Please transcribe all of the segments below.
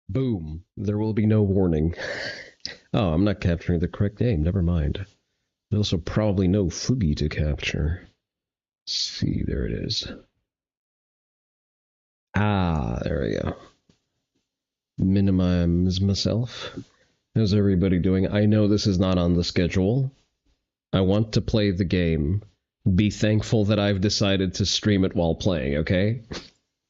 Boom. There will be no warning. Oh, I'm not capturing the correct name. Never mind. There's also probably no Fugi to capture. Let's see, there it is. Ah, there we go. Minimize myself. How's everybody doing? I know this is not on the schedule. I want to play the game. Be thankful that I've decided to stream it while playing, okay?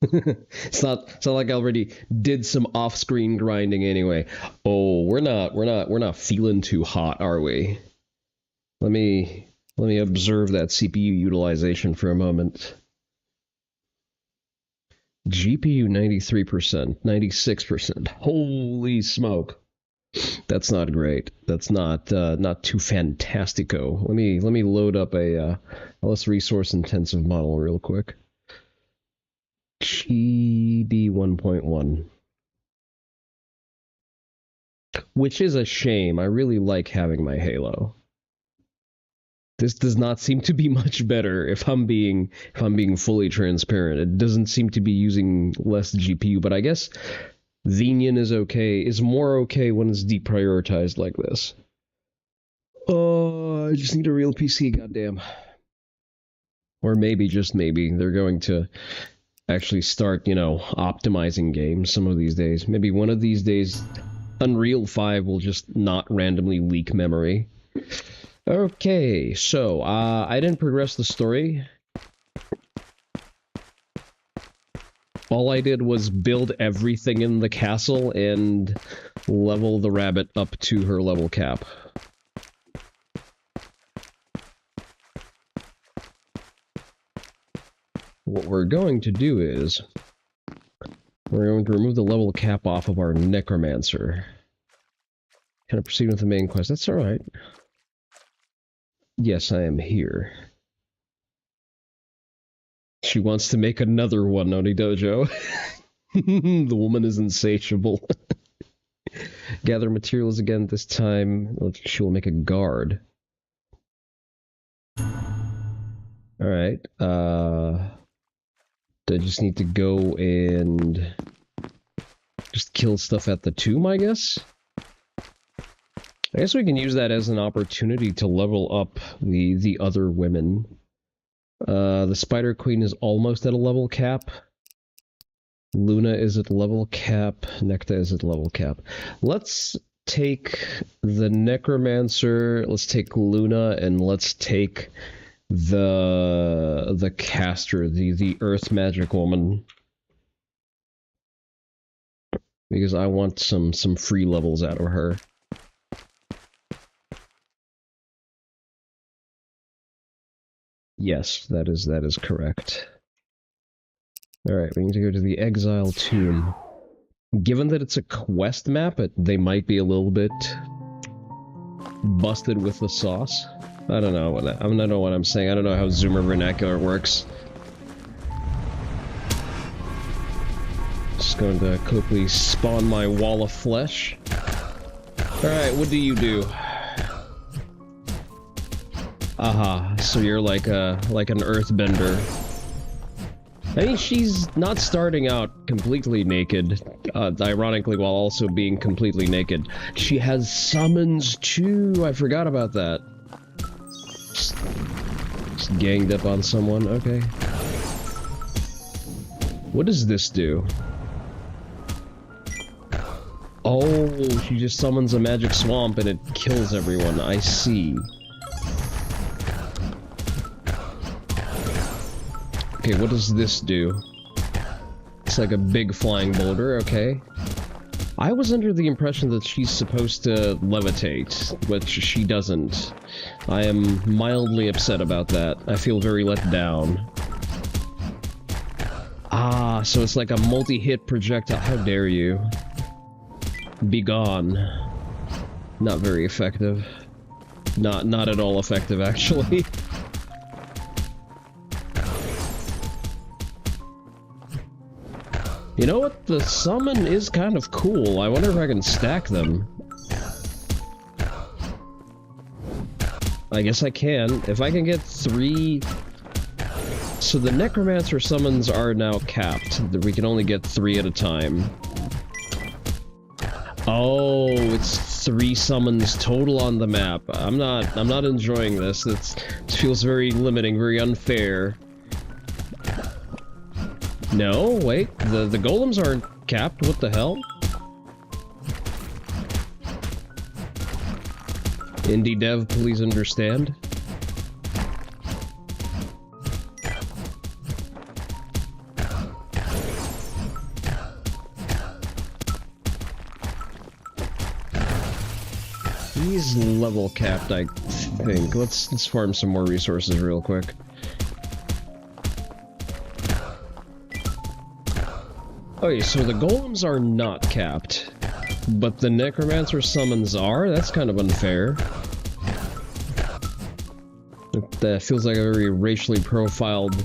It's not like I already did some off-screen grinding anyway. Oh, we're not feeling too hot, are we? Let me observe that CPU utilization for a moment. GPU 93%, 96%. Holy smoke. That's not great. That's not too fantastico. Let me load up a less resource intensive model real quick. GB 1.1. Which is a shame. I really like having my Halo. This does not seem to be much better if I'm being fully transparent. It doesn't seem to be using less GPU, but I guess Xenion is okay. Is more okay when it's deprioritized like this. Oh, I just need a real PC, goddamn. Or maybe, just maybe, they're going to actually start, optimizing games some of these days. Maybe one of these days, Unreal 5 will just not randomly leak memory. Okay, so, I didn't progress the story. All I did was build everything in the castle and level the rabbit up to her level cap. What we're going to do is we're going to remove the level cap off of our necromancer. Can I proceed with the main quest? That's alright. Yes, I am here. She wants to make another one, Oni Dojo. The woman is insatiable. Gather materials again this time. She will make a guard. Alright, I just need to go and just kill stuff at the tomb, I guess? I guess we can use that as an opportunity to level up the other women. The Spider Queen is almost at a level cap. Luna is at level cap. Necta is at level cap. Let's take the Necromancer, let's take Luna, and let's take the caster, the Earth Magic Woman. Because I want some free levels out of her. Yes, that is correct. Alright, we need to go to the Exile Tomb. Given that it's a quest map, they might be a little bit busted with the sauce. I don't know what I'm saying. I don't know how Zoomer vernacular works. Just going to quickly spawn my wall of flesh. Alright, what do you do? Aha, so you're like an earthbender. I mean, she's not starting out completely naked, ironically, while also being completely naked. She has summons too, I forgot about that. Just ganged up on someone, okay. What does this do? Oh, she just summons a magic swamp and it kills everyone, I see. Okay, what does this do? It's like a big flying boulder, okay. I was under the impression that she's supposed to levitate, which she doesn't. I am mildly upset about that. I feel very let down. Ah, so it's like a multi-hit projectile. How dare you? Be gone. Not very effective. Not at all effective, actually. You know what? The summon is kind of cool. I wonder if I can stack them. I guess I can. If I can get 3... So the Necromancer summons are now capped. We can only get 3 at a time. Oh, it's 3 summons total on the map. I'm not enjoying this. It feels very limiting, very unfair. No, wait, the golems aren't capped. What the hell? Indie dev, please understand. He's level capped, I think. Let's farm some more resources real quick. Okay, so the golems are not capped, but the necromancer summons are? That's kind of unfair. That feels like a very racially profiled,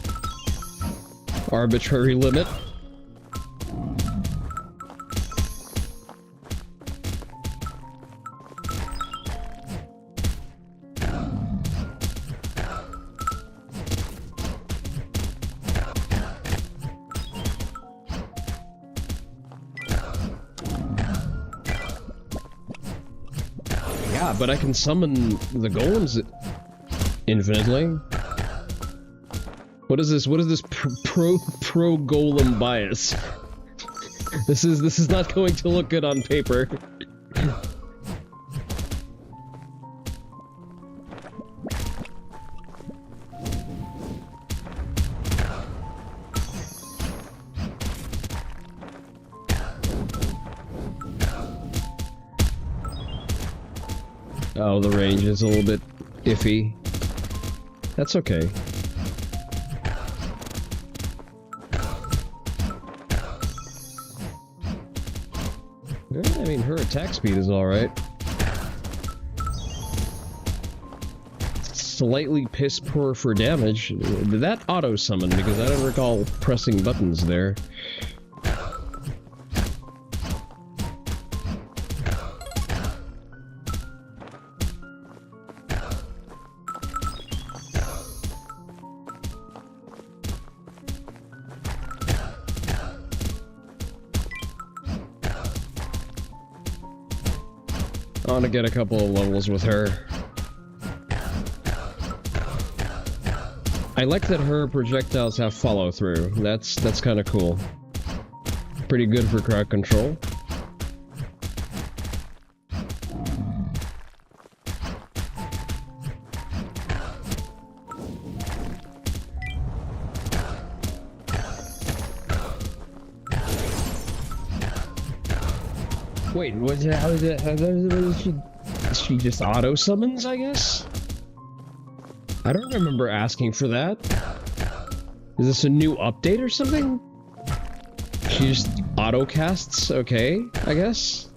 arbitrary limit. Yeah, but I can summon the golems infinitely. What is this? What is this pro golem bias? This is not going to look good on paper. Oh, the range is a little bit iffy. That's okay. I mean, her attack speed is alright. Slightly piss poor for damage. Did that auto summon? Because I don't recall pressing buttons there. I want to get a couple of levels with her. I like that her projectiles have follow-through. That's kind of cool. Pretty good for crowd control. Wait, how is it? She just auto summons, I guess? I don't remember asking for that. Is this a new update or something? She just auto casts? Okay, I guess.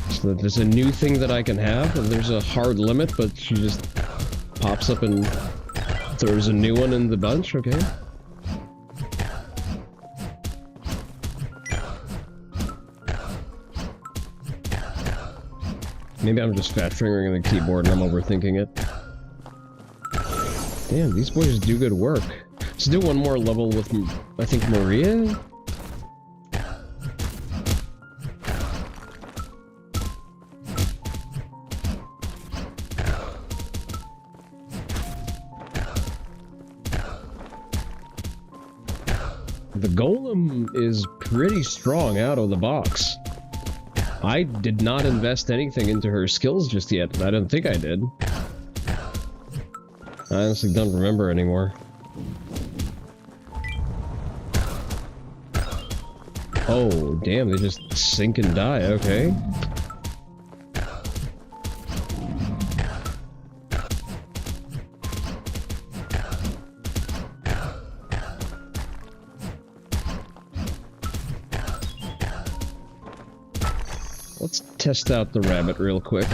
So there's a new thing that I can have. There's a hard limit, but she just pops up and throws a new one in the bunch. Okay. Maybe I'm just fat fingering the keyboard and I'm overthinking it. Damn, these boys do good work. Let's do one more level with, I think, Maria? The golem is pretty strong out of the box. I did not invest anything into her skills just yet. I don't think I did. I honestly don't remember anymore. Oh, damn, they just sink and die, okay. Let's test out the rabbit real quick.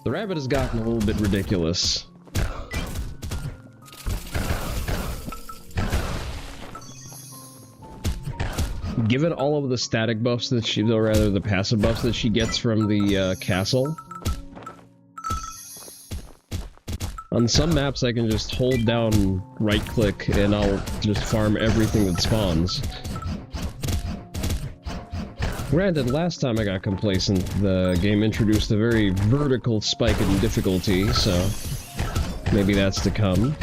The rabbit has gotten a little bit ridiculous. Given all of the static buffs that she, or rather the passive buffs that she gets from the castle, On some maps, I can just hold down right-click and I'll just farm everything that spawns. Granted, last time I got complacent, the game introduced a very vertical spike in difficulty, so maybe that's to come.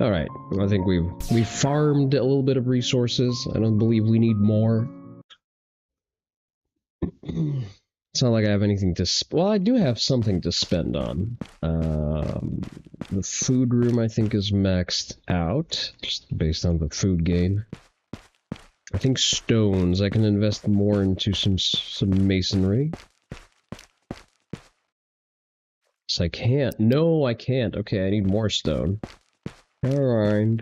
Alright, I think we've farmed a little bit of resources. I don't believe we need more. It's not like I have anything to well, I do have something to spend on. The food room, I think, is maxed out, just based on the food gain. I think stones, I can invest more into some masonry. So I can't. No, I can't. Okay, I need more stone. Alright.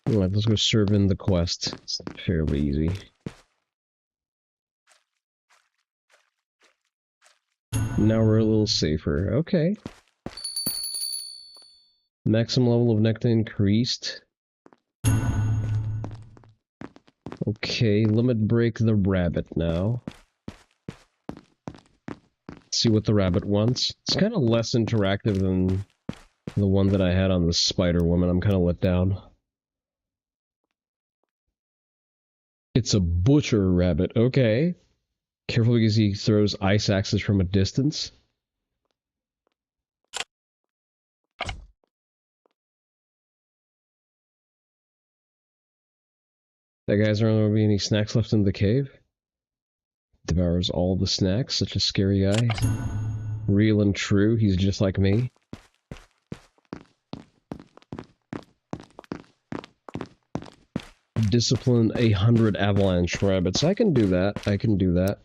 Alright, let's go serve in the quest. It's fairly easy. Now we're a little safer. Okay. Maximum level of nectar increased. Okay, limit break the rabbit now. Let's see what the rabbit wants. It's kind of less interactive than the one that I had on the Spider Woman. I'm kind of let down. It's a butcher rabbit. Okay. Careful because he throws ice axes from a distance. That guy's around. There will be any snacks left in the cave. Devours all the snacks. Such a scary guy. Real and true. He's just like me. Discipline 100 avalanche rabbits. I can do that. I can do that.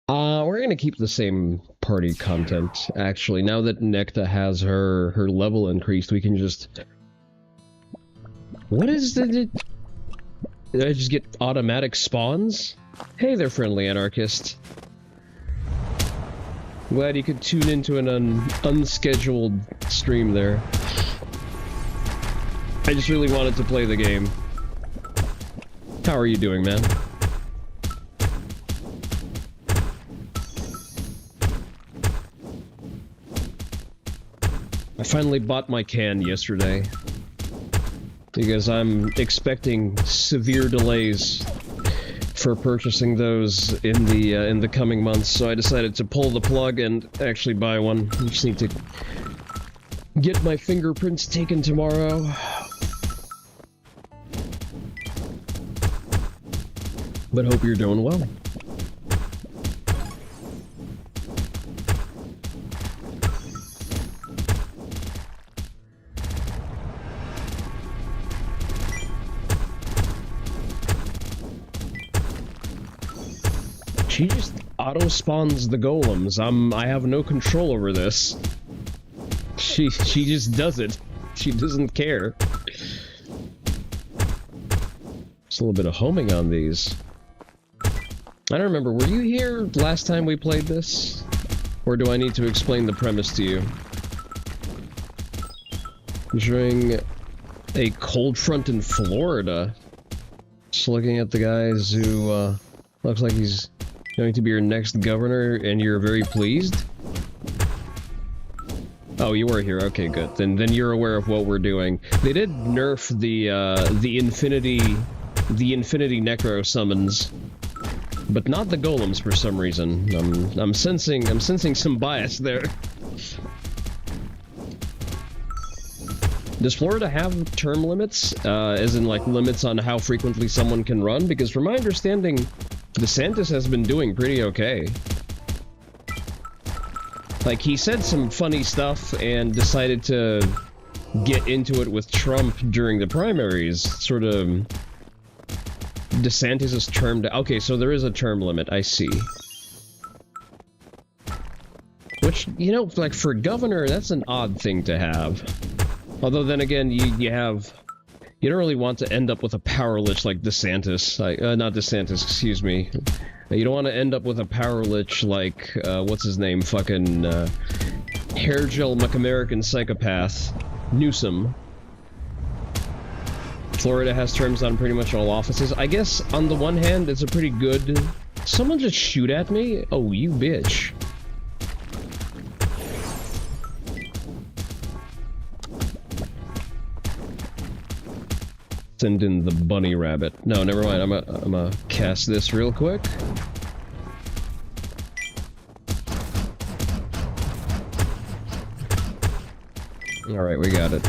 We're gonna keep the same party content, actually. Now that Necta has her level increased, we can just... What is the... Did I just get automatic spawns? Hey there, friendly anarchist. Glad you could tune into an unscheduled stream there. I just really wanted to play the game. How are you doing, man? I finally bought my can yesterday because I'm expecting severe delays for purchasing those in the coming months, so I decided to pull the plug and actually buy one. I just need to get my fingerprints taken tomorrow. But hope you're doing well. She just auto-spawns the golems. I have no control over this. She just does it. She doesn't care. Just a little bit of homing on these. I don't remember, were you here last time we played this? Or do I need to explain the premise to you? During a cold front in Florida. Just looking at the guys who, looks like he's going to be your next governor, and you're very pleased? Oh, you were here. Okay, good. Then you're aware of what we're doing. They did nerf the infinity necro summons, but not the golems for some reason. I'm sensing some bias there. Does Florida have term limits, as in like limits on how frequently someone can run? Because from my understanding, DeSantis has been doing pretty okay. Like, he said some funny stuff and decided to get into it with Trump during the primaries. Sort of... DeSantis is termed... Okay, so there is a term limit, I see. Which, you know, like, for governor, that's an odd thing to have. Although, then again, you have... You don't really want to end up with a power lich like DeSantis. Like, not DeSantis, excuse me. You don't want to end up with a power lich like, what's his name? Fucking, hair gel McAmerican psychopath. Newsom. Florida has terms on pretty much all offices. I guess on the one hand, it's a pretty good... Someone just shoot at me? Oh, you bitch. Send in the bunny rabbit. No, never mind. I'm gonna cast this real quick. Alright, we got it.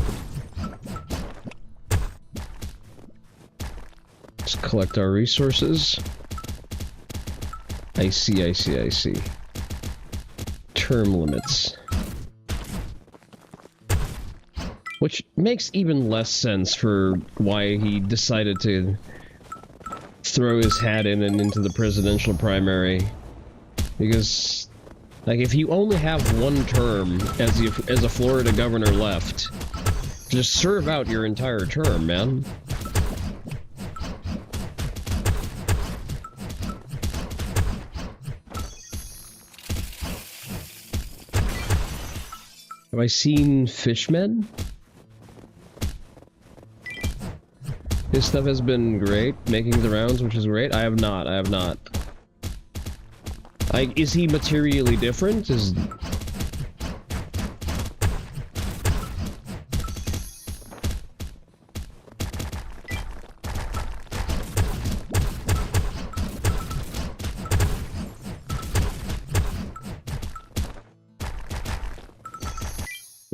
Let's collect our resources. I see. Term limits. Which makes even less sense for why he decided to throw his hat in and into the presidential primary. Because, like, if you only have one term as a Florida governor left, just serve out your entire term, man. Have I seen Fishmen? His stuff has been great, making the rounds, which is great. I have not. Is he materially different?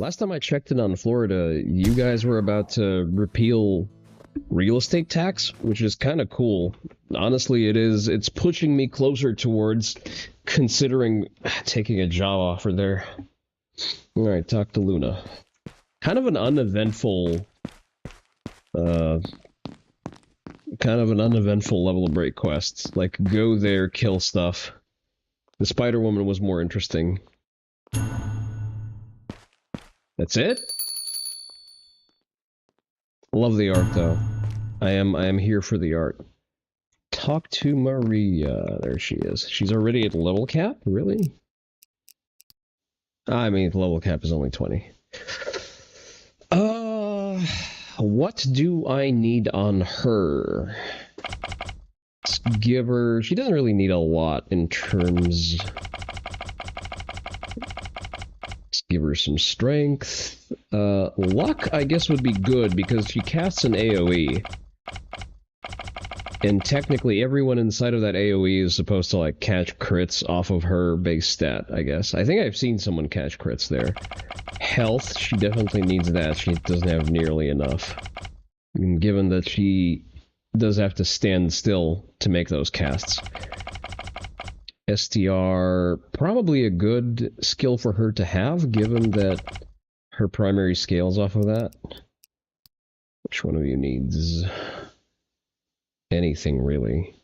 Last time I checked in on Florida, you guys were about to repeal real estate tax, which is kind of cool. Honestly, it's pushing me closer towards considering taking a job offer there. Alright, talk to Luna. Kind of an uneventful level of break quest. Like, go there, kill stuff. The Spider Woman was more interesting. That's it? Love the art, though. I am here for the art. Talk to Maria. There she is. She's already at level cap? Really? I mean, the level cap is only 20. What do I need on her? Let's give her... She doesn't really need a lot in terms... Let's give her some strength. Luck, I guess, would be good because she casts an AoE. And technically, everyone inside of that AoE is supposed to, like, catch crits off of her base stat, I guess. I think I've seen someone catch crits there. Health, she definitely needs that. She doesn't have nearly enough. And given that she does have to stand still to make those casts. STR, probably a good skill for her to have, given that her primary scales off of that. Which one of you needs... anything, really?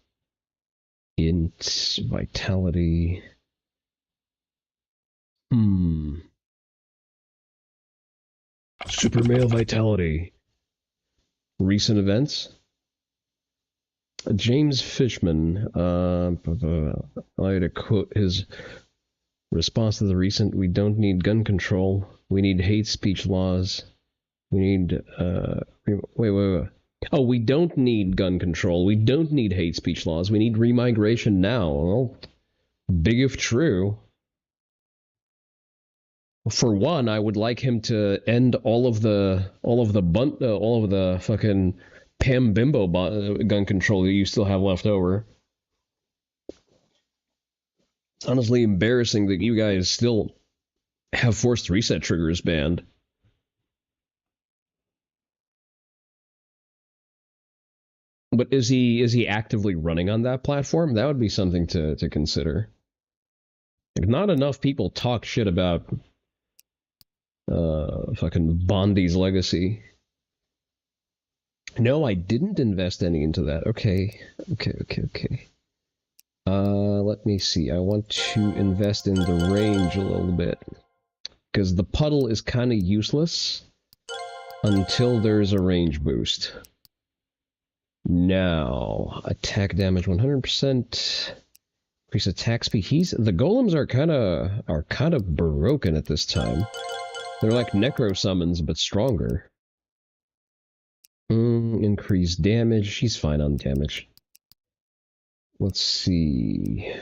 Int, vitality... Super male vitality. Recent events? James Fishman, I had to quote his response to the recent, "We don't need gun control, we need hate speech laws, we need, wait. Oh, we don't need gun control, we don't need hate speech laws, we need remigration now." Well, big if true. For one, I would like him to end all of the fucking Pam Bimbo gun control that you still have left over. It's honestly embarrassing that you guys still have forced reset triggers banned. But is he actively running on that platform? That would be something to consider. Like, not enough people talk shit about fucking Bondi's legacy. No, I didn't invest any into that. Okay. Let me see. I want to invest in the range a little bit. Because the puddle is kind of useless until there's a range boost. Now, attack damage 100%. Increase attack speed. The golems are kind of broken at this time. They're like necro summons, but stronger. Increase damage. She's fine on damage. Let's see.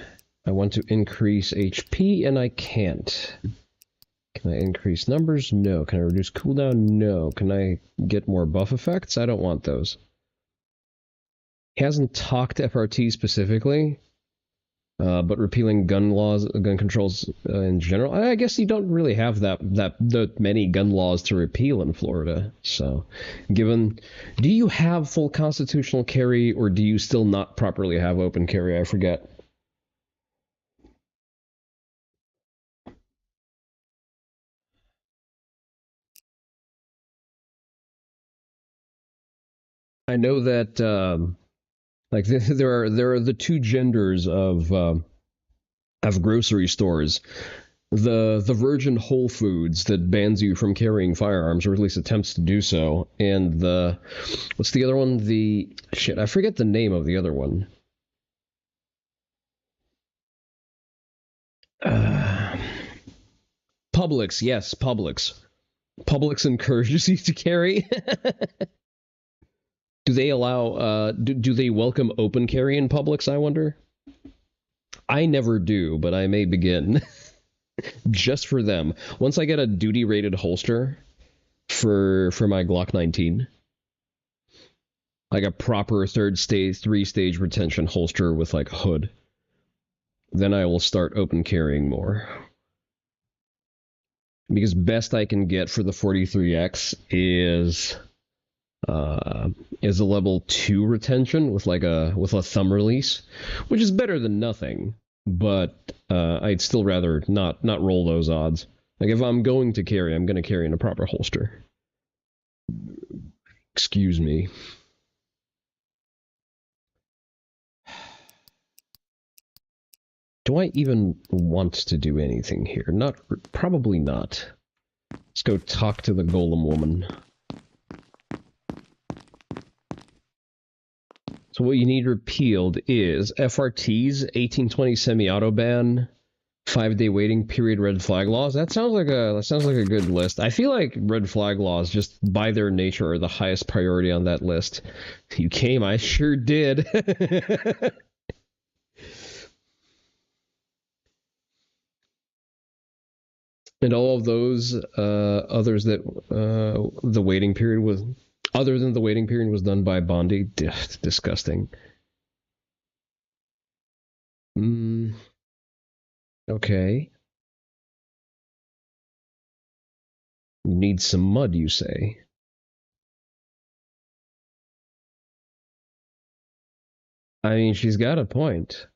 I want to increase HP and I can't. Can I increase numbers? No. Can I reduce cooldown? No. Can I get more buff effects? I don't want those. He hasn't talked to FRT specifically, but repealing gun laws, gun controls in general. I guess you don't really have that many gun laws to repeal in Florida. So, do you have full constitutional carry, or do you still not properly have open carry? I forget. I know that like there are the two genders of grocery stores. The Virgin Whole Foods that bans you from carrying firearms, or at least attempts to do so, and the what's the other one? The shit, I forget the name of the other one. Publix, yes, Publix. Publix encourages you to carry. Do they allow, do they welcome open carry in Publix, I wonder? I never do, but I may begin. Just for them. Once I get a duty-rated holster for my Glock 19, like a proper three-stage retention holster with like a hood, then I will start open carrying more. Because best I can get for the 43X is a level 2 retention with a thumb release, which is better than nothing, but I'd still rather not roll those odds. Like if I'm going to carry, I'm going to carry in a proper holster. Excuse me. Do I even want to do anything here? Probably not. Let's go talk to the golem woman. So what you need repealed is FRT's 1820 semi-auto ban, 5-day waiting period red flag laws. That sounds like a good list. I feel like red flag laws, just by their nature, are the highest priority on that list. You came, I sure did. And all of those others that the waiting period was. Other than the waiting period was done by Bondi. Disgusting. Okay. You need some mud, you say? I mean, she's got a point.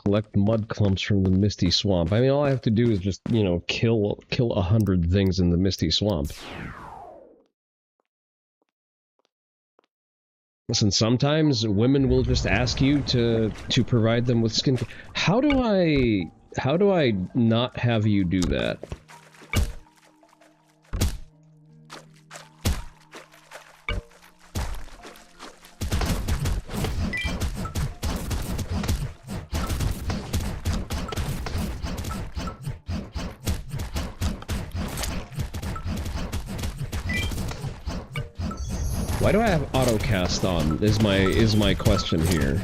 Collect mud clumps from the Misty Swamp. I mean, all I have to do is just, kill 100 things in the Misty Swamp. Listen, sometimes women will just ask you to provide them with skin. How do I not have you do that? Why do I have autocast on, is my question here.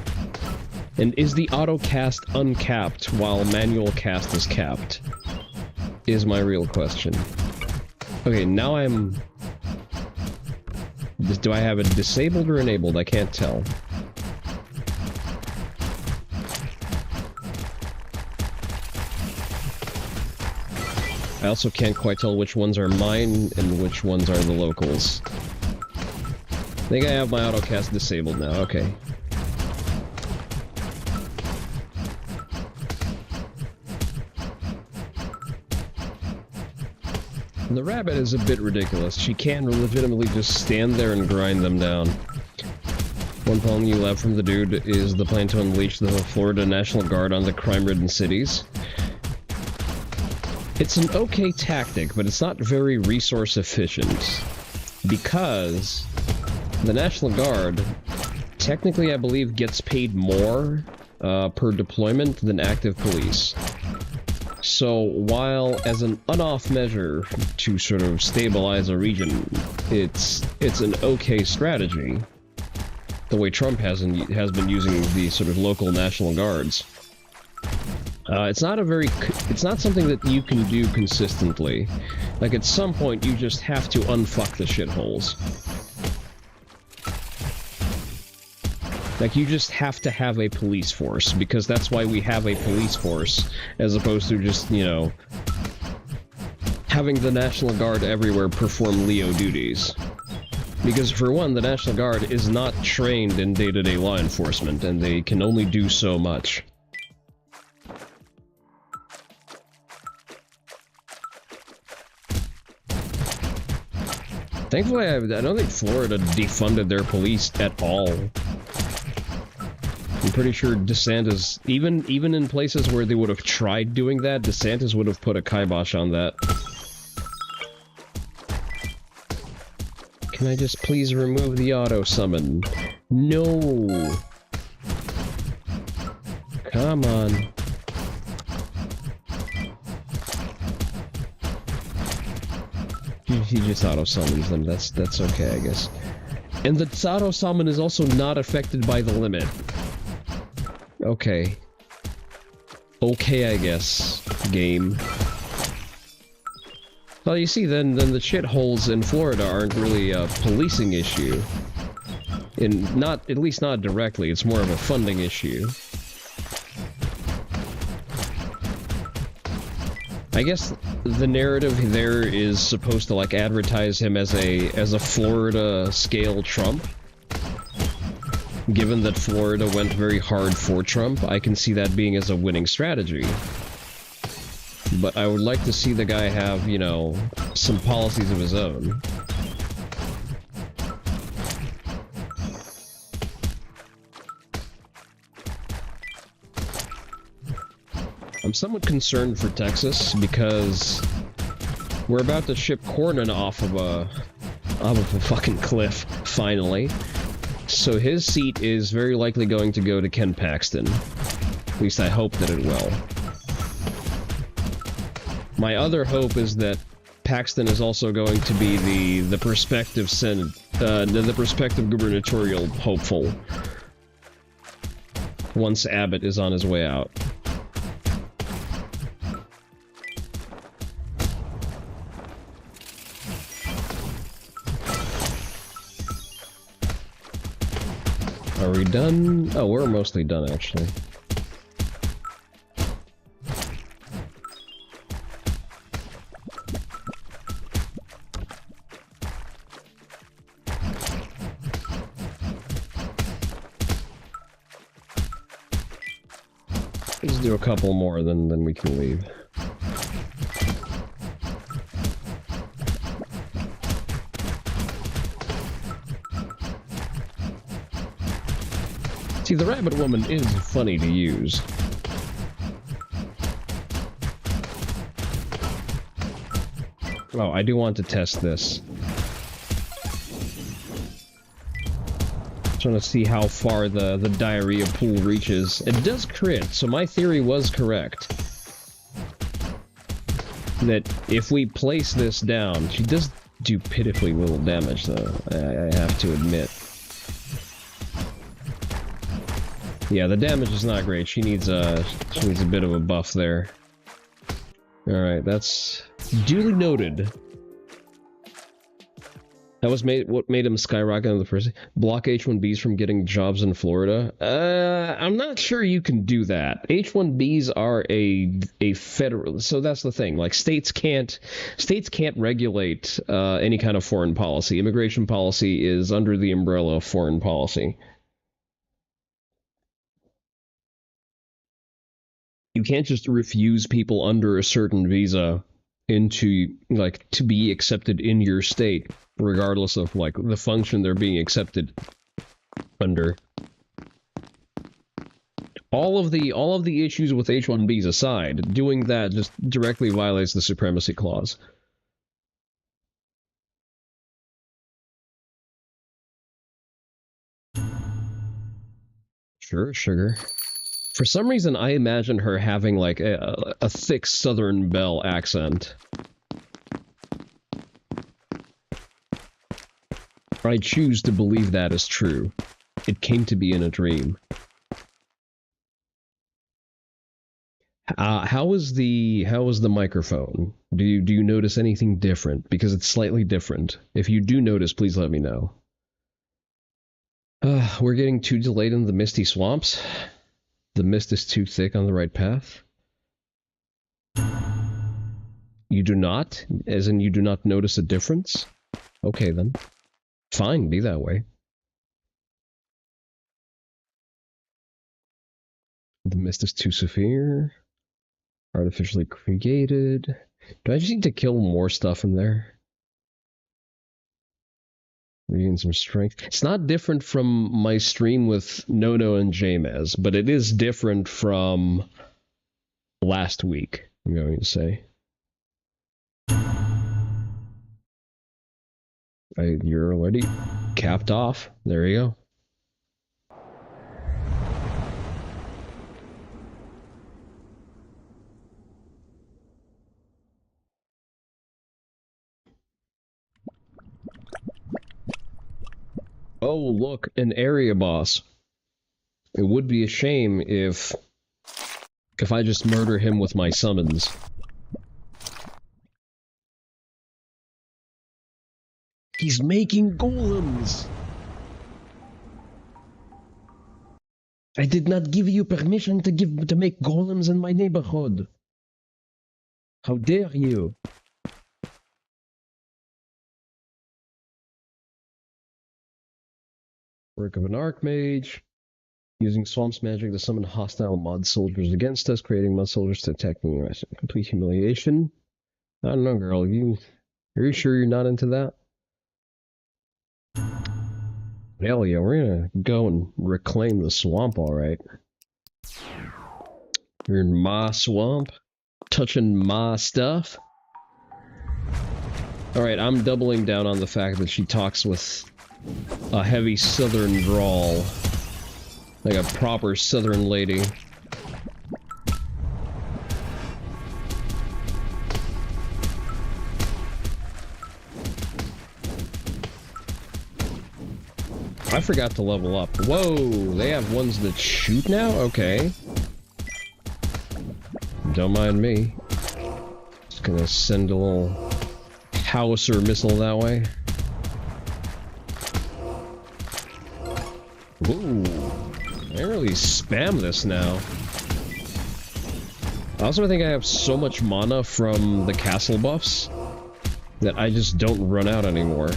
And is the autocast uncapped while manual cast is capped? Is my real question. Okay, now I'm... Do I have it disabled or enabled? I can't tell. I also can't quite tell which ones are mine and which ones are the locals. I think I have my autocast disabled now, okay. The rabbit is a bit ridiculous. She can legitimately just stand there and grind them down. One problem you have from the dude is the plan to unleash the Florida National Guard on the crime-ridden cities. It's an okay tactic, but it's not very resource efficient. Because the National Guard, technically I believe, gets paid more per deployment than active police. So while as an on-off measure to sort of stabilize a region, it's an okay strategy. The way Trump has been using the sort of local National Guards. It's not something that you can do consistently. Like, at some point, you just have to unfuck the shitholes. Like, you just have to have a police force, because that's why we have a police force, as opposed to just, you know, having the National Guard everywhere perform Leo duties. Because, for one, the National Guard is not trained in day-to-day law enforcement, and they can only do so much. Thankfully, I don't think Florida defunded their police at all. I'm pretty sure DeSantis, even in places where they would have tried doing that, DeSantis would have put a kibosh on that. Can I just please remove the auto summon? No! Come on. He just auto-summons them, that's okay, I guess. And the auto-summon is also not affected by the limit. Okay. Okay, I guess. Game. Well, you see, then the shitholes in Florida aren't really a policing issue. At least not directly, it's more of a funding issue. I guess the narrative there is supposed to, like, advertise him as a Florida-scale Trump. Given that Florida went very hard for Trump, I can see that being as a winning strategy. But I would like to see the guy have, you know, some policies of his own. I'm somewhat concerned for Texas because we're about to ship Cornyn off of a fucking cliff, finally. So his seat is very likely going to go to Ken Paxton. At least I hope that it will. My other hope is that Paxton is also going to be the prospective Senate, the prospective gubernatorial hopeful once Abbott is on his way out. Are we done? Oh, we're mostly done, actually. Let's do a couple more, then we can leave. See, the rabbit woman is funny to use. Oh, I do want to test this. Trying to see how far the diarrhea pool reaches. It does crit, so my theory was correct. That if we place this down, she does do pitifully little damage, though, I have to admit. Yeah, the damage is not great. She needs a bit of a buff there. Alright, that's duly noted. That was what made him skyrocket in the first. Block H-1Bs from getting jobs in Florida. I'm not sure you can do that. H-1Bs are a federal, so that's the thing. Like, states can't regulate any kind of foreign policy. Immigration policy is under the umbrella of foreign policy. You can't just refuse people under a certain visa to be accepted in your state, regardless of, like, the function they're being accepted under. All of the issues with H-1Bs aside, doing that just directly violates the Supremacy Clause. Sure, sugar. For some reason, I imagine her having like a thick Southern Belle accent. I choose to believe that is true. It came to be in a dream. How is the microphone? Do you notice anything different? Because it's slightly different. If you do notice, please let me know. We're getting too delayed in the misty swamps. The mist is too thick on the right path. You do not? As in you do not notice a difference? Okay then. Fine, be that way. The mist is too severe. Artificially created. Do I just need to kill more stuff in there? Regain some strength. It's not different from my stream with Nono and Jamez, but it is different from last week, I'm going to say. You're already capped off. There you go. Oh, look, an area boss. It would be a shame if I just murder him with my summons. He's making golems! I did not give you permission to make golems in my neighborhood. How dare you? Work of an Archmage. Using Swamp's magic to summon hostile mud soldiers against us, creating mud soldiers to attack me. Complete humiliation. I don't know, girl. Are you sure you're not into that? Hell yeah, we're gonna go and reclaim the swamp, alright. You're in my swamp, touching my stuff. Alright, I'm doubling down on the fact that she talks with a heavy southern drawl. Like a proper southern lady. I forgot to level up. Whoa, they have ones that shoot now? Okay. Don't mind me. Just gonna send a little howitzer missile that way. Ooh. I really spam this now. I also think I have so much mana from the castle buffs that I just don't run out anymore.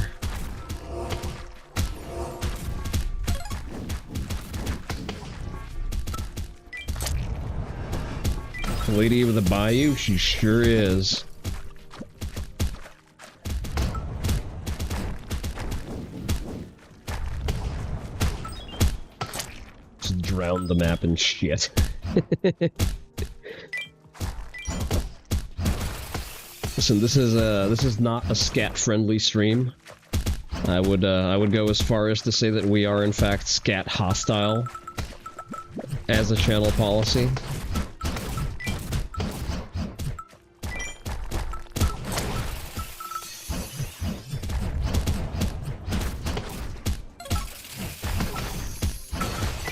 Lady of the Bayou, she sure is. Just drown the map and shit. Listen, this is not a scat-friendly stream. I would go as far as to say that we are in fact scat hostile as a channel policy.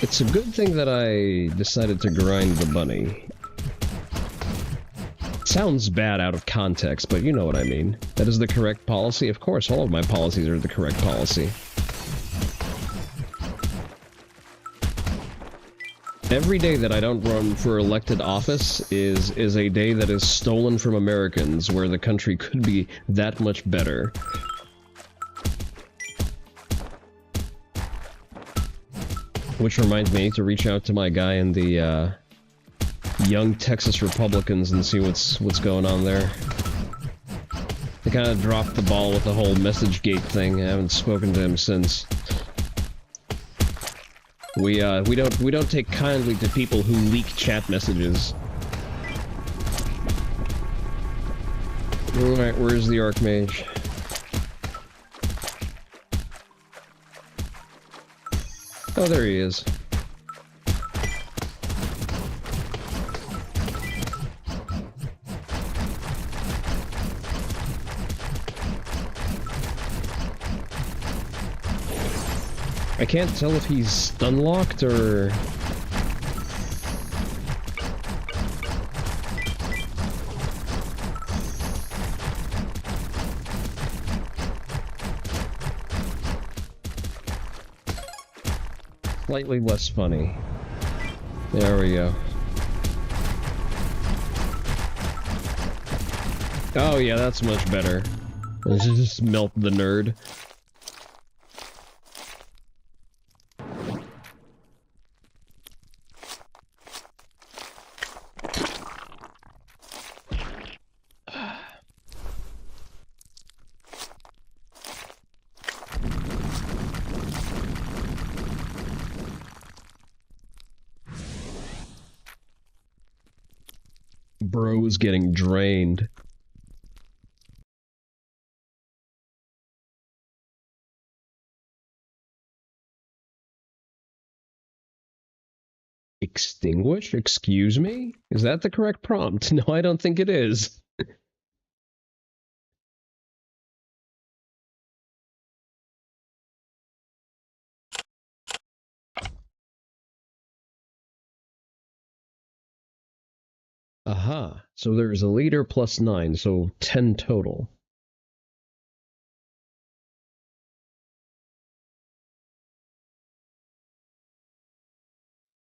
It's a good thing that I decided to grind the bunny. Sounds bad out of context, but you know what I mean. That is the correct policy. Of course, all of my policies are the correct policy. Every day that I don't run for elected office is a day that is stolen from Americans, where the country could be that much better. Which reminds me to reach out to my guy in the Young Texas Republicans and see what's going on there. They kind of dropped the ball with the whole MessageGate thing. I haven't spoken to him since. We don't take kindly to people who leak chat messages. Alright, where's the Archmage? Oh, there he is. I can't tell if he's stun locked or... Slightly less funny. There we go. Oh yeah, that's much better. Let's just melt the nerd. Bro's getting drained. Extinguish? Excuse me? Is that the correct prompt? No, I don't think it is. Aha. So there's a leader plus 9, so 10 total.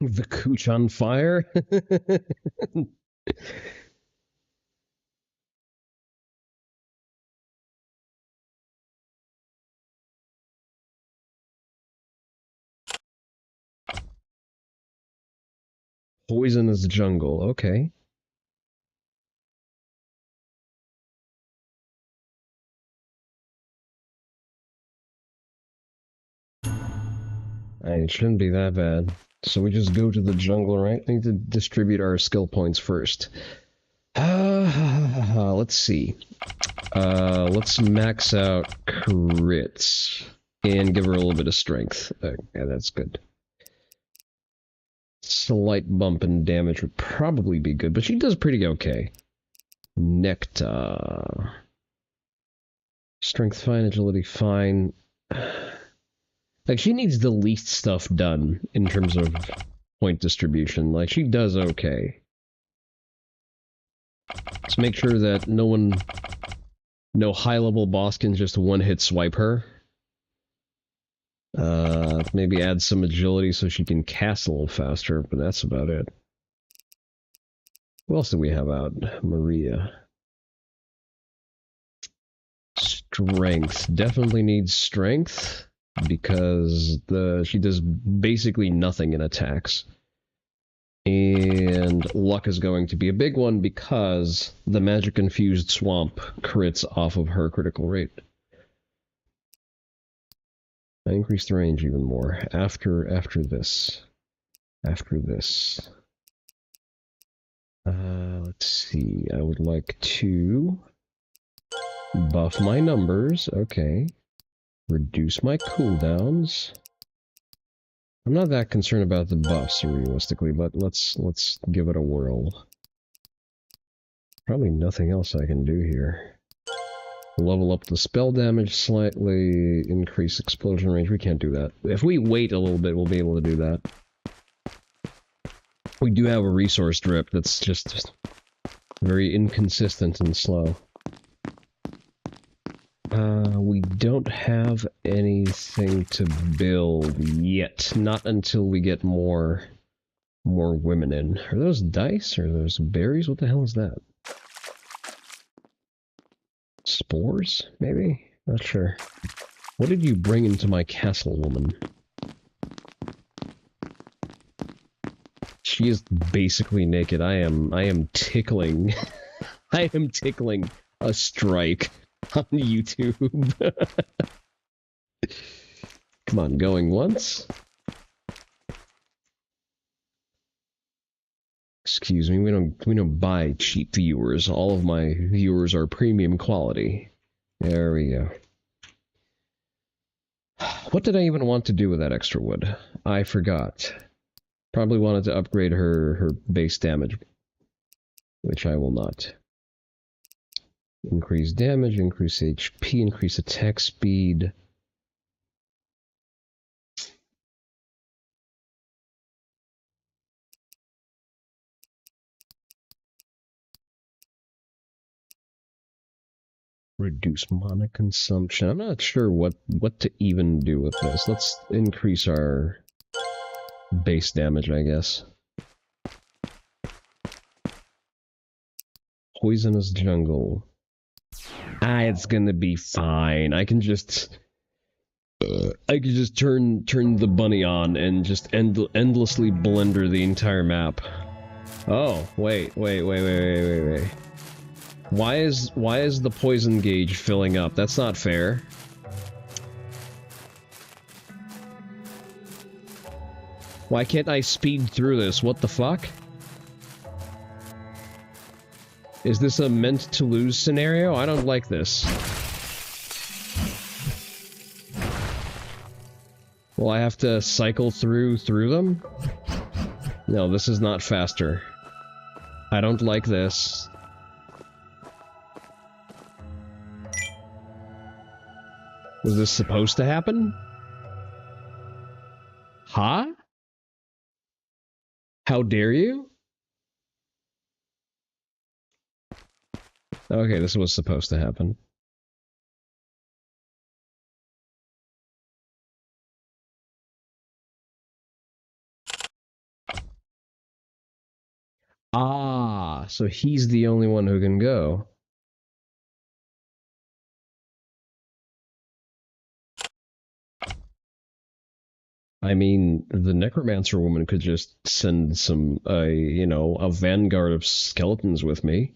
The cooch on fire? Poisonous jungle, okay. It shouldn't be that bad. So we just go to the jungle, right? We need to distribute our skill points first. Let's see. Let's max out crits and give her a little bit of strength. Yeah, that's good. Slight bump in damage would probably be good, but she does pretty okay. Nectar. Strength fine, agility fine. Like, she needs the least stuff done in terms of point distribution. Like, she does okay. Let's make sure that no high-level boss can just one-hit swipe her. Maybe add some agility so she can cast a little faster, but that's about it. Who else do we have out? Maria. Strength. Definitely needs strength, because she does basically nothing in attacks. And luck is going to be a big one because the magic-infused swamp crits off of her critical rate. I increase the range even more after this. Let's see. I would like to buff my numbers. Okay. Reduce my cooldowns. I'm not that concerned about the buffs, realistically, but let's give it a whirl. Probably nothing else I can do here. Level up the spell damage slightly, increase explosion range. We can't do that. If we wait a little bit, we'll be able to do that. We do have a resource drip that's just very inconsistent and slow. We don't have anything to build yet. Not until we get more women in. Are those dice or are those berries? What the hell is that? Spores, maybe? Not sure. What did you bring into my castle, woman? She is basically naked. I am tickling. I am tickling a strike on YouTube. Come on, going once. Excuse me, we don't buy cheap viewers. All of my viewers are premium quality. There we go. What did I even want to do with that extra wood? I forgot. Probably wanted to upgrade her base damage, which I will not. Increase damage, increase HP, increase attack speed. Reduce mana consumption. I'm not sure what to even do with this. Let's increase our base damage, I guess. Poisonous jungle. It's gonna be fine. I can just turn the bunny on and just endlessly blender the entire map. Oh, wait. Why is the poison gauge filling up? That's not fair. Why can't I speed through this? What the fuck? Is this a meant to lose scenario? I don't like this. Will I have to cycle through them? No, this is not faster. I don't like this. Was this supposed to happen? Huh? How dare you? Okay, this was supposed to happen. Ah, so he's the only one who can go. I mean, the necromancer woman could just send some, a vanguard of skeletons with me.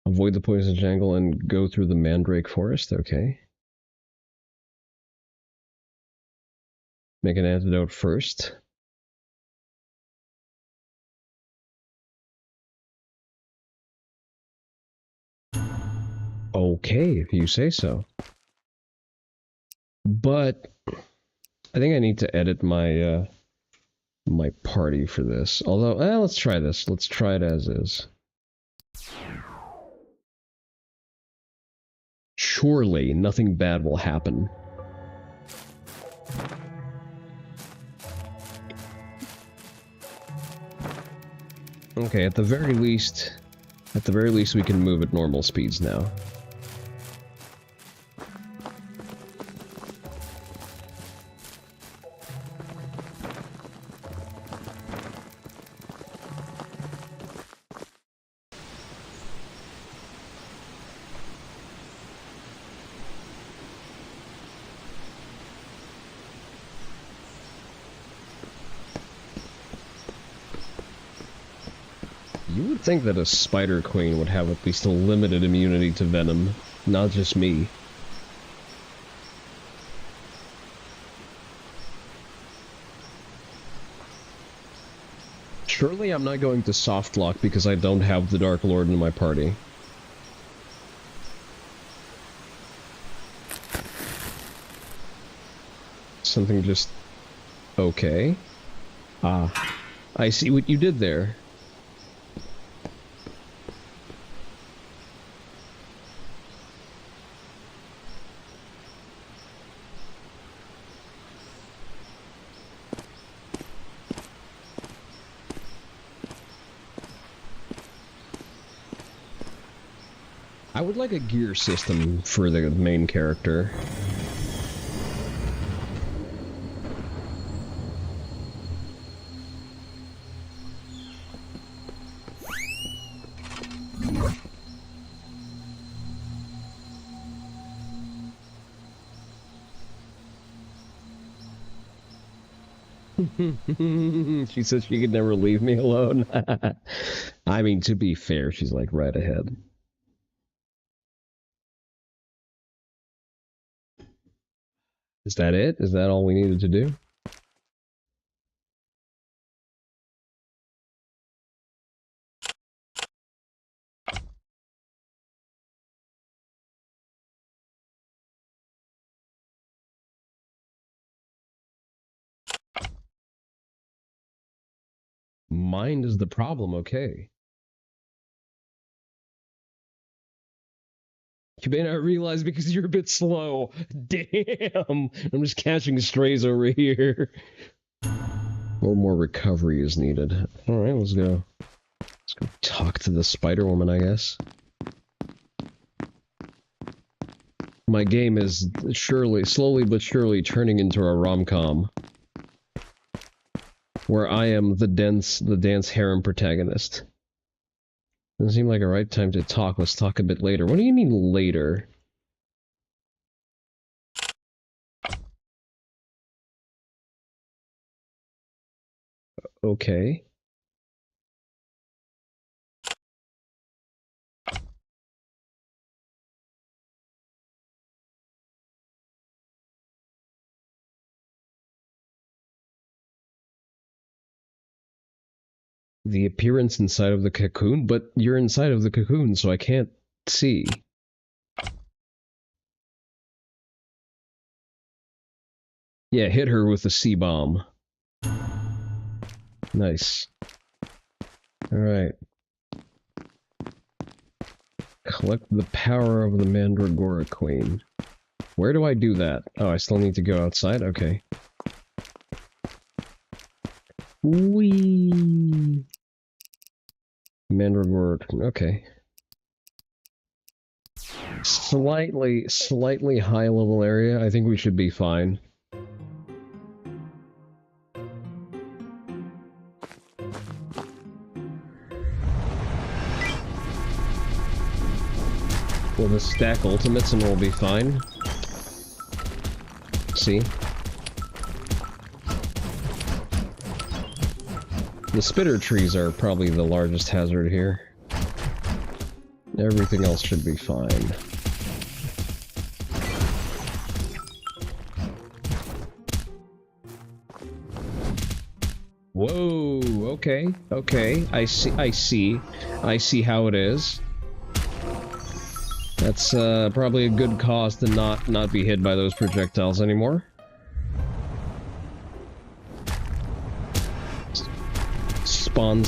Avoid the poison jungle and go through the mandrake forest, okay. Make an antidote first. Okay, if you say so. But I think I need to edit my my party for this. Although, let's try this. Let's try it as is. Surely nothing bad will happen. Okay, at the very least we can move at normal speeds now. You would think that a spider queen would have at least a limited immunity to venom, not just me. Surely I'm not going to softlock because I don't have the Dark Lord in my party. Something just... okay. Ah. I see what you did there. I would like a gear system for the main character. She said she could never leave me alone. I mean, to be fair, she's like right ahead. Is that it? Is that all we needed to do? Mind is the problem, okay. You may not realize because you're a bit slow. Damn! I'm just catching strays over here. A little more recovery is needed. Alright, let's go. Let's go talk to the Spider Woman, I guess. My game is slowly but surely turning into a rom-com. Where I am the dance harem protagonist. Doesn't seem like a right time to talk. Let's talk a bit later. What do you mean later? Okay. The appearance inside of the cocoon? But you're inside of the cocoon, so I can't see. Yeah, hit her with the C-bomb. Nice. Alright. Collect the power of the Mandragora Queen. Where do I do that? Oh, I still need to go outside? Okay. Whee! Mandragora... Okay. Slightly high-level area. I think we should be fine. We'll just stack ultimates and we'll be fine. See? The spitter trees are probably the largest hazard here. Everything else should be fine. Whoa, okay, okay. I see how it is. That's probably a good cause to not be hit by those projectiles anymore. Spawn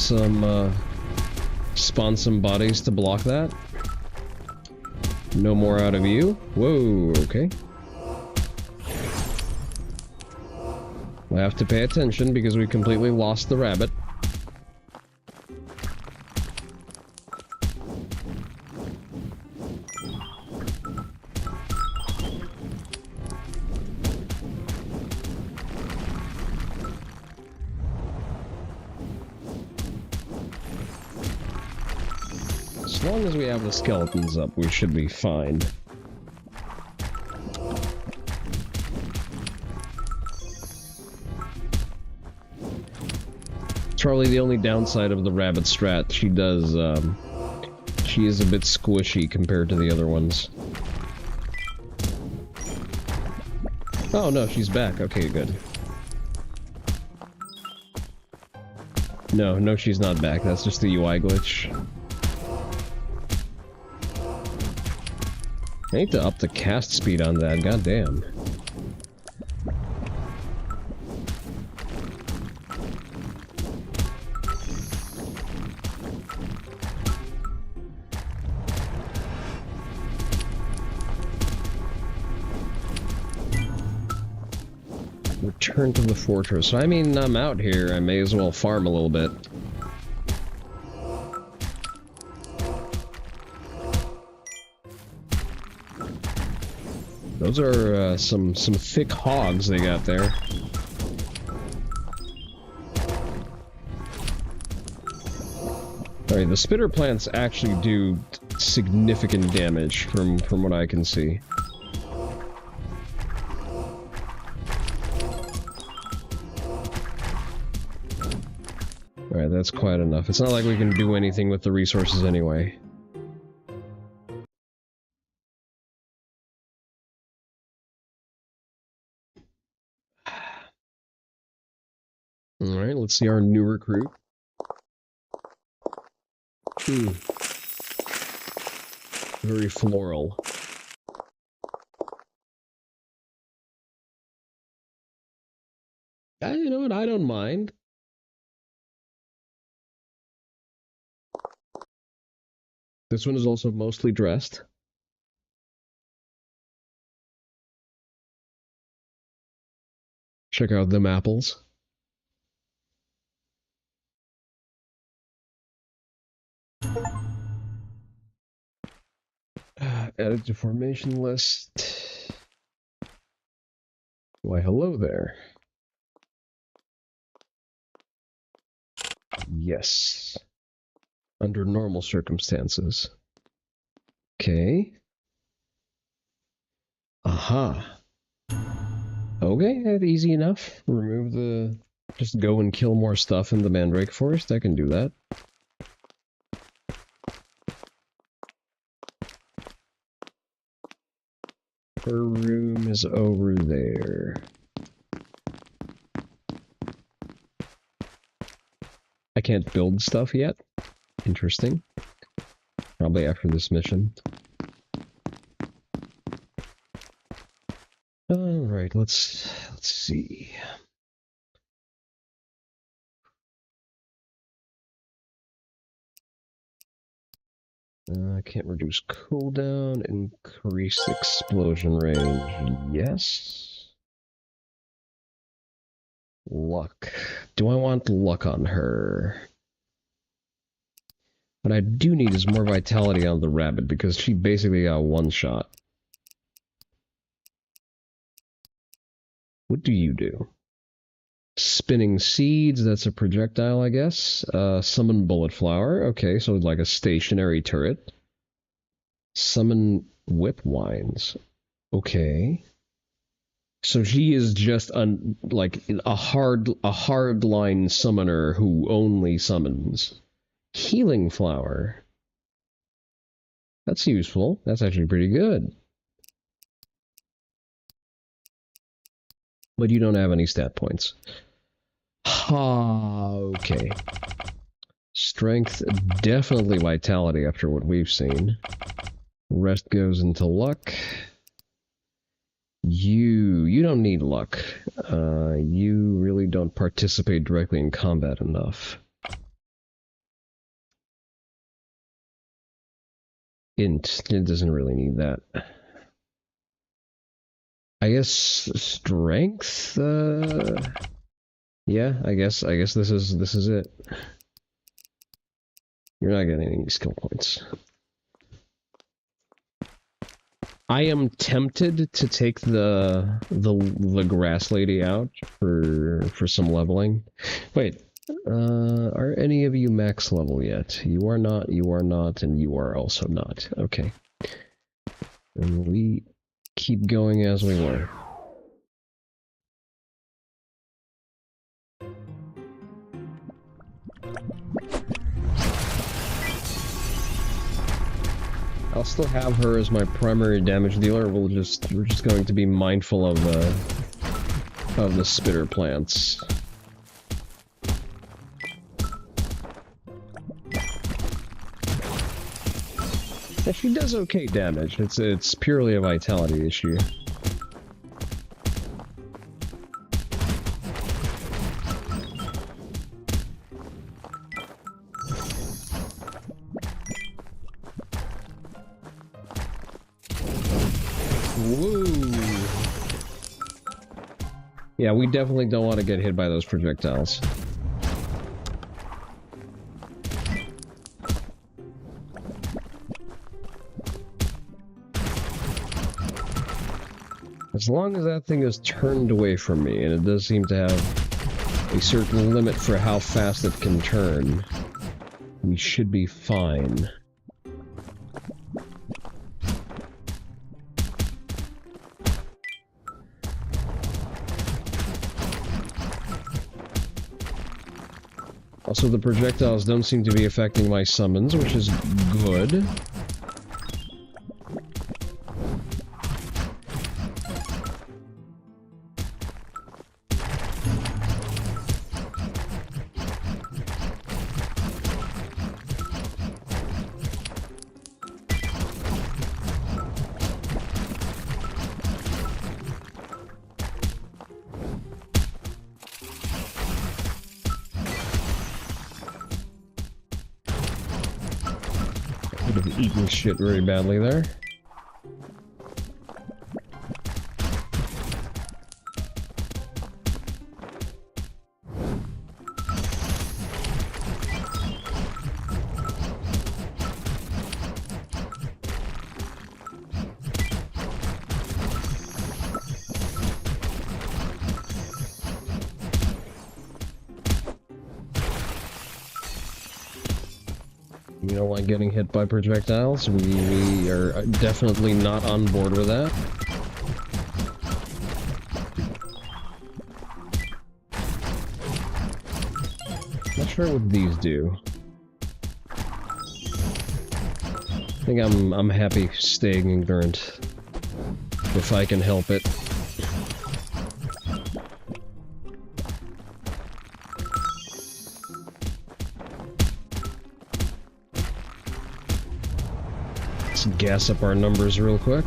some bodies to block that. No more out of you. Whoa, okay. We'll have to pay attention because we completely lost the rabbit. As long as we have the skeletons up, we should be fine. It's probably the only downside of the rabbit strat. She is a bit squishy compared to the other ones. Oh no, she's back. Okay, good. No, she's not back. That's just the UI glitch. I need to up the cast speed on that, goddamn. Return to the fortress. I mean, I'm out here. I may as well farm a little bit. Those are some thick hogs they got there. Alright, the spitter plants actually do significant damage from what I can see. Alright, that's quite enough. It's not like we can do anything with the resources anyway. Alright, let's see our new recruit. Very floral. You know what, I don't mind. This one is also mostly dressed. Check out them apples. Added to formation list. Why, hello there. Yes. Under normal circumstances. Okay. Aha. Okay, that's easy enough. Remove the... Just go and kill more stuff in the Mandrake Forest. I can do that. Her room is over there. I can't build stuff yet. Interesting. Probably after this mission. Alright, let's see. I can't reduce cooldown, increase explosion range. Yes. Luck. Do I want luck on her? What I do need is more vitality on the rabbit, because she basically got one shot. What do you do? Spinning seeds, that's a projectile, I guess. Summon bullet flower. Okay, so like a stationary turret. Summon whip wines. Okay. So she is just like a hardline summoner who only summons. Healing flower. That's useful. That's actually pretty good. But you don't have any stat points. Okay. Strength, definitely vitality after what we've seen. Rest goes into luck. You don't need luck. You really don't participate directly in combat enough. Int, it doesn't really need that. I guess strength. Yeah, I guess this is it. You're not getting any skill points. I am tempted to take the grass lady out for some leveling. Wait, are any of you max level yet? You are not, and you are also not. Okay. And we keep going as we were. I'll still have her as my primary damage dealer. We're just going to be mindful of the spitter plants. Yeah, she does okay damage. It's purely a vitality issue. Yeah, we definitely don't want to get hit by those projectiles. As long as that thing is turned away from me, and it does seem to have a certain limit for how fast it can turn, we should be fine. Also, the projectiles don't seem to be affecting my summons, which is good. Would have eaten shit very badly there. You don't like getting hit by projectiles? We are definitely not on board with that. Not sure what these do. I think I'm happy staying ignorant. If I can help it. Let's gas up our numbers real quick.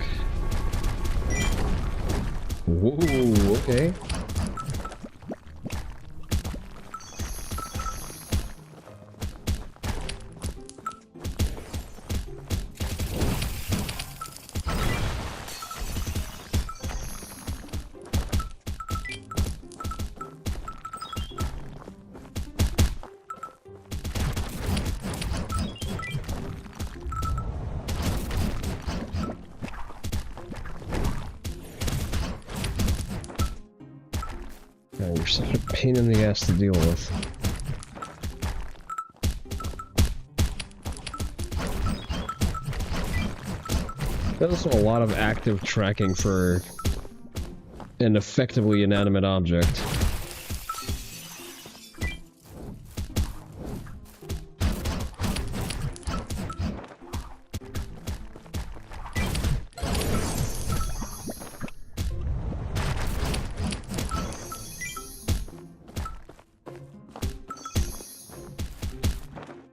Whoa, okay. You're such a pain in the ass to deal with. There's also a lot of active tracking for an effectively inanimate object.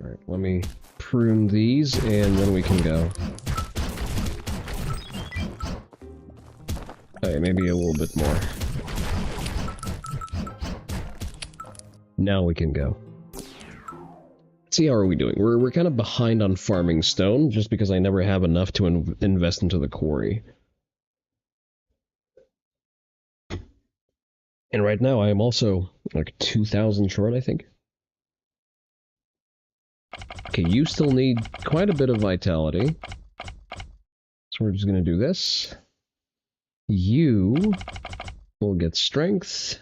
Alright, let me prune these and then we can go. Okay, maybe a little bit more. Now we can go. Let's see, how are we doing? We're kind of behind on farming stone, just because I never have enough to invest into the quarry. And right now I am also like 2,000 short, I think. Okay, you still need quite a bit of vitality. So we're just gonna do this. You will get strength.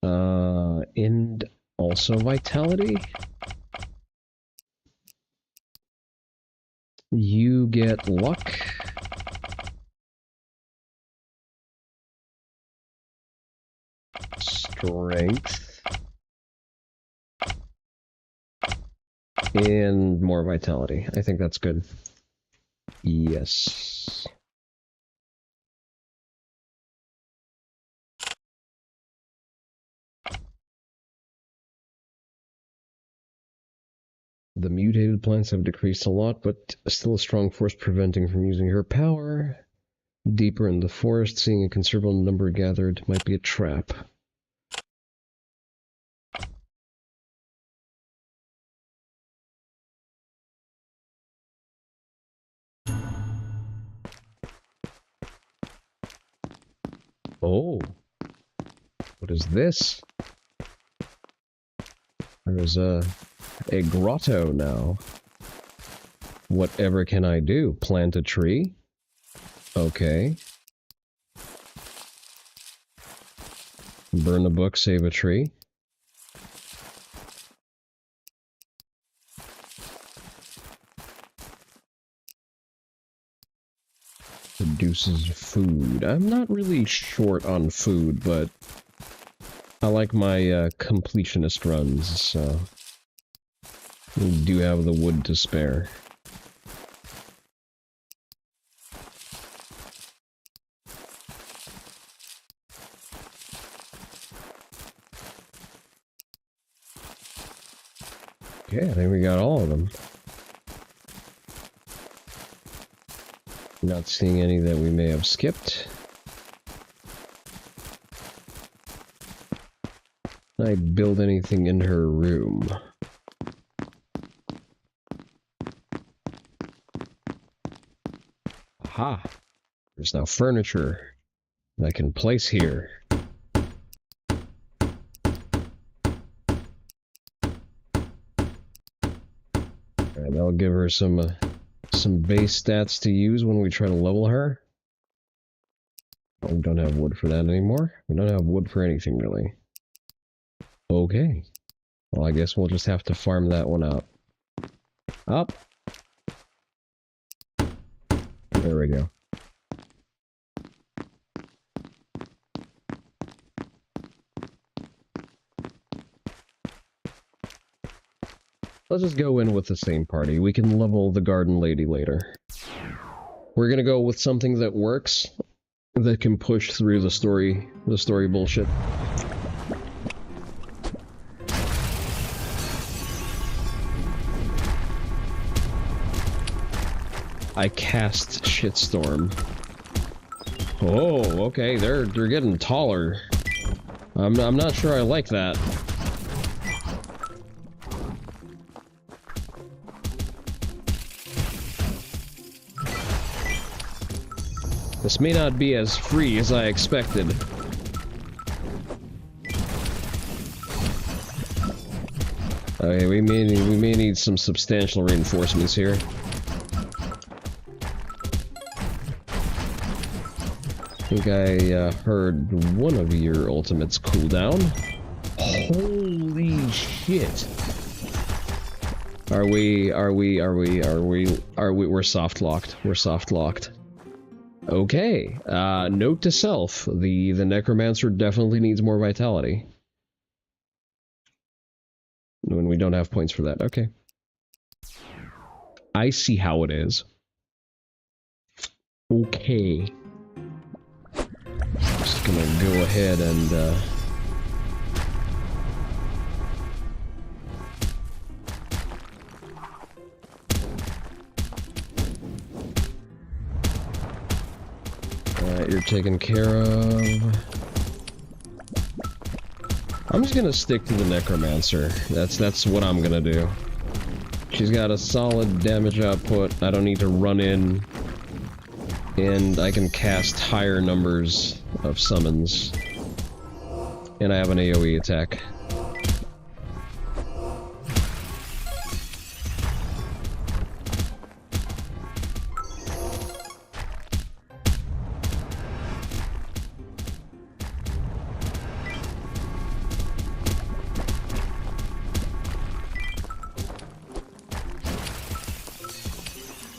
And also vitality. You get luck. Strength. And more vitality. I think that's good. Yes. The mutated plants have decreased a lot, but still a strong force preventing from using her power. Deeper in the forest, seeing a considerable number gathered might be a trap. Oh. What is this? There is a grotto now. Whatever can I do? Plant a tree? Okay. Burn a book, save a tree. Produces food. I'm not really short on food, but I like my completionist runs, so we do have the wood to spare. Okay, I think we got all of them. Not seeing any that we may have skipped. Can I build anything in her room? Aha! There's now furniture that I can place here. And that'll give her some base stats to use when we try to level her. Oh, we don't have wood for that anymore. We don't have wood for anything, really. Okay. Well, I guess we'll just have to farm that one out. Up. There we go. Let's just go in with the same party. We can level the garden lady later. We're gonna go with something that works, that can push through the story bullshit. I cast Shitstorm. Oh, okay, they're getting taller. I'm not sure I like that. This may not be as free as I expected. Okay, we may need some substantial reinforcements here. I think I heard one of your ultimates cool down. Holy shit! We're soft locked. We're soft locked. Okay. Note to self: the necromancer definitely needs more vitality. When we don't have points for that. Okay. I see how it is. Okay. Just gonna go ahead and alright, you're taken care of. I'm just gonna stick to the necromancer. That's what I'm gonna do. She's got a solid damage output. I don't need to run in. And I can cast higher numbers of summons. And I have an AoE attack.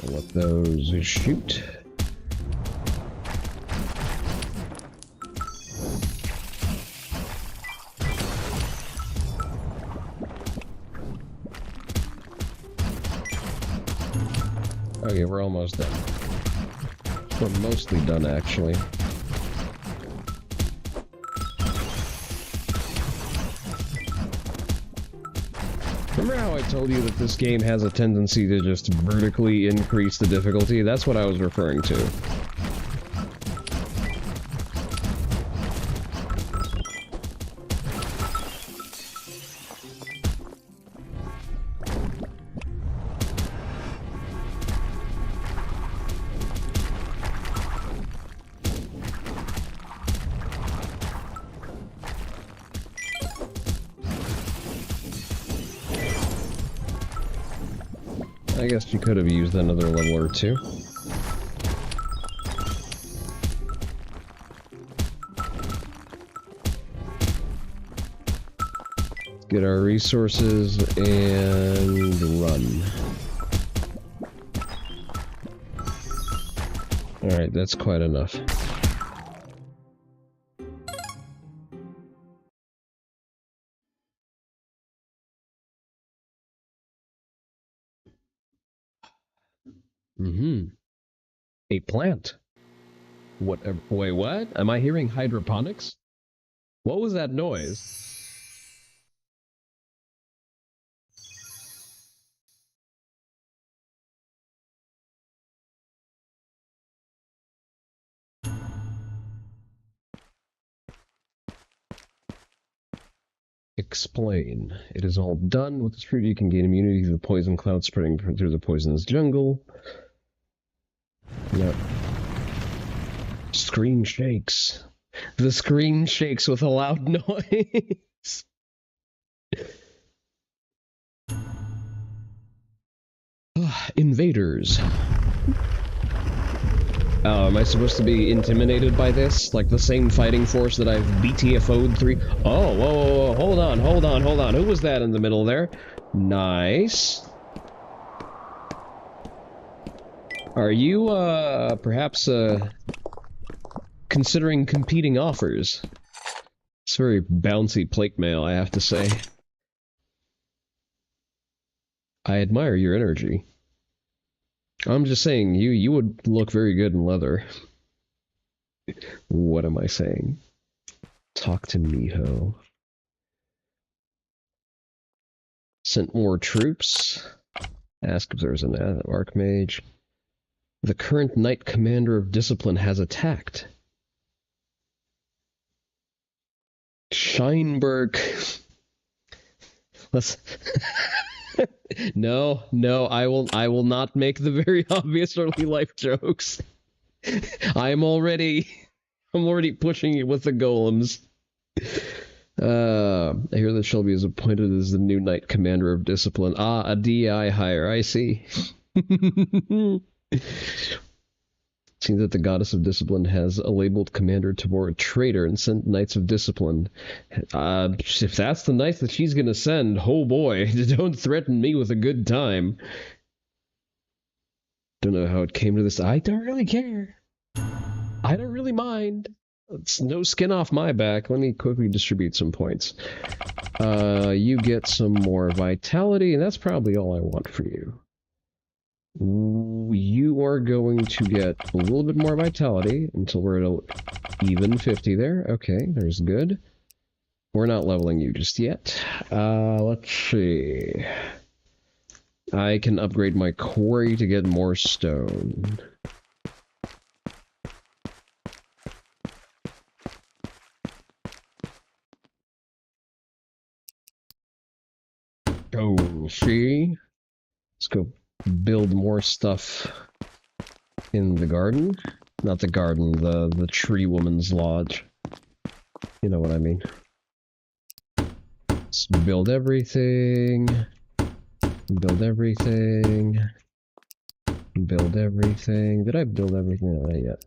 I'll let those shoot. Okay, we're almost done. We're mostly done, actually. Remember how I told you that this game has a tendency to just vertically increase the difficulty? That's what I was referring to. I guess you could have used another level or two. Let's get our resources and run. Alright, that's quite enough. A plant. Whatever. Wait, what? Am I hearing hydroponics? What was that noise? Explain. It is all done. With this fruit, you can gain immunity to the poison cloud spreading through the poisonous jungle. No. Screen shakes. The screen shakes with a loud noise. Invaders. Am I supposed to be intimidated by this? Like the same fighting force that I've BTFO'd through? Oh, whoa, hold on. Who was that in the middle there? Nice. Are you, perhaps, considering competing offers? It's very bouncy plate mail, I have to say. I admire your energy. I'm just saying, you would look very good in leather. What am I saying? Talk to Miho. Sent more troops. Ask if there's an Archmage. The current Knight Commander of Discipline has attacked. Scheinberg. Let's... No, I will not make the very obvious early life jokes. I'm already pushing it with the golems. I hear that Shelby is appointed as the new Knight Commander of Discipline. Ah, a DI hire, I see. Seems that the Goddess of Discipline has a labeled commander Tabor a traitor and sent Knights of Discipline. If that's the knights that she's gonna send, oh boy, don't threaten me with a good time. Don't know how it came to this. I don't really care. I don't really mind. It's no skin off my back. Let me quickly distribute some points. You get some more vitality, and that's probably all I want for you. You are going to get a little bit more vitality until we're at even 50 there. Okay, there's good. We're not leveling you just yet. Let's see. I can upgrade my quarry to get more stone. Oh, see? Let's go build more stuff in the garden. Not the garden, the tree woman's lodge. You know what I mean. Let's build everything. Build everything. Build everything. Did I build everything? No, not yet.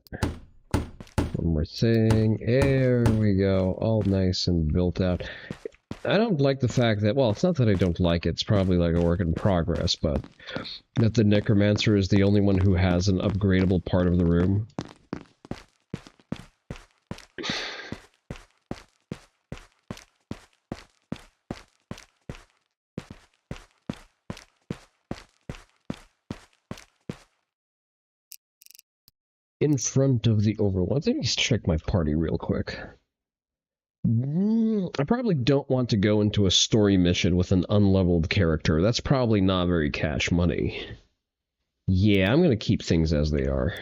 One more thing. There we go. All nice and built out. I don't like the fact that, well, it's not that I don't like it, it's probably like a work in progress, but that the Necromancer is the only one who has an upgradable part of the room. In front of the Overlord. Let me just check my party real quick. I probably don't want to go into a story mission with an unleveled character. That's probably not very cash money. Yeah, I'm going to keep things as they are.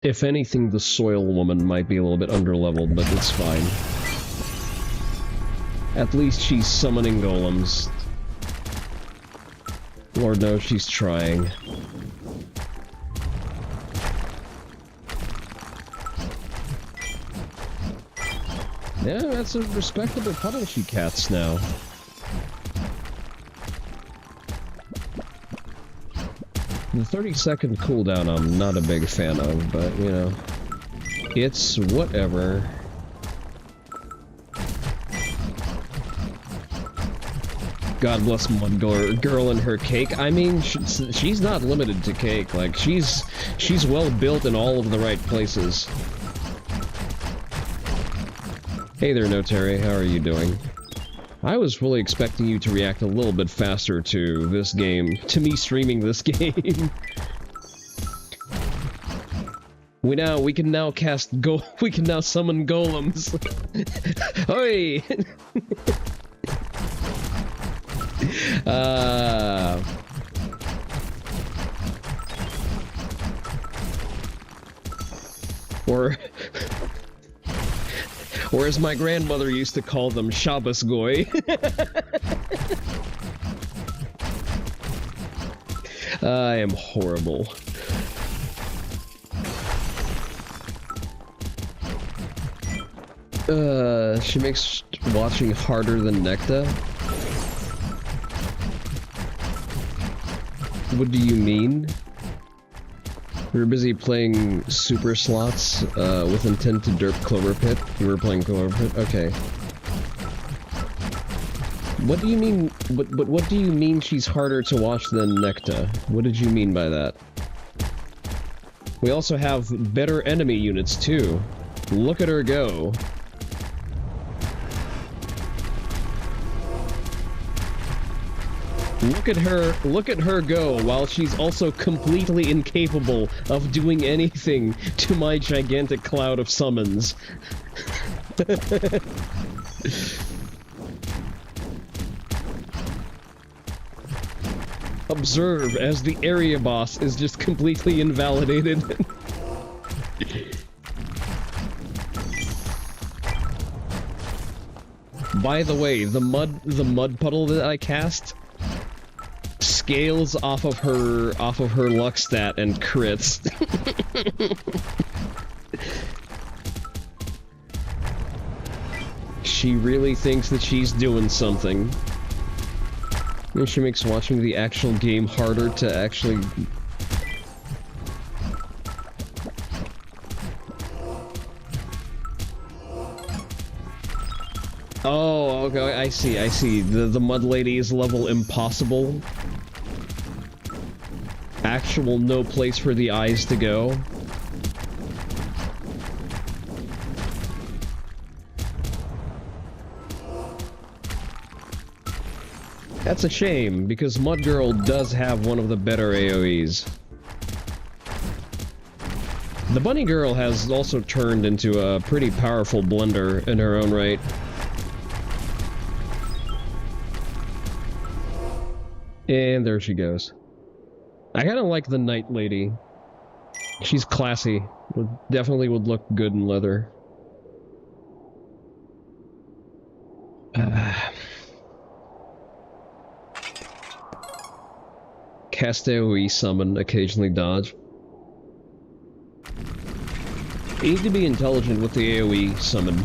If anything, the Soil Woman might be a little bit underleveled, but it's fine. At least she's summoning golems. Lord knows she's trying. Yeah, that's a respectable puddle she cats now. The 30-second cooldown I'm not a big fan of, but, you know, it's whatever. God bless Mud Girl and her cake. I mean, she's not limited to cake. Like, she's well built in all of the right places. Hey there, Notary. How are you doing? I was really expecting you to react a little bit faster to this game, to me streaming this game. We can now summon golems. Hoi! Or as my grandmother used to call them, Shabbos Goy. I am horrible. She makes watching harder than Necta? What do you mean? We were busy playing super slots with intent to derp Clover Pit. You were playing Clover Pit? Okay. What do you mean? But what do you mean she's harder to watch than Necta? What did you mean by that? We also have better enemy units too. Look at her go. Look at her go, while she's also completely incapable of doing anything to my gigantic cloud of summons. Observe as the area boss is just completely invalidated. By the way, the mud puddle that I cast scales off of her luck stat and crits. She really thinks that she's doing something. And she makes watching the actual game harder to actually... Oh, okay, I see. The mud lady is level impossible. Actual no place for the eyes to go. That's a shame, because Mud Girl does have one of the better AoEs. The Bunny Girl has also turned into a pretty powerful blender in her own right. And there she goes. I kinda like the Night Lady. She's classy. Definitely would look good in leather. Cast AoE summon, occasionally dodge. You need to be intelligent with the AoE summon.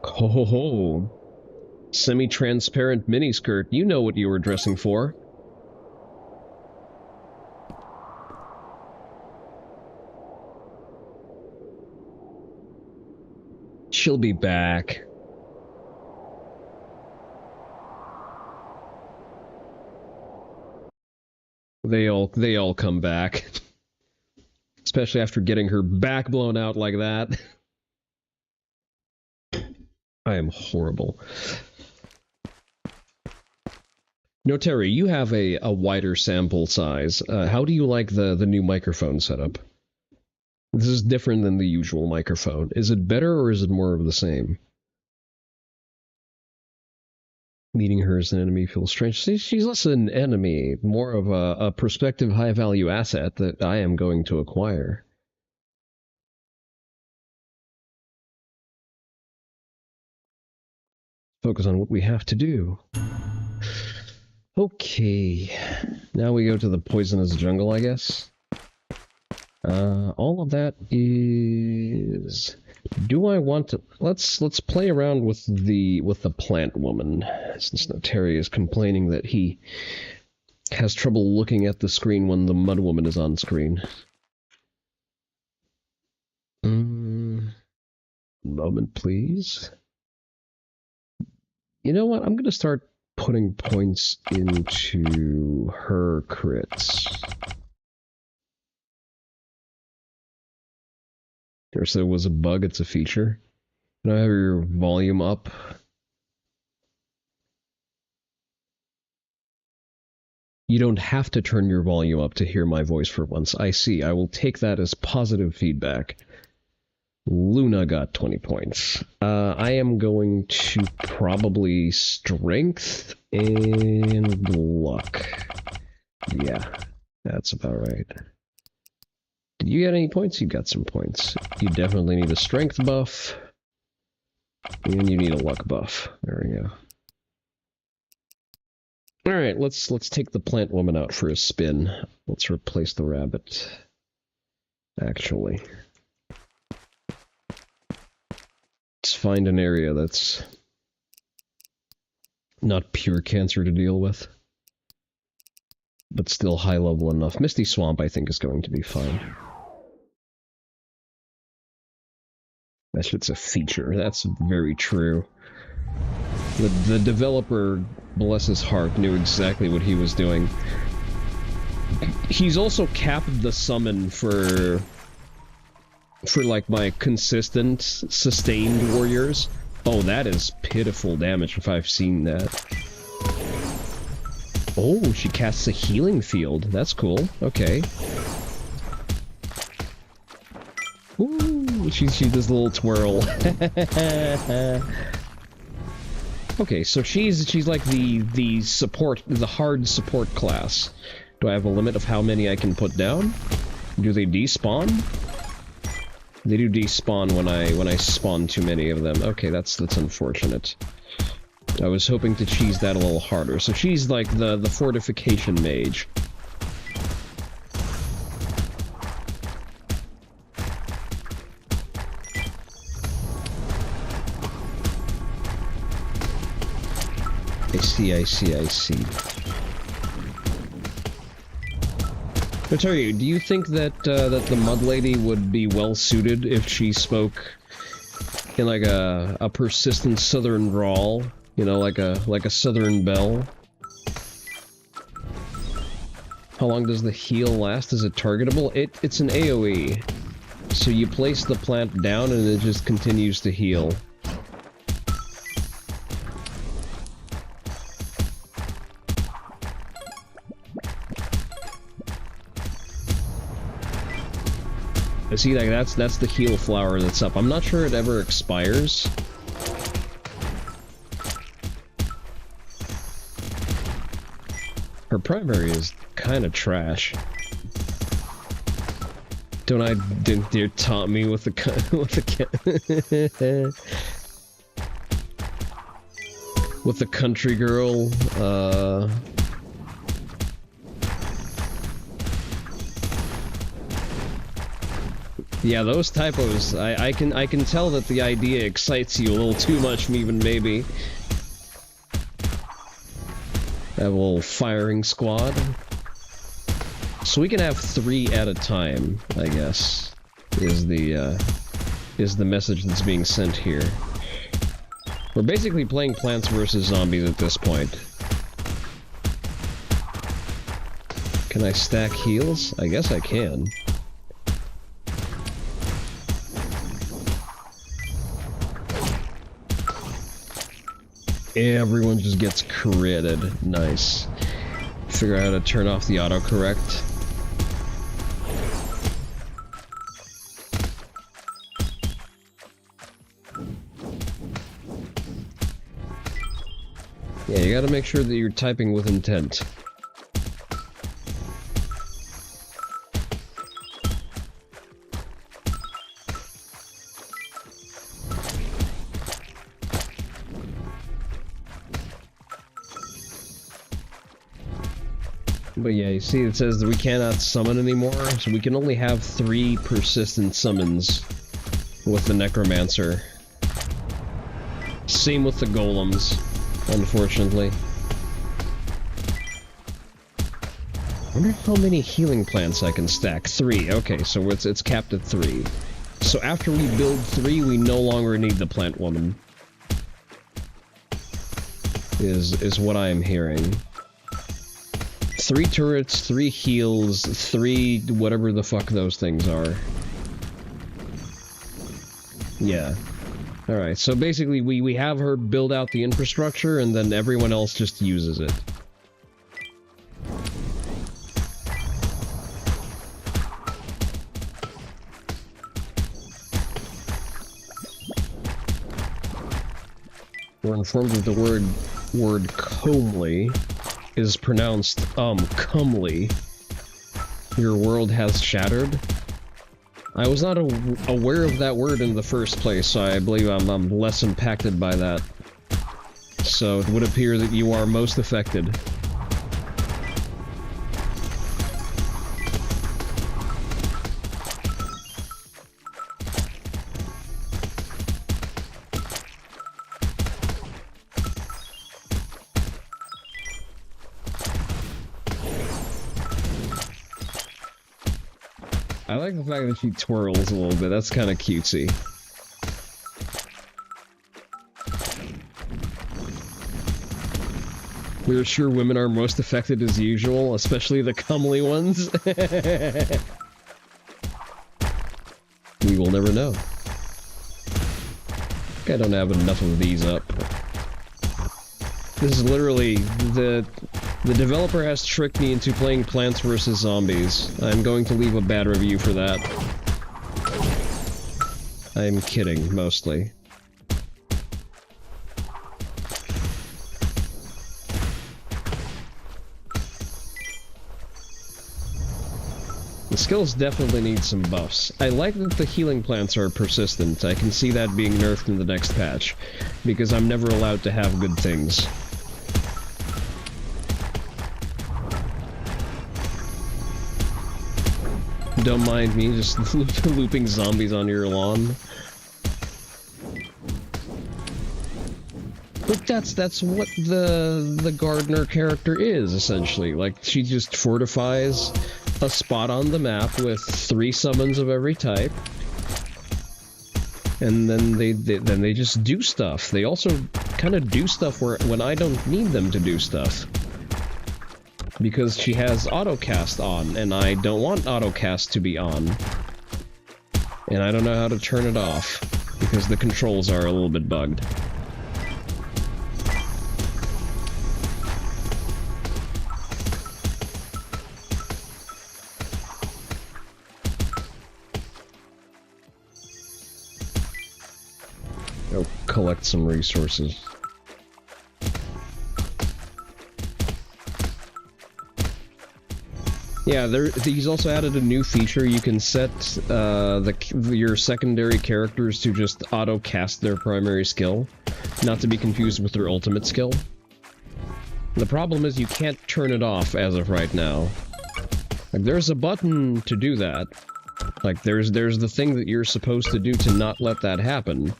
Ho ho ho. Semi-transparent miniskirt. You know what you were dressing for. She'll be back. They all come back. Especially after getting her back blown out like that. I am horrible. No, Terry, you have a wider sample size. How do you like the new microphone setup? This is different than the usual microphone. Is it better or is it more of the same? Meeting her as an enemy feels strange. See, she's less an enemy, more of a prospective high-value asset that I am going to acquire. Focus on what we have to do. Okay, now we go to the poisonous jungle, I guess. All of that is... Do I want to... Let's play around with the plant woman, since Notary is complaining that he has trouble looking at the screen when the mud woman is on screen. Moment, please. You know what? I'm gonna start putting points into her crits. Or so it was a bug, it's a feature. Can I have your volume up? You don't have to turn your volume up to hear my voice for once. I see. I will take that as positive feedback. Luna got 20 points. I am going to probably strength and luck. Yeah, that's about right. Did you get any points? You got some points. You definitely need a strength buff. And you need a luck buff. There we go. Alright, let's take the plant woman out for a spin. Let's replace the rabbit. Actually. Let's find an area that's not pure cancer to deal with. But still high level enough. Misty Swamp, I think, is going to be fine. That shit's a feature. That's very true. The developer, bless his heart, knew exactly what he was doing. He's also capped the summon for like my consistent, sustained warriors. Oh, that is pitiful damage if I've seen that. Oh, she casts a healing field. That's cool. Okay. Ooh, she does a little twirl. Okay, so she's like the support, the hard support class. Do I have a limit of how many I can put down? Do they despawn? They do despawn when I spawn too many of them. Okay, that's unfortunate. I was hoping to cheese that a little harder. So she's like the fortification mage. I see. But tell you, do you think that that the Mud Lady would be well suited if she spoke in like a persistent Southern drawl? You know, like a Southern belle? How long does the heal last? Is it targetable? It's an AoE. So you place the plant down and it just continues to heal. See, like that's the heal flower that's up. I'm not sure it ever expires. Her primary is kind of trash. Didn't you taunt me with the with the country girl? Yeah, those typos. I can tell that the idea excites you a little too much, even maybe. Have a little firing squad. So we can have 3 at a time, I guess. Is the message that's being sent here. We're basically playing Plants vs. Zombies at this point. Can I stack heals? I guess I can. Everyone just gets critted. Nice. Figure out how to turn off the autocorrect. Yeah, you gotta make sure that you're typing with intent. But yeah, you see it says that we cannot summon anymore, so we can only have 3 persistent summons with the Necromancer. Same with the Golems, unfortunately. I wonder how many healing plants I can stack. 3, okay, so it's capped at 3. So after we build 3, we no longer need the Plant Woman. Is what I am hearing. 3 turrets, 3 heals, 3 whatever the fuck those things are. Yeah. Alright, so basically we have her build out the infrastructure and then everyone else just uses it. We're informed that the word comely is pronounced, comely. Your world has shattered. I was not aware of that word in the first place, so I believe I'm less impacted by that. So it would appear that you are most affected. I like the fact that she twirls a little bit, that's kind of cutesy. We're sure women are most affected as usual, especially the comely ones. We will never know. I don't have enough of these up. This is literally the developer has tricked me into playing Plants vs. Zombies. I'm going to leave a bad review for that. I'm kidding, mostly. The skills definitely need some buffs. I like that the healing plants are persistent. I can see that being nerfed in the next patch, because I'm never allowed to have good things. Don't mind me just looping zombies on your lawn. But that's what the gardener character is, essentially. Like, she just fortifies a spot on the map with 3 summons of every type. And then they just do stuff. They also kind of do stuff when I don't need them to do stuff. Because she has autocast on, and I don't want autocast to be on. And I don't know how to turn it off, because the controls are a little bit bugged. Go collect some resources. Yeah, he's also added a new feature. You can set your secondary characters to just auto-cast their primary skill, not to be confused with their ultimate skill. The problem is you can't turn it off as of right now. Like, there's a button to do that. Like, there's the thing that you're supposed to do to not let that happen,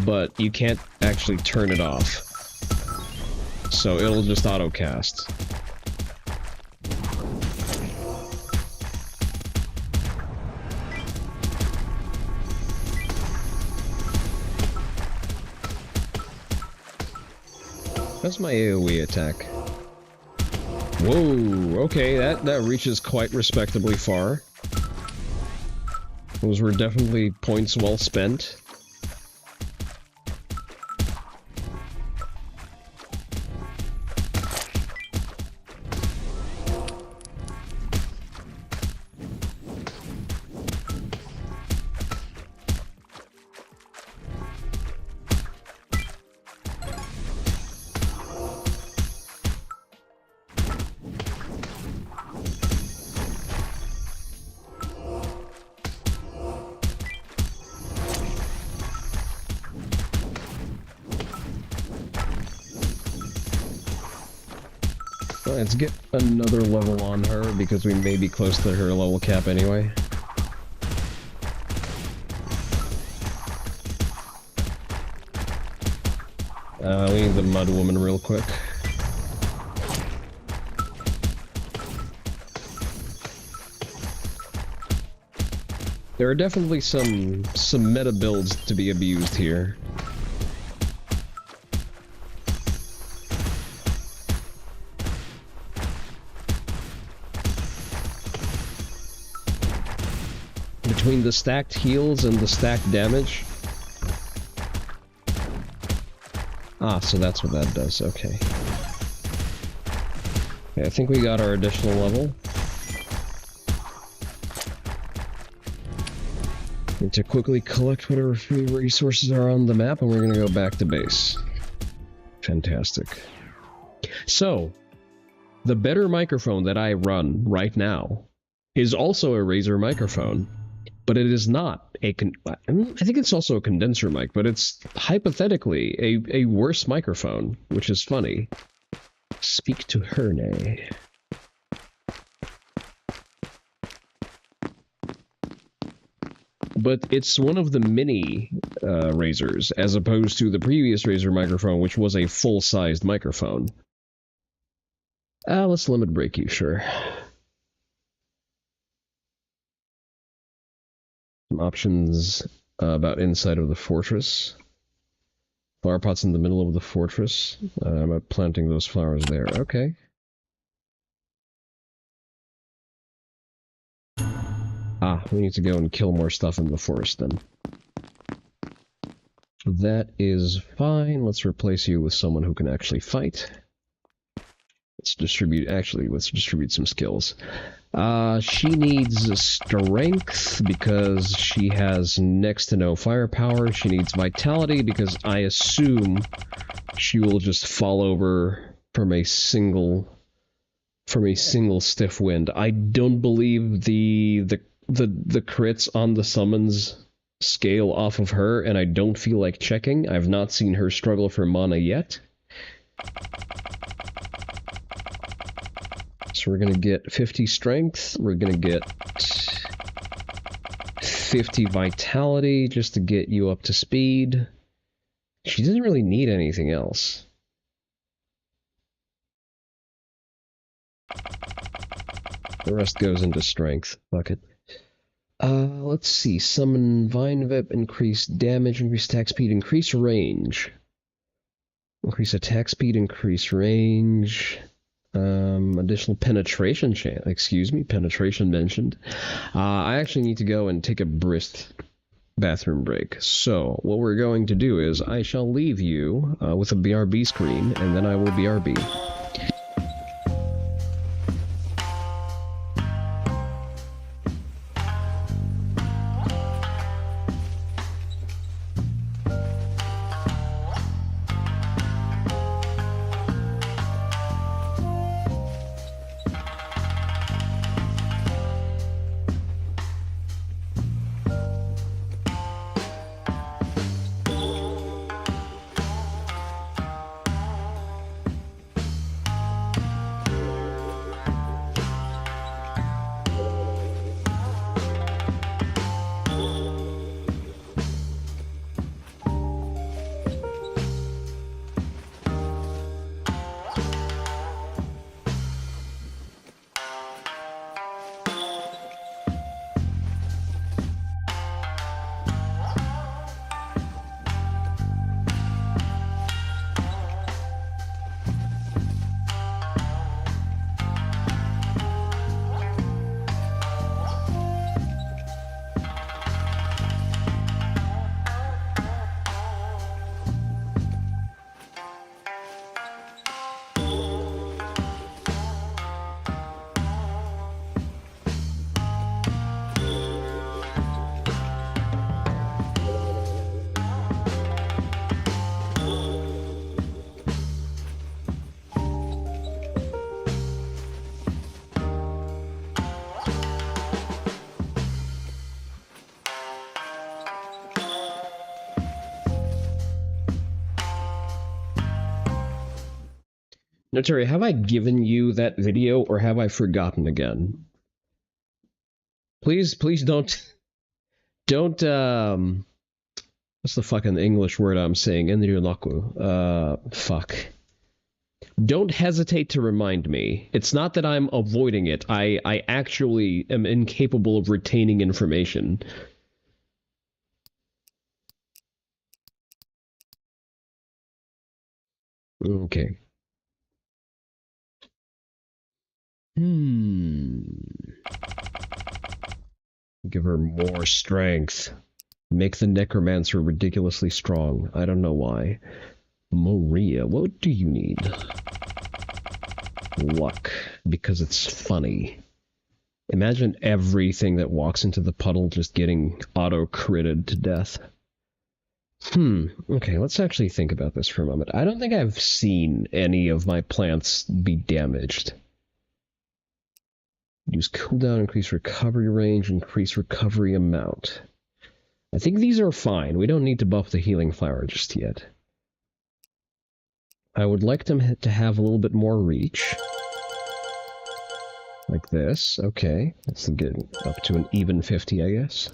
but you can't actually turn it off. So it'll just auto-cast. That's my AoE attack. Whoa, okay, that reaches quite respectably far. Those were definitely points well spent. Let's get another level on her, because we may be close to her level cap anyway. We need the Mud Woman real quick. There are definitely some meta builds to be abused here. Between the stacked heals and the stacked damage. Ah, so that's what that does, okay. Okay, I think we got our additional level. Need to quickly collect whatever free resources are on the map, and we're gonna go back to base. Fantastic. So, the better microphone that I run right now is also a Razer microphone. But it is not I think it's also a condenser mic, but it's hypothetically a worse microphone, which is funny. Speak to her, nay. But it's one of the mini Razers, as opposed to the previous Razer microphone, which was a full-sized microphone. Let's limit break you, sure. Some options about inside of the fortress. Flower pots in the middle of the fortress. I'm planting those flowers there. Okay. Ah, we need to go and kill more stuff in the forest then. That is fine. Let's replace you with someone who can actually fight. Let's distribute some skills. She needs strength because she has next to no firepower. She needs vitality because I assume she will just fall over from a single stiff wind. I don't believe the crits on the summons scale off of her, and I don't feel like checking. I've not seen her struggle for mana yet. So we're gonna get 50 strength, we're gonna get 50 vitality just to get you up to speed. She doesn't really need anything else. The rest goes into strength. Fuck it. Let's see. Summon Vine Whip, increase damage, increase attack speed, increase range. Increase attack speed, increase range. Additional penetration penetration mentioned. I actually need to go and take a brisk bathroom break. So, what we're going to do is, I shall leave you with a BRB screen, and then I will BRB. Notary, have I given you that video, or have I forgotten again? Please don't, what's the fucking English word I'm saying? Enryunaku. Fuck. Don't hesitate to remind me. It's not that I'm avoiding it. I actually am incapable of retaining information. Okay. Give her more strength. Make the necromancer ridiculously strong. I don't know why. Maria, what do you need? Luck, because it's funny. Imagine everything that walks into the puddle just getting auto-critted to death. Okay, let's actually think about this for a moment. I don't think I've seen any of my plants be damaged. Use cooldown, increase recovery range, increase recovery amount. I think these are fine. We don't need to buff the healing flower just yet. I would like them to have a little bit more reach. Like this. Okay. Let's get up to an even 50, I guess.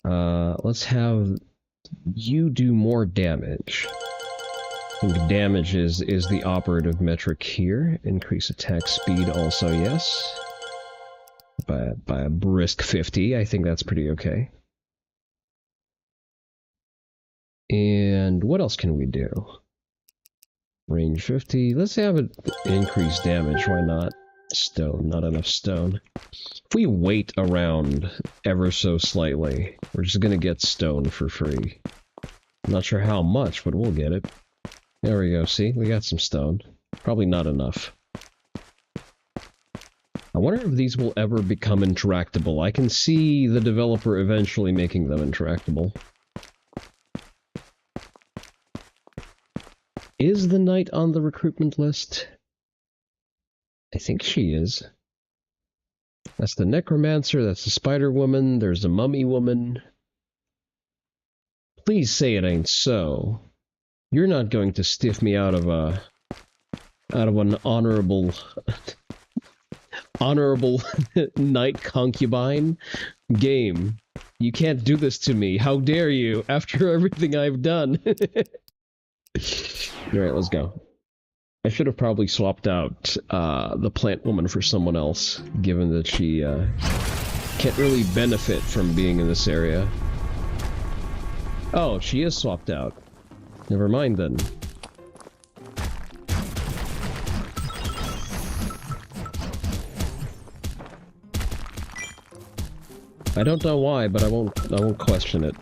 Let's have you do more damage. I think damage is the operative metric here. Increase attack speed also, yes. By a brisk 50, I think that's pretty okay. And what else can we do? Range 50. Let's have it increase damage. Why not? Stone. Not enough stone. If we wait around ever so slightly, we're just gonna get stone for free. I'm not sure how much, but we'll get it. There we go. See? We got some stone. Probably not enough. I wonder if these will ever become interactable. I can see the developer eventually making them interactable. Is the knight on the recruitment list? I think she is. That's the necromancer, that's the spider woman, there's the mummy woman. Please say it ain't so. You're not going to stiff me out of an honorable knight concubine game. You can't do this to me. How dare you, after everything I've done. Alright, let's go. I should have probably swapped out the plant woman for someone else, given that she can't really benefit from being in this area. Oh, she is swapped out. Never mind then. I don't know why, but I won't question it.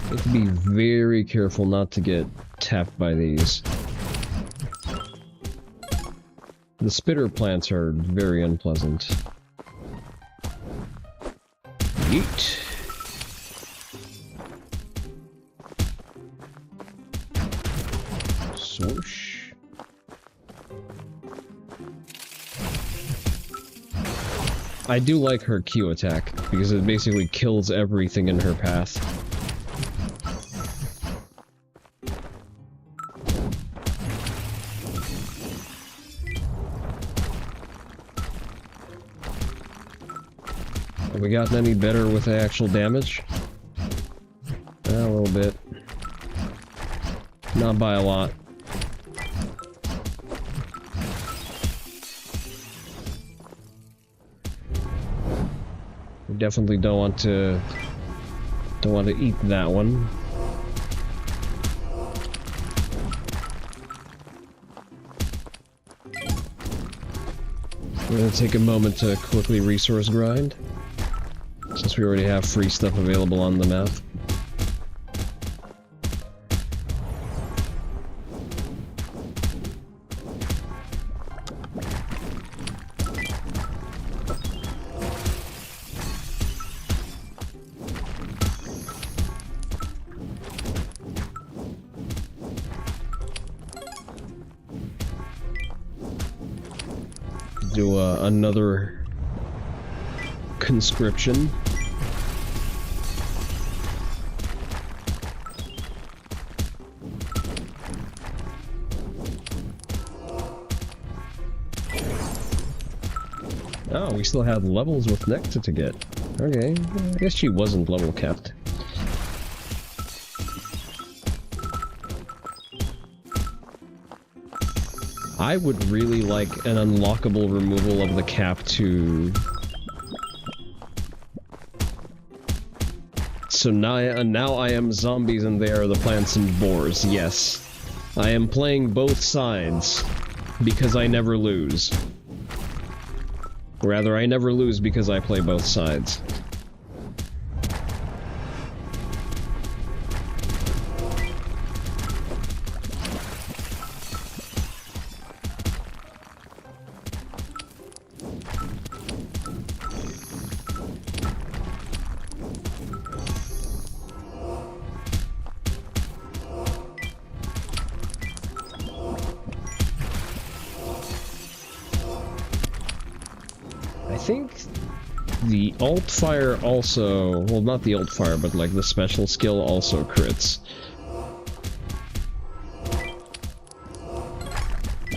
Have to be very careful not to get tapped by these. The spitter plants are very unpleasant. Yeet. Swoosh. I do like her Q attack, because it basically kills everything in her path. Have we gotten any better with the actual damage? A little bit. Not by a lot. We definitely don't want to eat that one. We're gonna take a moment to quickly resource grind, since we already have free stuff available on the map. Do another conscription. Oh, we still had levels with Necta to get. Okay, I guess she wasn't level capped. I would really like an unlockable removal of the cap to... So now I am zombies and they are the plants and boars, yes. I am playing both sides, because I never lose. Rather, I never lose because I play both sides. I think the alt fire also, well, not the alt fire, but like the special skill also crits.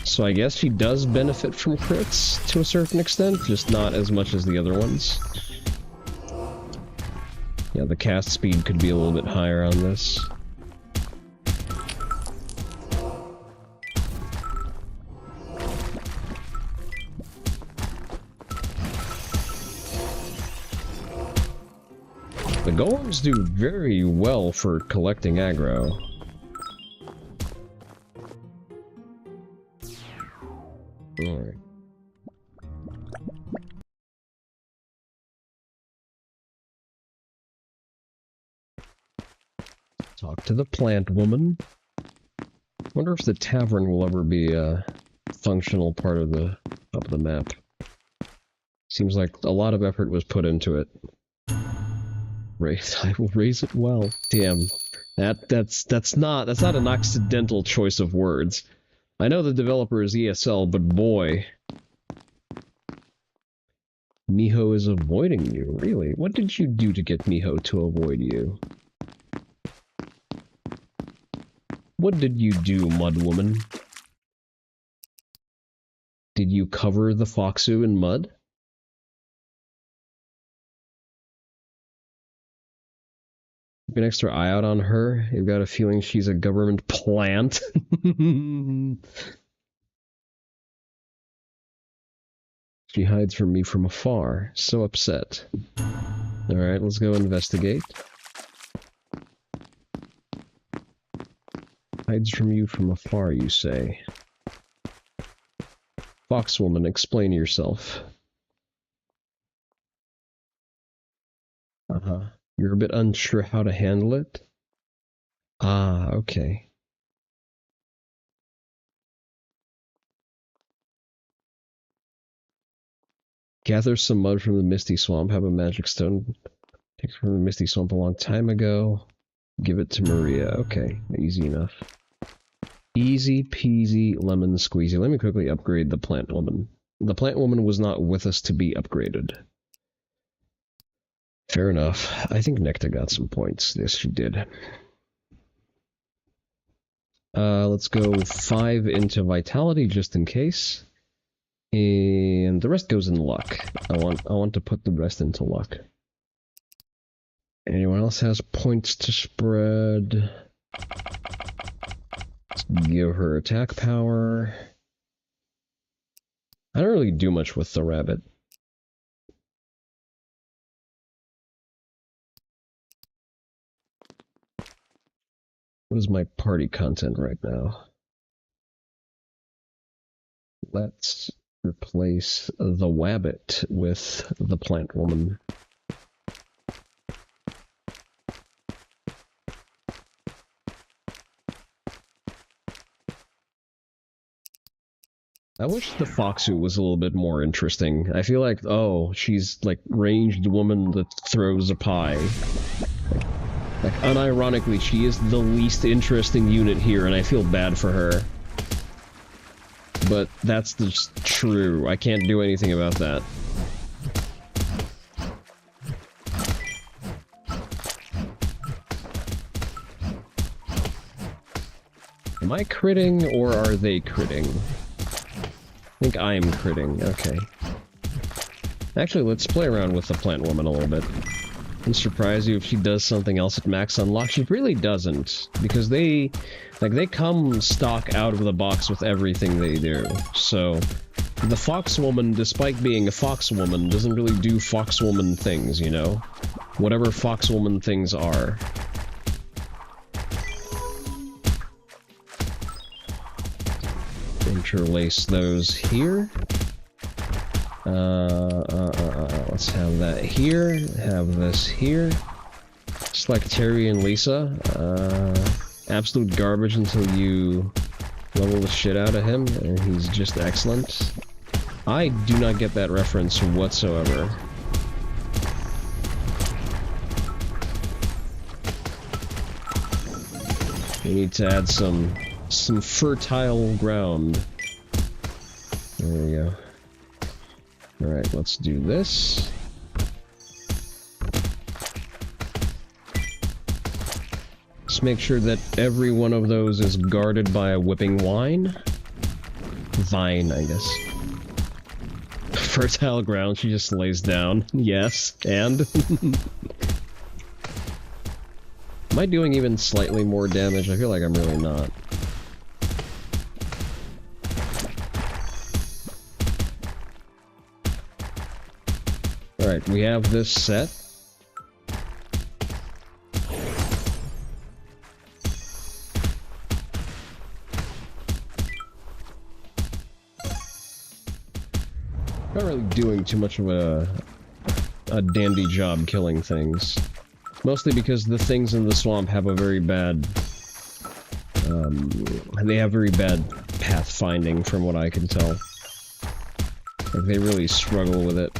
So I guess she does benefit from crits to a certain extent, just not as much as the other ones. Yeah, the cast speed could be a little bit higher on this. The golems do very well for collecting aggro. Alright. Talk to the plant woman. Wonder if the tavern will ever be a functional part of the map. Seems like a lot of effort was put into it. I will raise it well. Damn. That's not an accidental choice of words. I know the developer is ESL, but boy. Miho is avoiding you, really? What did you do to get Miho to avoid you? What did you do, mud woman? Did you cover the Foxu in mud? Keep an extra eye out on her. You've got a feeling she's a government plant. She hides from me from afar. So upset. Alright, let's go investigate. Hides from you from afar, you say. Foxwoman, explain yourself. Uh-huh. You're a bit unsure how to handle it? Ah, okay. Gather some mud from the Misty Swamp, have a magic stone. Take it from the Misty Swamp a long time ago. Give it to Maria. Okay, easy enough. Easy peasy lemon squeezy. Let me quickly upgrade the plant woman. The plant woman was not with us to be upgraded. Fair enough. I think Necta got some points. Yes, she did. Let's go 5 into vitality just in case. And the rest goes in luck. I want to put the rest into luck. Anyone else has points to spread? Let's give her attack power. I don't really do much with the rabbit. What is my party content right now? Let's replace the wabbit with the plant woman. I wish the Foxu was a little bit more interesting. I feel like, oh, she's like ranged woman that throws a pie. Like, unironically, she is the least interesting unit here, and I feel bad for her. But that's just true. I can't do anything about that. Am I critting, or are they critting? I think I am critting. Okay. Actually, let's play around with the plant woman a little bit. Wouldn't surprise you if she does something else at max unlock. She really doesn't, because they come stock out of the box with everything they do. So the Foxwoman, despite being a Foxwoman, doesn't really do Foxwoman things, you know? Whatever Foxwoman things are. Interlace those here. Let's have that here, have this here. Just like Terry and Lisa. Absolute garbage until you level the shit out of him, and he's just excellent. I do not get that reference whatsoever. We need to add some fertile ground. There we go. Alright, let's do this. Just make sure that every one of those is guarded by a whipping vine, I guess. Fertile ground, she just lays down. Yes, and? Am I doing even slightly more damage? I feel like I'm really not. Alright, we have this set. Not really doing too much of a dandy job killing things. Mostly because the things in the swamp have a very bad... they have very bad pathfinding, from what I can tell. Like, they really struggle with it.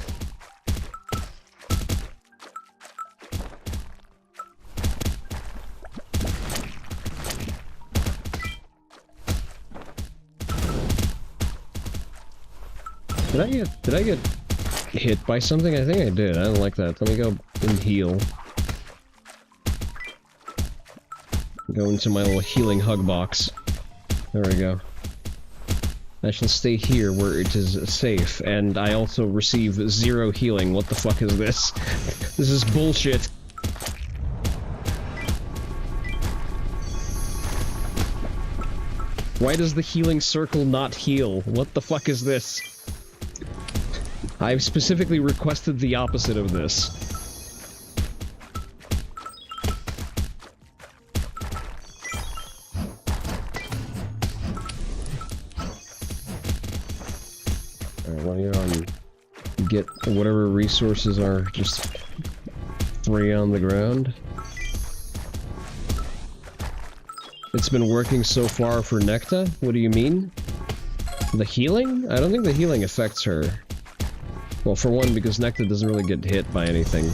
Did I get hit by something? I think I did. I don't like that. Let me go and heal. Go into my little healing hug box. There we go. I shall stay here where it is safe, and I also receive 0 healing. What the fuck is this? This is bullshit. Why does the healing circle not heal? What the fuck is this? I've specifically requested the opposite of this. Alright, well, you know, get whatever resources are just free on the ground. It's been working so far for Necta? What do you mean? The healing? I don't think the healing affects her. Well, for one, because Necta doesn't really get hit by anything.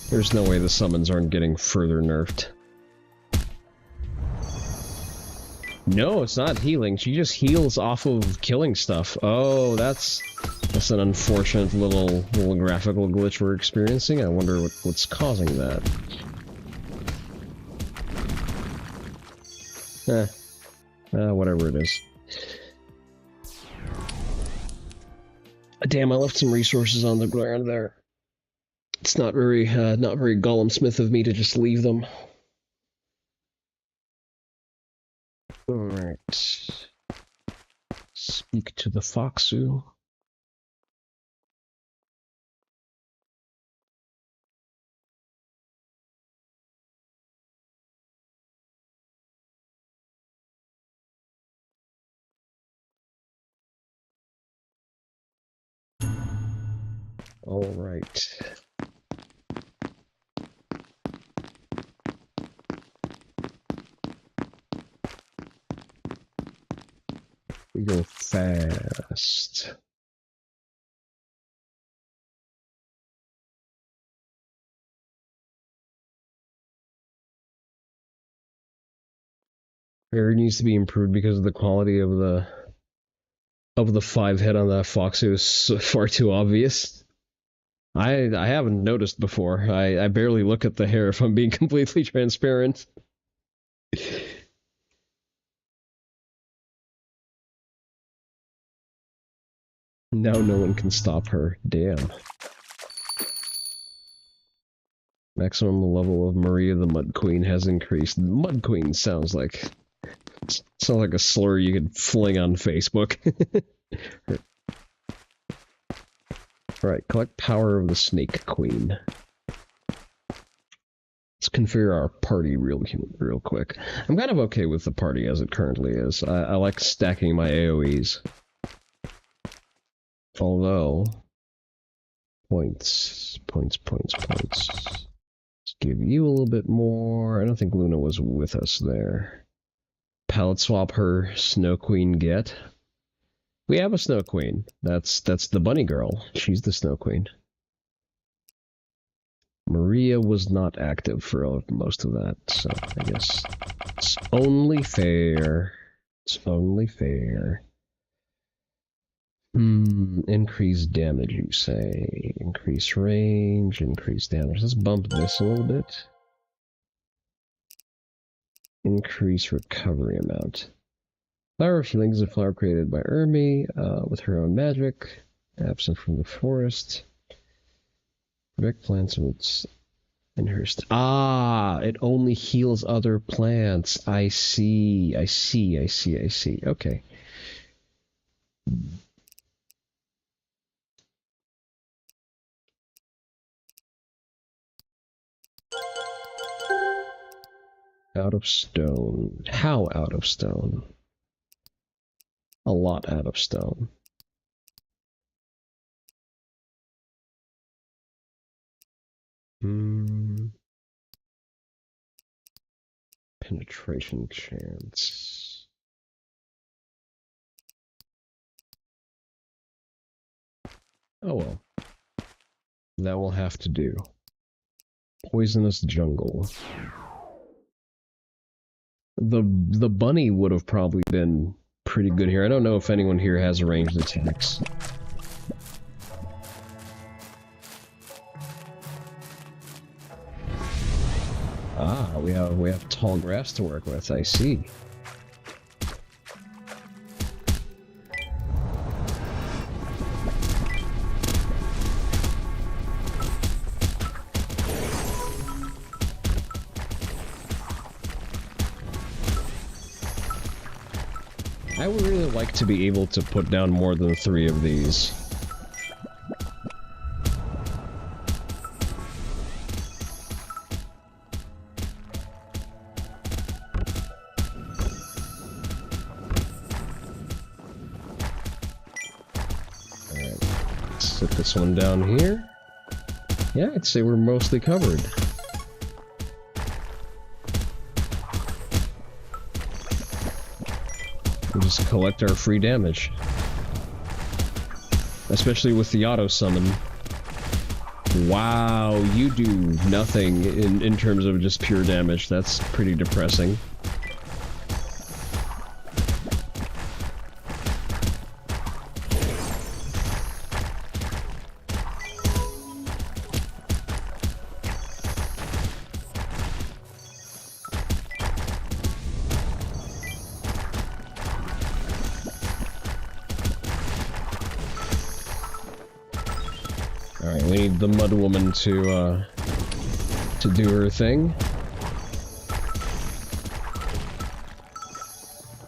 There's no way the summons aren't getting further nerfed. No, it's not healing. She just heals off of killing stuff. Oh, that's an unfortunate little graphical glitch we're experiencing. I wonder what's causing that. Whatever it is. Damn, I left some resources on the ground there. It's not very Gollum Smith of me to just leave them. Alright. Speak to the Foxu. Alright. We go fast. Air needs to be improved because of the quality of the 5 head on that fox. It was so far too obvious. I haven't noticed before. I barely look at the hair if I'm being completely transparent. Now no one can stop her. Damn. Maximum level of Maria the Mud Queen has increased. Mud Queen sounds like a slur you could fling on Facebook. Alright, collect power of the Snake Queen. Let's configure our party real quick. I'm kind of okay with the party as it currently is. I like stacking my AoEs. Although... Points. Let's give you a little bit more. I don't think Luna was with us there. Palette swap her Snow Queen get. We have a Snow Queen. That's the bunny girl. She's the Snow Queen. Maria was not active for most of that, so I guess it's only fair. It's only fair. Increase damage, you say. Increase range, increase damage. Let's bump this a little bit. Increase recovery amount. Flower of Healing is a flower created by Ermi with her own magic. Absent from the forest. Protect plants and its in her it only heals other plants. I see. Okay. Out of stone. How out of stone? A lot out of stone. Penetration chance. Oh well. That will have to do. Poisonous jungle. The bunny would have probably been pretty good here. I don't know if anyone here has ranged attacks. Ah, we have tall grass to work with, I see. I would really like to be able to put down more than 3 of these. Alright, set this one down here. Yeah, I'd say we're mostly covered. We'll just collect our free damage. Especially with the auto summon. Wow, you do nothing in terms of just pure damage. That's pretty depressing. Alright, we need the mud woman to do her thing.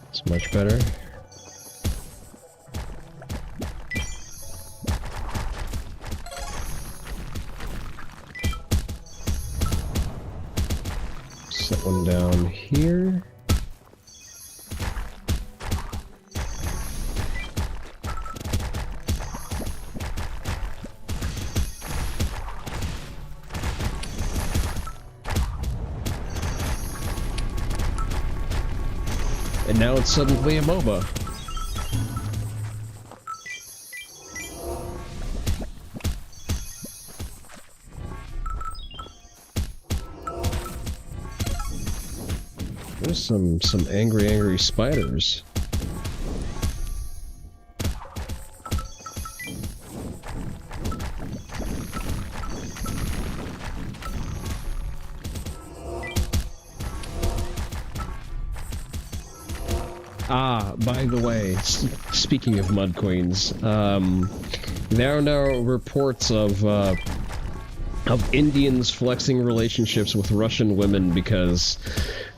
It's much better. Set one down here. And now it's suddenly a MOBA. There's some angry spiders. Ah, by the way, speaking of Mud Queens, there are now reports of Indians flexing relationships with Russian women because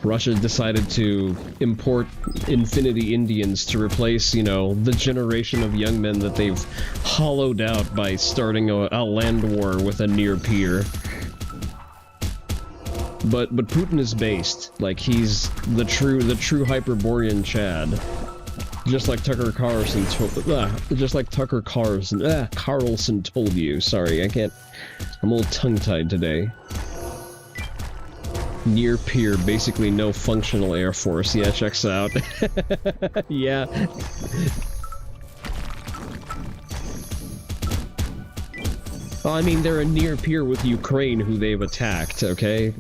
Russia decided to import Infinity Indians to replace, you know, the generation of young men that they've hollowed out by starting a land war with a near peer. But Putin is based, like he's the true Hyperborean Chad, just like Tucker Carlson Carlson told you. Sorry, I'm a little tongue-tied today. Near peer, basically no functional air force. Yeah, checks out. Yeah. Well, I mean, they're a near peer with Ukraine, who they've attacked. Okay.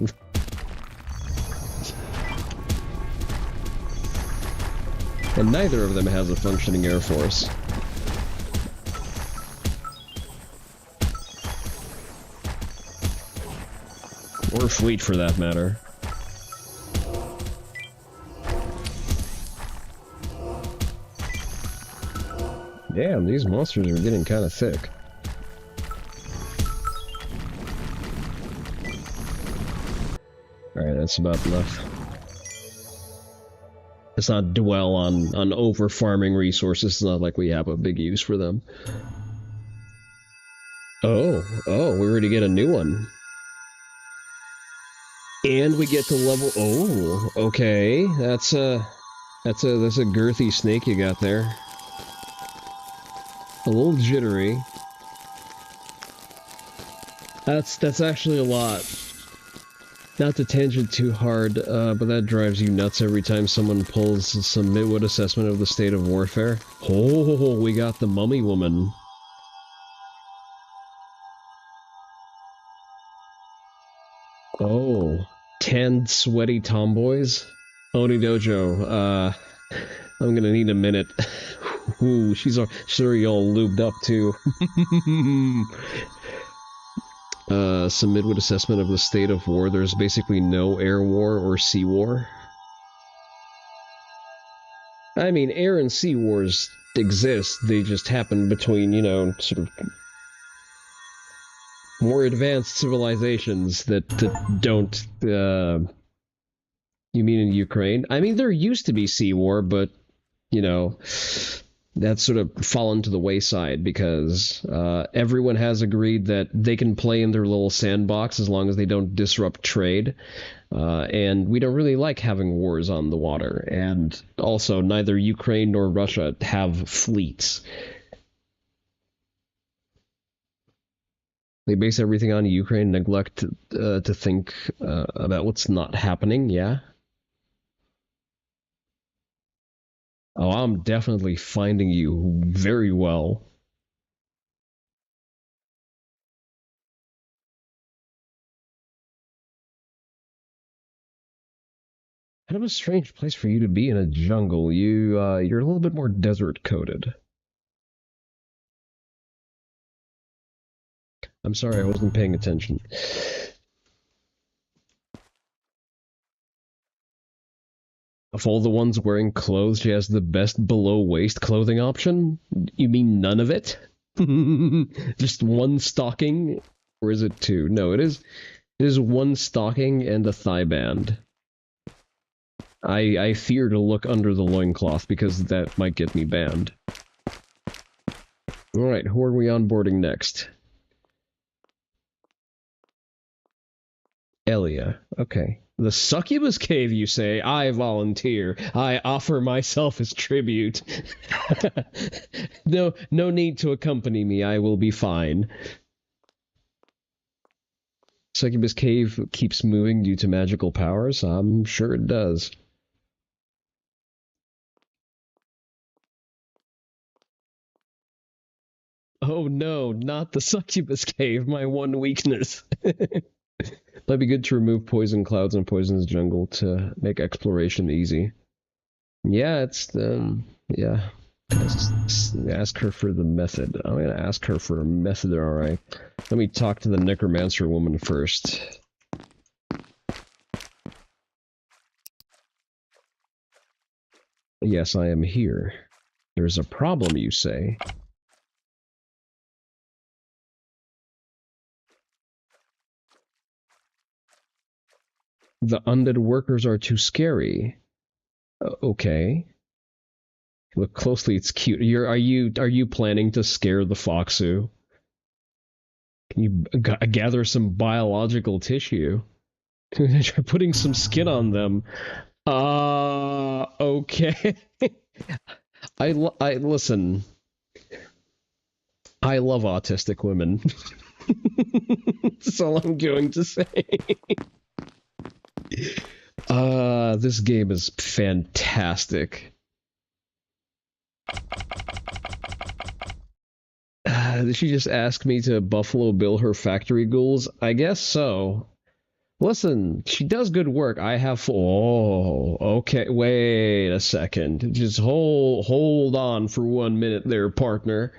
And neither of them has a functioning air force. Or fleet, for that matter. Damn, these monsters are getting kind of thick. Alright, that's about enough. Let's not dwell on over-farming resources. It's not like we have a big use for them. Oh, we already get a new one. And we get to level. Oh, okay. That's a girthy snake you got there. A little jittery. That's actually a lot. Not to tangent too hard, but that drives you nuts every time someone pulls some midwood assessment of the state of warfare. Oh, we got the mummy woman. Oh, 10 sweaty tomboys? Oni Dojo, I'm gonna need a minute. Ooh, she's already all lubed up, too. Some midwood assessment of the state of war. There's basically no air war or sea war. I mean, air and sea wars exist. They just happen between, you know, sort of more advanced civilizations that don't, you mean in Ukraine? I mean, there used to be sea war, but, you know, that's sort of fallen to the wayside because everyone has agreed that they can play in their little sandbox as long as they don't disrupt trade. And we don't really like having wars on the water. And also, neither Ukraine nor Russia have fleets. They base everything on Ukraine, neglect to think about what's not happening, yeah? Oh, I'm definitely finding you very well. Kind of a strange place for you to be in a jungle. You're a little bit more desert coated. I'm sorry, I wasn't paying attention. Of all the ones wearing clothes, she has the best below waist clothing option? You mean none of it? Just one stocking? Or is it two? No, it is one stocking and a thigh band. I fear to look under the loincloth because that might get me banned. Alright, who are we onboarding next? Elia. Okay. The succubus cave, you say? I volunteer. I offer myself as tribute. No need to accompany me. I will be fine. Succubus cave keeps moving due to magical powers? I'm sure it does. Oh no, not the succubus cave, my one weakness. Might be good to remove poison clouds and poisonous jungle to make exploration easy. Yeah, yeah. Ask her for the method. I'm gonna ask her for a method, alright. Let me talk to the necromancer woman first. Yes, I am here. There's a problem, you say? The undead workers are too scary. Okay. Look closely, it's cute. Are you planning to scare the Foxu? Can you gather some biological tissue? Try putting some skin on them. Okay. I listen. I love autistic women. That's all I'm going to say. This game is fantastic. Did she just ask me to Buffalo Bill her factory ghouls? I guess so. Listen, she does good work. I have. Oh, okay. Wait a second. Just hold on for 1 minute, there, partner.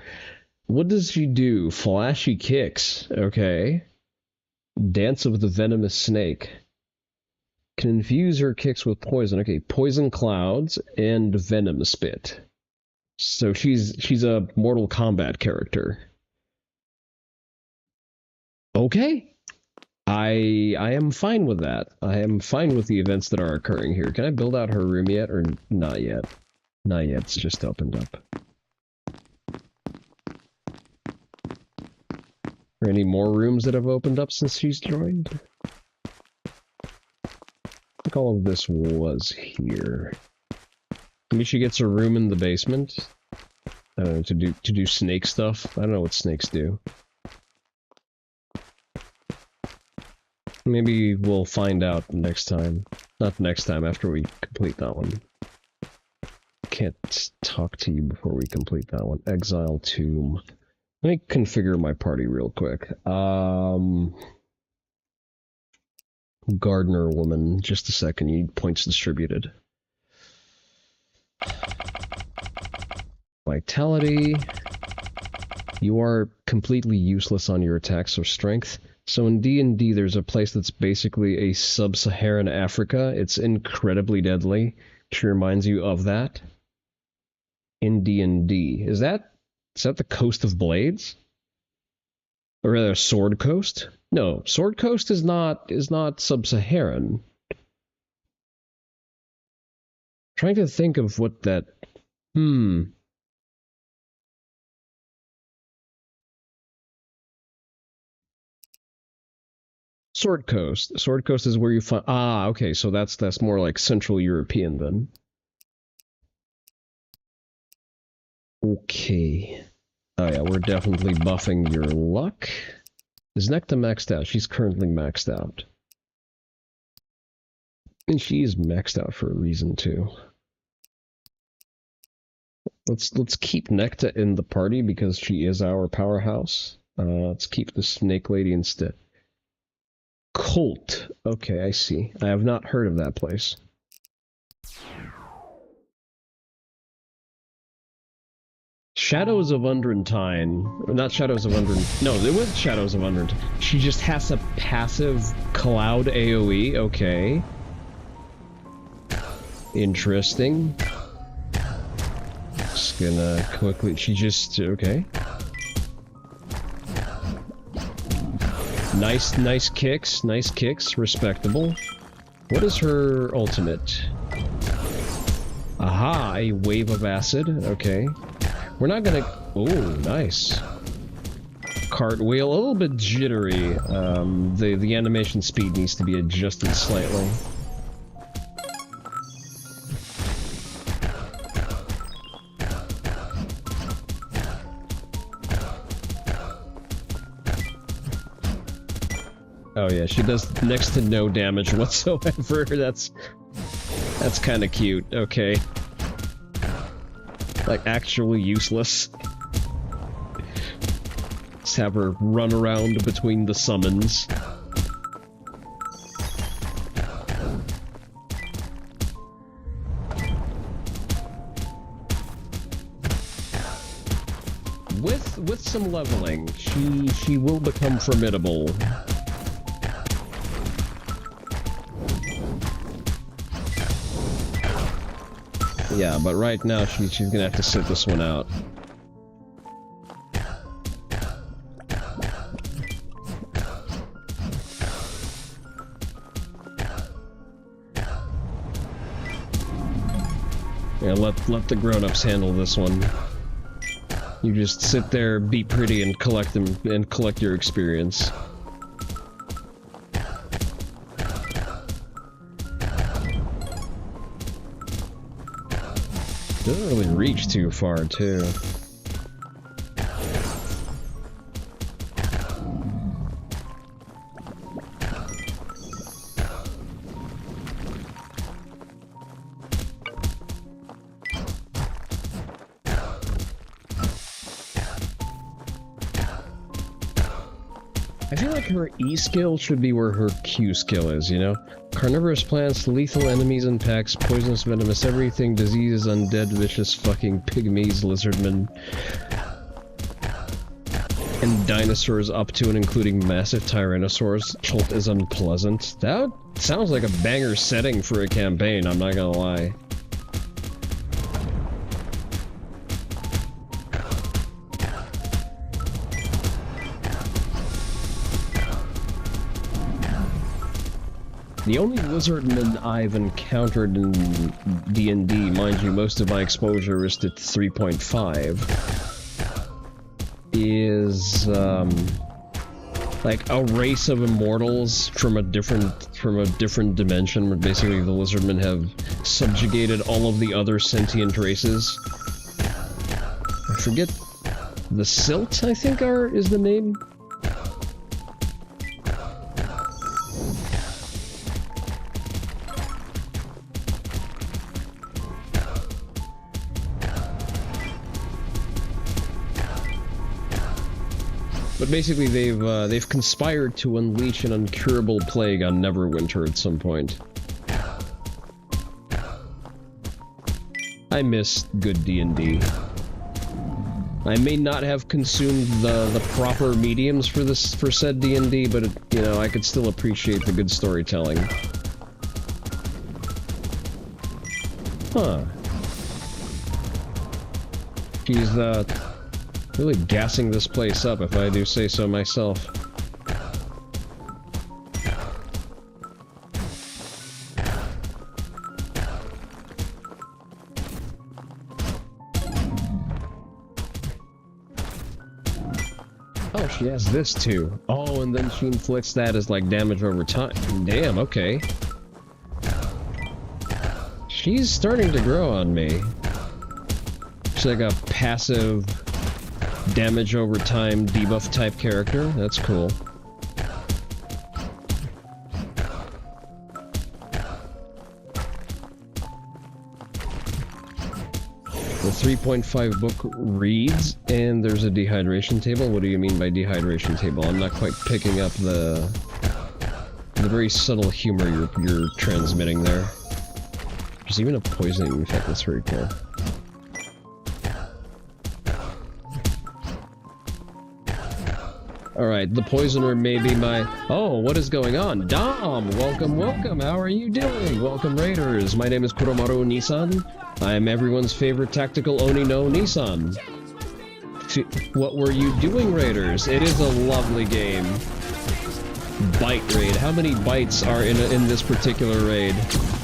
What does she do? Flashy kicks. Okay. Dance of the venomous snake. Can infuse her kicks with poison. Okay, poison clouds and venom spit. So she's a Mortal Kombat character. Okay. I am fine with that. I am fine with the events that are occurring here. Can I build out her room yet or not yet? Not yet. It's just opened up. Are any more rooms that have opened up since she's joined? think all of this was here. Maybe she gets a room in the basement. I don't know, to do snake stuff. I don't know what snakes do. Maybe we'll find out next time. Not next time, after we complete that one. Can't talk to you before we complete that one. Exile Tomb. Let me configure my party real quick. Gardener woman, just a second, you need points distributed. Vitality. You are completely useless on your attacks or strength. So in D&D, there's a place that's basically a sub-Saharan Africa. It's incredibly deadly. She reminds you of that. In D&D. Is that the Coast of Blades? Or rather, Sword Coast? No, Sword Coast is not sub-Saharan. Trying to think of what that... Sword Coast. Sword Coast is where you find... Ah, okay, so that's more like Central European then. Okay. Oh yeah, we're definitely buffing your luck. Is Necta maxed out? She's currently maxed out. And she is maxed out for a reason too. Let's keep Necta in the party because she is our powerhouse. Let's keep the Snake Lady instead. Colt. Okay, I see. I have not heard of that place. Shadows of Undrentine. Not Shadows of Undrentine. No, it was Shadows of Undrentine. She just has a passive cloud AoE. Okay. Interesting. Just gonna quickly... She just... Okay. Nice kicks, respectable. What is her ultimate? Aha, a wave of acid, okay. We're not gonna... Oh, nice. Cartwheel, a little bit jittery. The animation speed needs to be adjusted slightly. Oh yeah, she does next to no damage whatsoever. That's kind of cute. Okay. Like, actually useless. Just have her run around between the summons. With some leveling, she will become formidable. Yeah, but right now she's gonna have to sit this one out. Yeah, let the grown-ups handle this one. You just sit there, be pretty, and collect them and collect your experience. Doesn't really reach too far, too. I feel like her E skill should be where her Q skill is, you know? Carnivorous plants, lethal enemies and packs, poisonous, venomous, everything, diseases, undead, vicious, fucking pygmies, lizardmen, and dinosaurs up to and including massive tyrannosaurs. Cholt is unpleasant. That sounds like a banger setting for a campaign, I'm not gonna lie. The only lizardmen I've encountered in D&D, mind you, most of my exposure is to 3.5, is, like a race of immortals from a different dimension, where basically the lizardmen have subjugated all of the other sentient races. I forget, the Silt, I think, is the name. But basically, they've conspired to unleash an incurable plague on Neverwinter at some point. I miss good D&D. I may not have consumed the proper mediums for said D&D, but you know, I could still appreciate the good storytelling. Huh. She's really gassing this place up, if I do say so myself. Oh, she has this too. Oh, and then she inflicts that as like damage over time. Damn, okay. She's starting to grow on me. She's like a passive damage over time debuff type character. That's cool. The 3.5 book reads, and there's a dehydration table. What do you mean by dehydration table? I'm not quite picking up the very subtle humor you're transmitting there. There's even a poisoning effect. That's very cool. Alright, the poisoner may be my... Oh, what is going on? Dom! Welcome, welcome! How are you doing? Welcome, Raiders! My name is Kuromaru Onii-san. I am everyone's favorite tactical Oni no Onii-san. What were you doing, Raiders? It is a lovely game. Bite raid. How many bites are in this particular raid?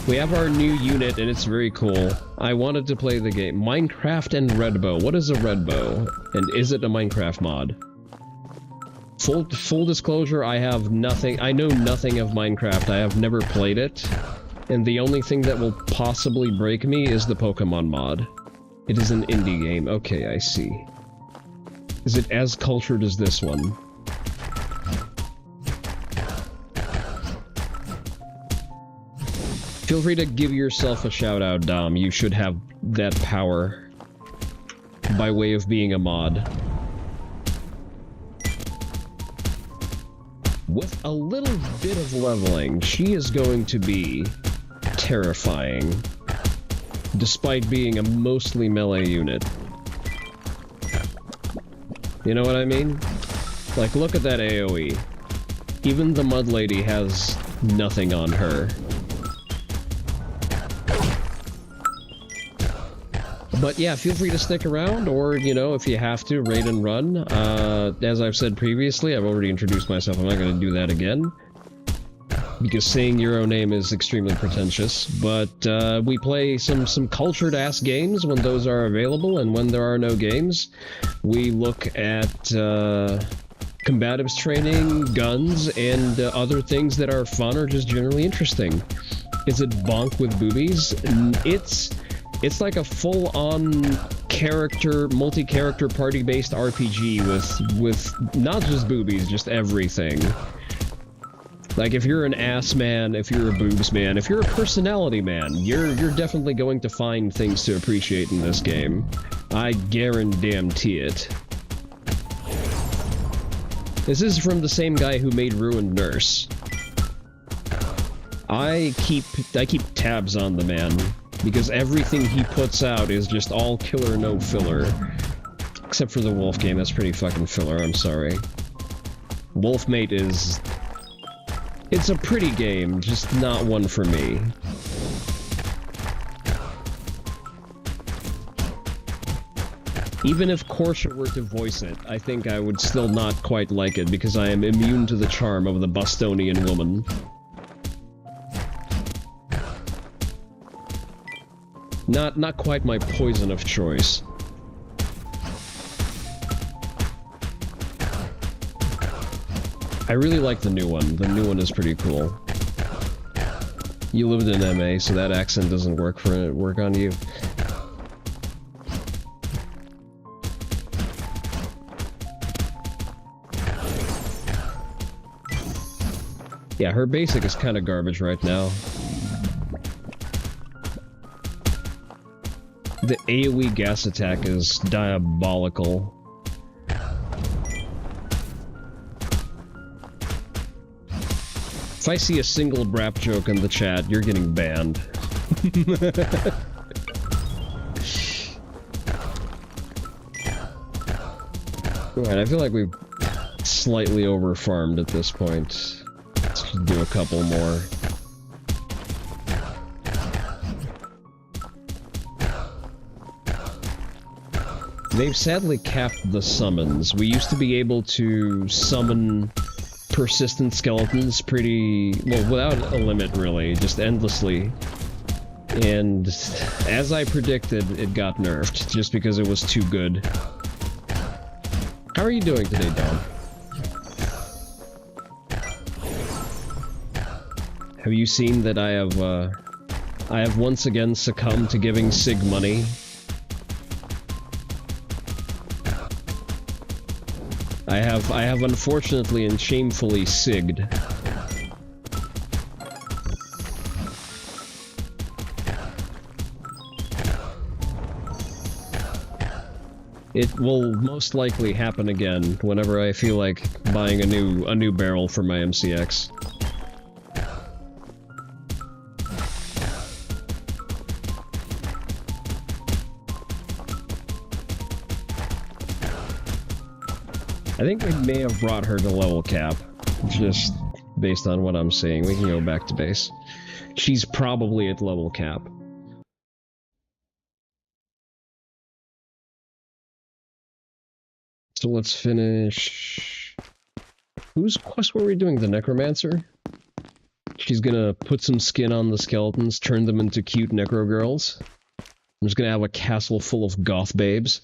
We have our new unit, and it's very cool. I wanted to play the game. Minecraft and Redbow. What is a Redbow? And is it a Minecraft mod? Full disclosure, I have nothing. I know nothing of Minecraft. I have never played it. And the only thing that will possibly break me is the Pokemon mod. It is an indie game. Okay, I see. Is it as cultured as this one? Feel free to give yourself a shout out, Dom. You should have that power by way of being a mod. With a little bit of leveling, she is going to be terrifying, despite being a mostly melee unit. You know what I mean? Like, look at that AoE. Even the Mud Lady has nothing on her. But yeah, feel free to stick around, or, you know, if you have to, raid and run. As I've said previously, I've already introduced myself, I'm not going to do that again. Because saying your own name is extremely pretentious, but we play some cultured-ass games when those are available, and when there are no games, we look at combatives training, guns, and other things that are fun or just generally interesting. Is it bonk with boobies? It's like a full-on character, multi-character, party-based RPG with not just boobies, just everything. Like, if you're an ass man, if you're a boobs man, if you're a personality man, you're definitely going to find things to appreciate in this game. I guarantee it. This is from the same guy who made Ruined Nurse. I keep tabs on the man, because everything he puts out is just all killer, no filler. Except for the Wolf game, that's pretty fucking filler, I'm sorry. Wolfmate is... It's a pretty game, just not one for me. Even if Korsha were to voice it, I think I would still not quite like it, because I am immune to the charm of the Bostonian woman. Not quite my poison of choice. I really like the new one. The new one is pretty cool. You lived in MA, so that accent doesn't work on you. Yeah, her basic is kind of garbage right now. The AoE gas attack is diabolical. If I see a single brap joke in the chat, you're getting banned. Alright, I feel like we've slightly over-farmed at this point. Let's do a couple more. They've sadly capped the summons. We used to be able to summon persistent skeletons pretty... well, without a limit, really. Just endlessly. And as I predicted, it got nerfed, just because it was too good. How are you doing today, Dom? Have you seen that I have once again succumbed to giving Sig money? I have unfortunately and shamefully sigged. It will most likely happen again whenever I feel like buying a new barrel for my MCX. I think we may have brought her to level cap, just based on what I'm seeing. We can go back to base. She's probably at level cap. So let's finish... Whose quest were we doing? The Necromancer? She's gonna put some skin on the skeletons, turn them into cute necro girls. I'm just gonna have a castle full of goth babes.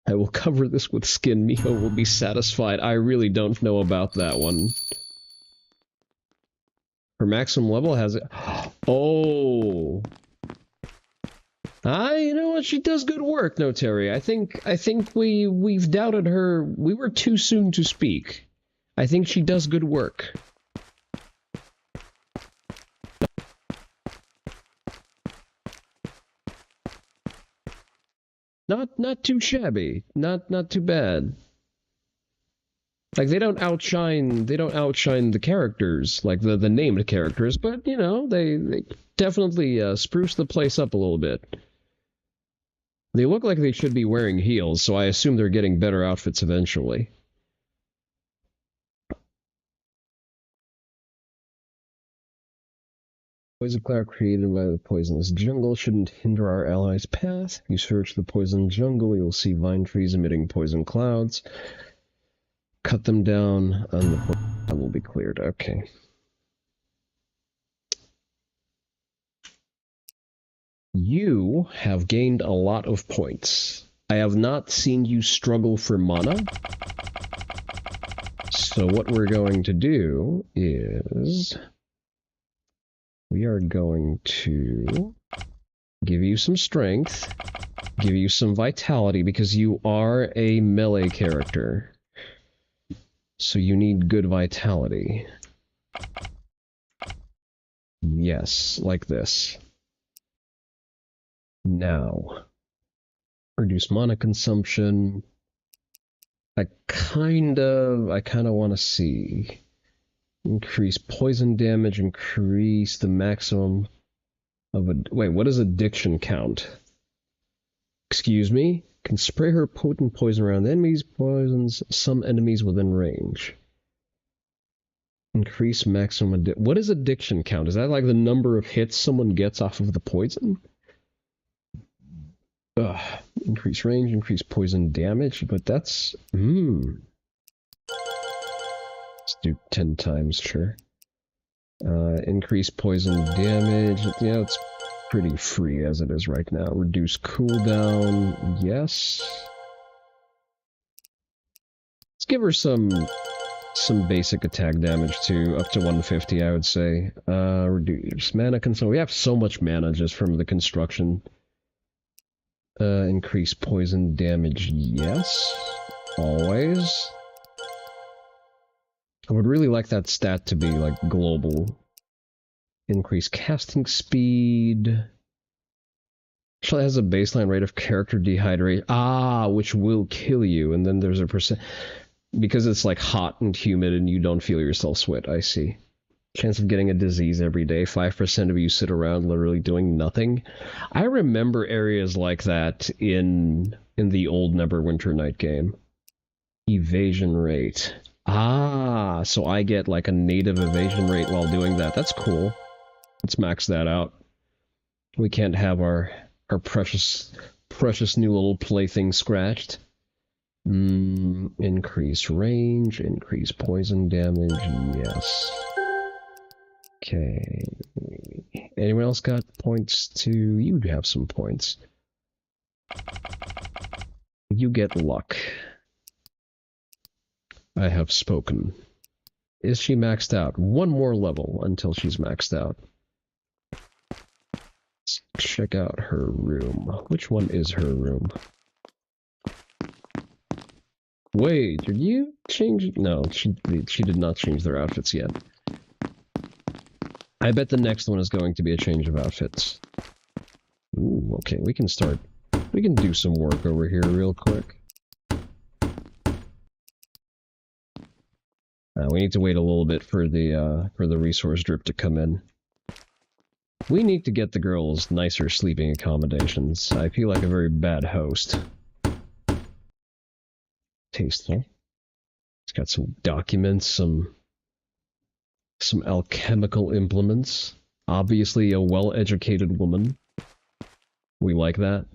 I will cover this with skin. Miho will be satisfied. I really don't know about that one. Her maximum level has it. Oh. You know what? She does good work, no, Terry. I think we've doubted her. We were too soon to speak. I think she does good work. Not too shabby. Not too bad. Like they don't outshine the characters, like the named characters, but you know, they definitely spruce the place up a little bit. They look like they should be wearing heels, so I assume they're getting better outfits eventually. Poison cloud created by the poisonous jungle shouldn't hinder our allies' path. You search the poison jungle, you'll see vine trees emitting poison clouds. Cut them down, and the poison will be cleared. Okay. You have gained a lot of points. I have not seen you struggle for mana. So what we're going to do is... we are going to give you some strength, give you some vitality, because you are a melee character. So you need good vitality. Yes, like this. Now, reduce mana consumption. I kind of want to see. Increase poison damage, increase the maximum of a... wait, what is addiction count? Excuse me? Can spray her potent poison around enemies, poisons some enemies within range. Increase maximum what is addiction count? Is that like the number of hits someone gets off of the poison? Ugh. Increase range, increase poison damage, but that's... Let's do 10 times, sure. Increase poison damage. Yeah, it's pretty free as it is right now. Reduce cooldown, yes. give her some basic attack damage too, up to 150, I would say. Reduce mana consumption. We have so much mana just from the construction. Increase poison damage, yes. Always. I would really like that stat to be, like, global. Increase casting speed. Actually has a baseline rate of character dehydration. Ah, which will kill you, and then there's a percent... Because it's, like, hot and humid and you don't feel yourself sweat, I see. Chance of getting a disease every day. 5% of you sit around literally doing nothing. I remember areas like that in the old Neverwinter Night game. Evasion rate. Ah, so I get like a native evasion rate while doing that. That's cool. Let's max that out. We can't have our precious new little plaything scratched. Increase range, increase poison damage, yes. Okay. Anyone else got points to... You have some points. You get luck. I have spoken. Is she maxed out? One more level until she's maxed out. Let's check out her room. Which one is her room? Wait, did you change? No, she did not change their outfits yet. I bet the next one is going to be a change of outfits. Ooh, okay, we can do some work over here real quick. We need to wait a little bit for the resource drip to come in. We need to get the girls nicer sleeping accommodations. I feel like a very bad host. Tasteful. It's got some documents, some alchemical implements. Obviously a well-educated woman. We like that.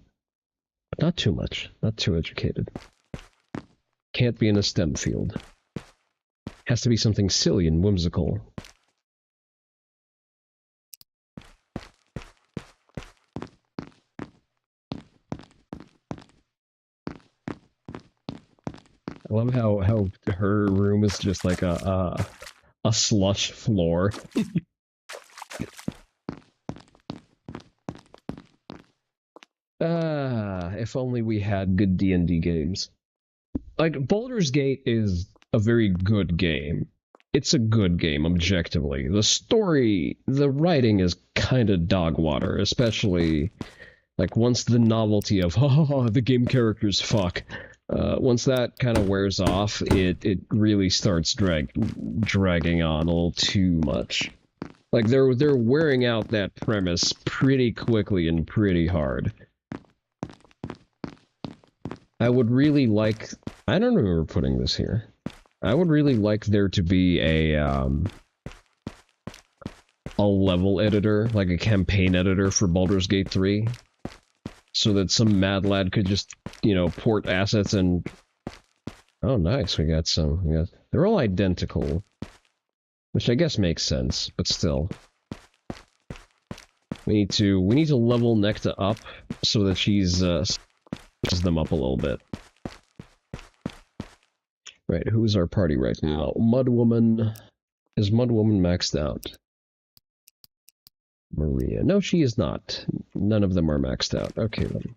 But not too much. Not too educated. Can't be in a STEM field. Has to be something silly and whimsical. I love how her room is just like a slush floor. If only we had good D&D games. Like, Baldur's Gate is a very good game. It's a good game, objectively. The story, the writing is kind of dog water, especially, like, once the novelty of, oh, the game characters fuck. Once that kind of wears off, it really starts dragging on a little too much. Like, they're wearing out that premise pretty quickly and pretty hard. I would really like... I don't remember putting this here. I would really like there to be a level editor, like a campaign editor for Baldur's Gate 3. So that some mad lad could just, you know, port assets and... Oh, nice, we got some. They're all identical. Which I guess makes sense, but still. We need to level Necta up so that she's them up a little bit. Right, who's our party right now? Mudwoman. Is Mudwoman maxed out? Maria. No, she is not. None of them are maxed out. Okay, then.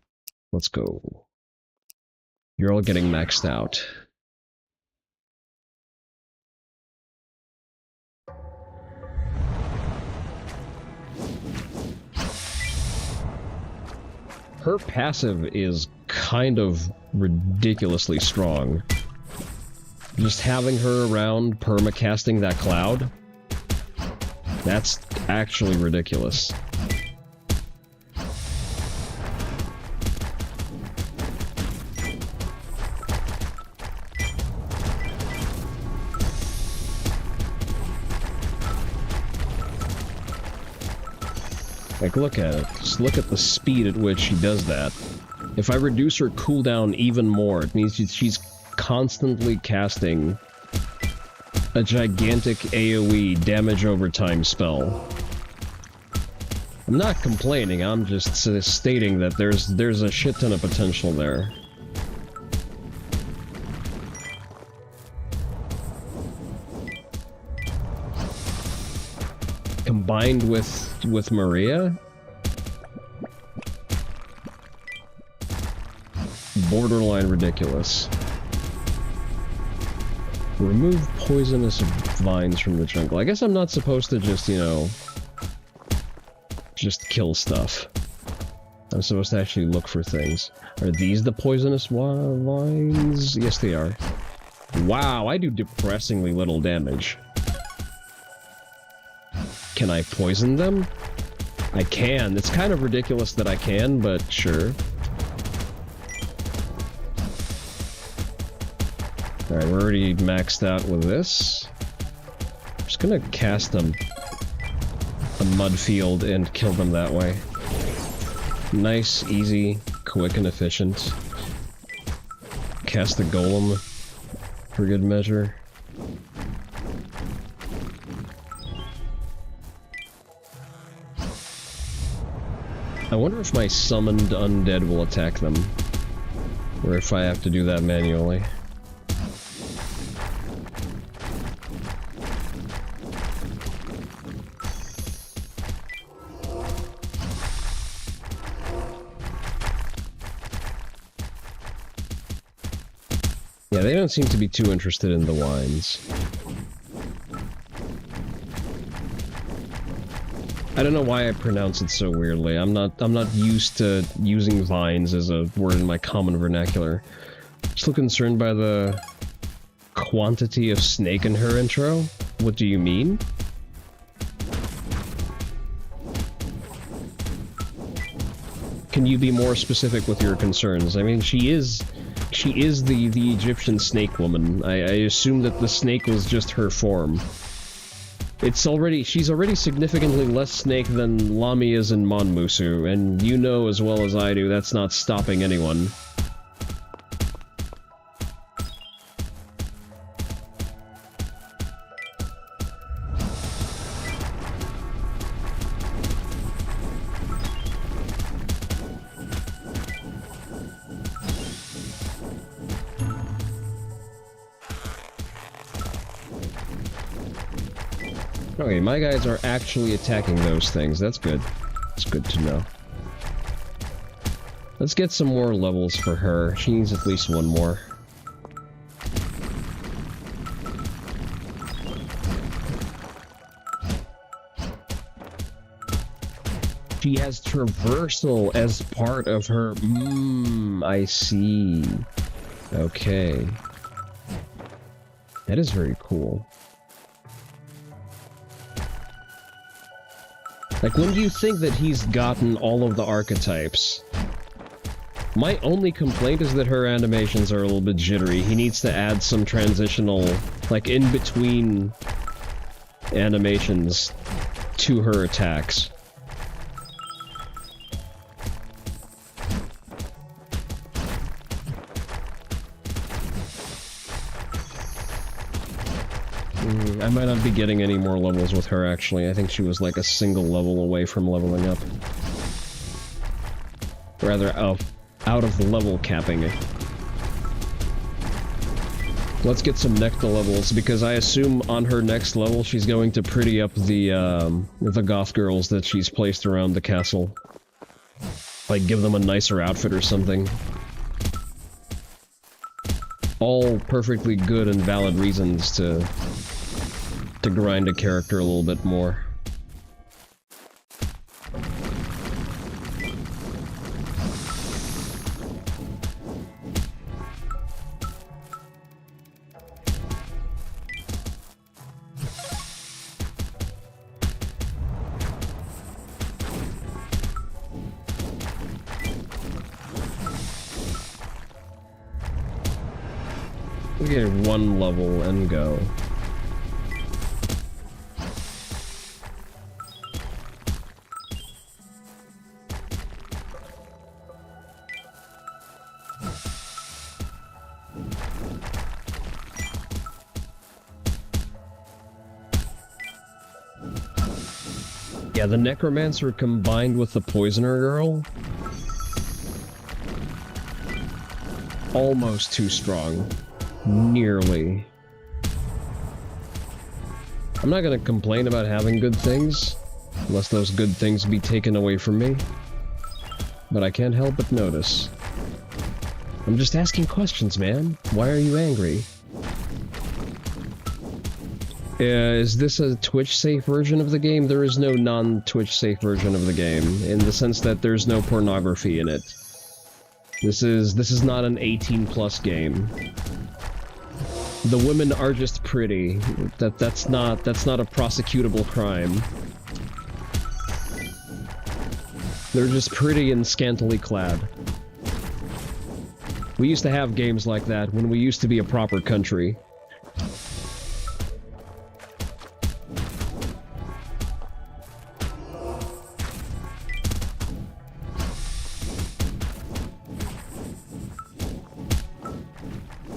Let's go. You're all getting maxed out. Her passive is kind of ridiculously strong. Just having her around permacasting that cloud, that's actually ridiculous. Like, look at it. Just look at the speed at which she does that. If I reduce her cooldown even more, it means she's constantly casting a gigantic AoE damage over time spell. I'm not complaining, I'm just stating that there's a shit ton of potential there. combined with Maria? Borderline ridiculous. Remove poisonous vines from the jungle. I guess I'm not supposed to just, you know, just kill stuff. I'm supposed to actually look for things. Are these the poisonous vines? Yes, they are. Wow, I do depressingly little damage. Can I poison them? I can. It's kind of ridiculous that I can, but sure. Alright, we're already maxed out with this. I'm just gonna cast a mud field and kill them that way. Nice, easy, quick, and efficient. Cast the golem for good measure. I wonder if my summoned undead will attack them, or if I have to do that manually. Yeah, they don't seem to be too interested in the wines. I don't know why I pronounce it so weirdly. I'm not used to using vines as a word in my common vernacular. Still concerned by the quantity of snake in her intro? What do you mean? Can you be more specific with your concerns? I mean, she is the Egyptian snake woman. I assume that the snake was just her form. She's already significantly less snake than Lamia's in Monmusu, and you know as well as I do that's not stopping anyone. Okay, my guys are actually attacking those things. That's good. It's good to know. Let's get some more levels for her. She needs at least one more. She has traversal as part of her... I see. Okay. That is very cool. Like, when do you think that he's gotten all of the archetypes? My only complaint is that her animations are a little bit jittery. He needs to add some transitional, like, in-between animations to her attacks. I might not be getting any more levels with her, actually. I think she was like a single level away from leveling up. Rather, out of the level capping. Let's get some Necta levels, because I assume on her next level she's going to pretty up the goth girls that she's placed around the castle. Like, give them a nicer outfit or something. All perfectly good and valid reasons to grind a character a little bit more. We get one level and go. Yeah, the Necromancer combined with the Poisoner Girl? Almost too strong. Nearly. I'm not gonna complain about having good things. Lest those good things be taken away from me. But I can't help but notice. I'm just asking questions, man. Why are you angry? Is this a Twitch-safe version of the game? There is no non-Twitch-safe version of the game, in the sense that there's no pornography in it. This is not an 18+ game. The women are just pretty. That's not a prosecutable crime. They're just pretty and scantily clad. We used to have games like that when we used to be a proper country.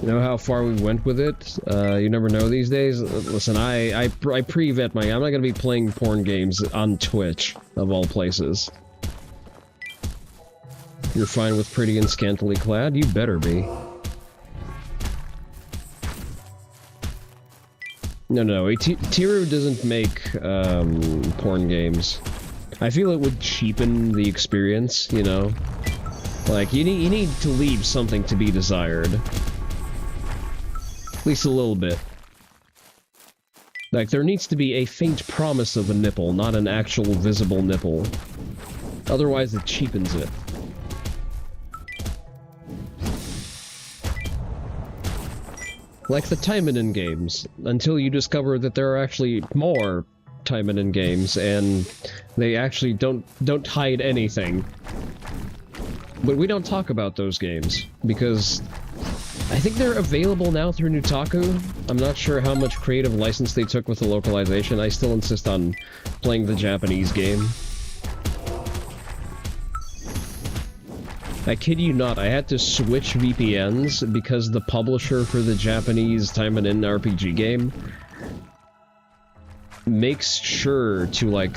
You know how far we went with it? You never know these days. Listen, I pre-vet I'm not gonna be playing porn games on Twitch, of all places. You're fine with pretty and scantily clad? You better be. No, Tiru doesn't make, porn games. I feel it would cheapen the experience, you know? Like, you need to leave something to be desired. At least a little bit. Like, there needs to be a faint promise of a nipple, not an actual visible nipple. Otherwise, it cheapens it. Like the Taimanin games, until you discover that there are actually more Taimanin games, and they actually don't hide anything. But we don't talk about those games, because I think they're available now through Nutaku. I'm not sure how much creative license they took with the localization. I still insist on playing the Japanese game. I kid you not, I had to switch VPNs because the publisher for the Japanese Taimanin RPG game makes sure to, like,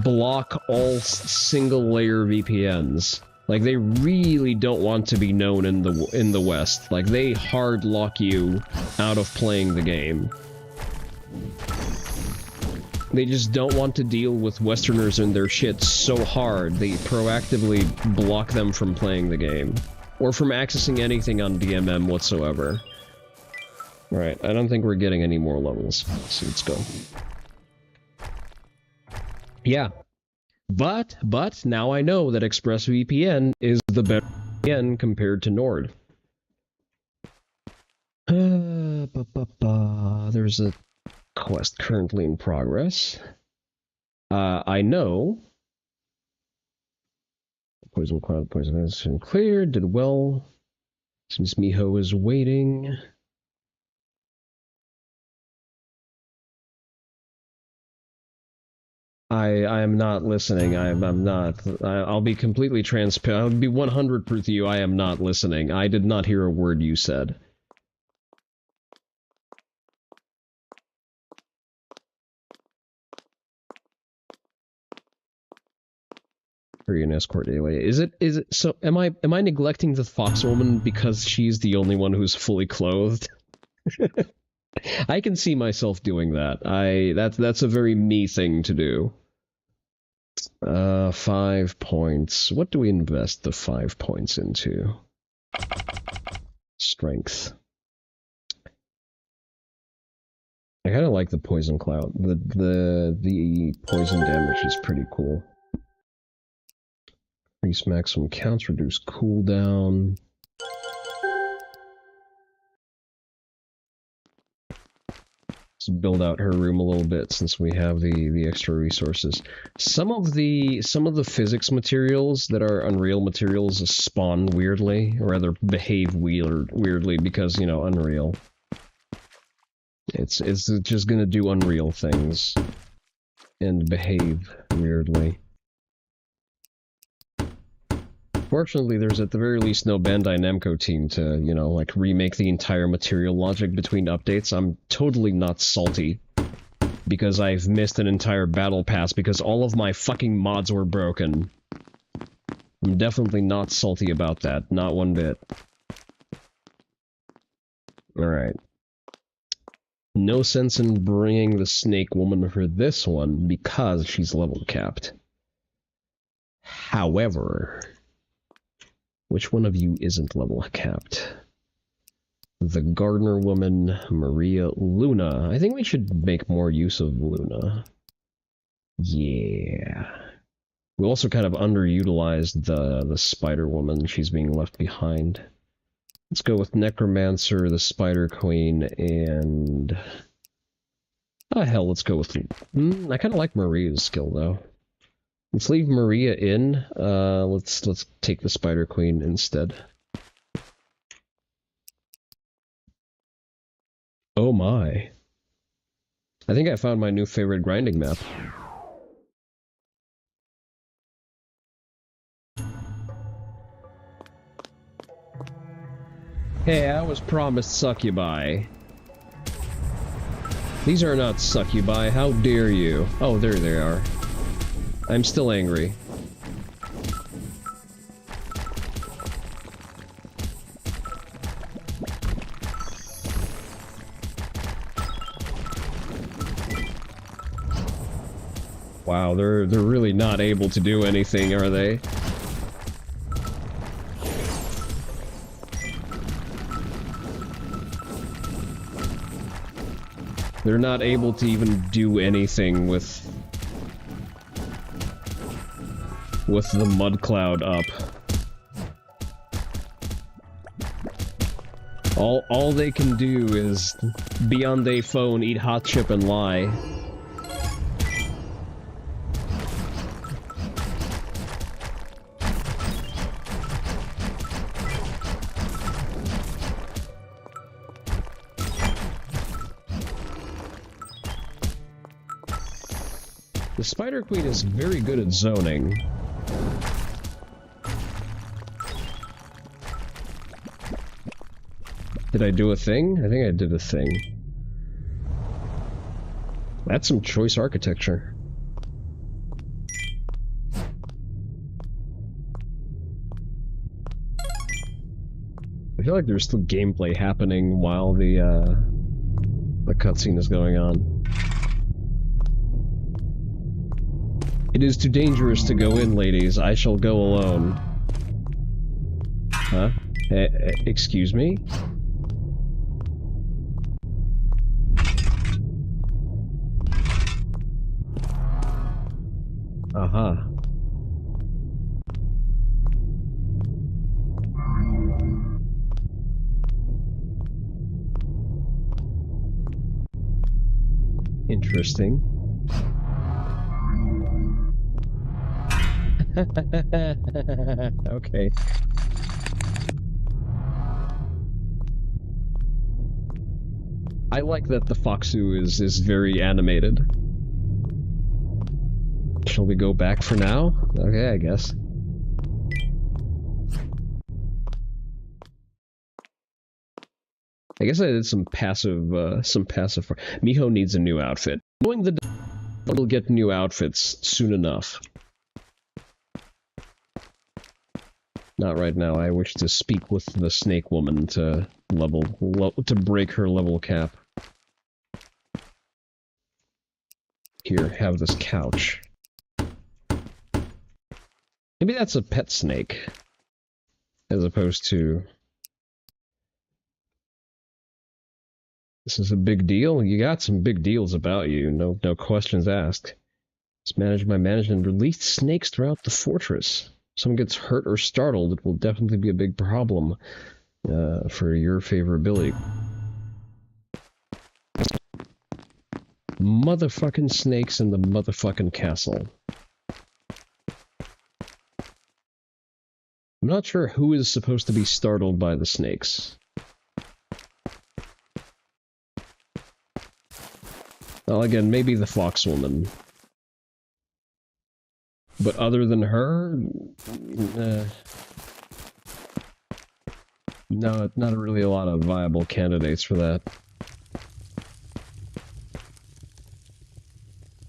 block all single-layer VPNs. Like, they really don't want to be known in the West. Like, they hard lock you out of playing the game. They just don't want to deal with Westerners and their shit so hard, they proactively block them from playing the game. Or from accessing anything on DMM whatsoever. Alright, I don't think we're getting any more levels. So let's go. Yeah. But, now I know that ExpressVPN is the better VPN compared to Nord. There's a quest currently in progress. I know. Poison Cloud, Poison has been cleared, did well. Since Miho is waiting. I am not listening. I'm not. I'll be completely transparent. I'll be 100% with you. I am not listening. I did not hear a word you said. Korean escort anyway. Is it so am I neglecting the Foxwoman because she's the only one who's fully clothed? I can see myself doing that. That's a very me thing to do. 5 points. What do we invest the 5 points into? Strength. I kind of like the poison cloud. The poison damage is pretty cool. Increase maximum counts, reduce cooldown. Let's build out her room a little bit since we have the extra resources. Some of the physics materials that are Unreal materials spawn weirdly, or rather behave weirdly because, you know, Unreal. It's just gonna do Unreal things and behave weirdly. Fortunately, there's at the very least no Bandai Namco team to, you know, like, remake the entire material logic between updates. I'm totally not salty because I've missed an entire battle pass because all of my fucking mods were broken. I'm definitely not salty about that, not one bit. Alright. No sense in bringing the snake woman for this one because she's level capped. However, which one of you isn't level capped? The gardener woman, Maria, Luna. I think we should make more use of Luna. Yeah. We also kind of underutilized the spider woman. She's being left behind. Let's go with Necromancer, the Spider Queen, and... oh, hell, let's go with... I kind of like Maria's skill, though. Let's leave Maria in. Let's take the Spider Queen instead. Oh my. I think I found my new favorite grinding map. Hey, I was promised succubi. These are not succubi, how dare you? Oh, there they are. I'm still angry. Wow, they're really not able to do anything, are they? They're not able to even do anything with the mud cloud up. All they can do is be on their phone, eat hot chip, and lie. The Spider Queen is very good at zoning. Did I do a thing? I think I did a thing. That's some choice architecture. I feel like there's still gameplay happening while the cutscene is going on. It is too dangerous to go in, ladies. I shall go alone. Huh? Excuse me? Uh-huh. Interesting. Okay. I like that the Foxu is very animated. Shall we go back for now? Okay, I guess. I guess I did some passive. Miho needs a new outfit. Knowing the will get new outfits soon enough. Not right now. I wish to speak with the snake woman to to break her level cap. Here, have this couch. Maybe that's a pet snake, as opposed to... This is a big deal? You got some big deals about you, no questions asked. Just manage my management and release snakes throughout the fortress. If someone gets hurt or startled, it will definitely be a big problem for your favorability. Motherfucking snakes in the motherfucking castle. I'm not sure who is supposed to be startled by the snakes. Well, again, maybe the fox woman. But other than her, no, not really a lot of viable candidates for that.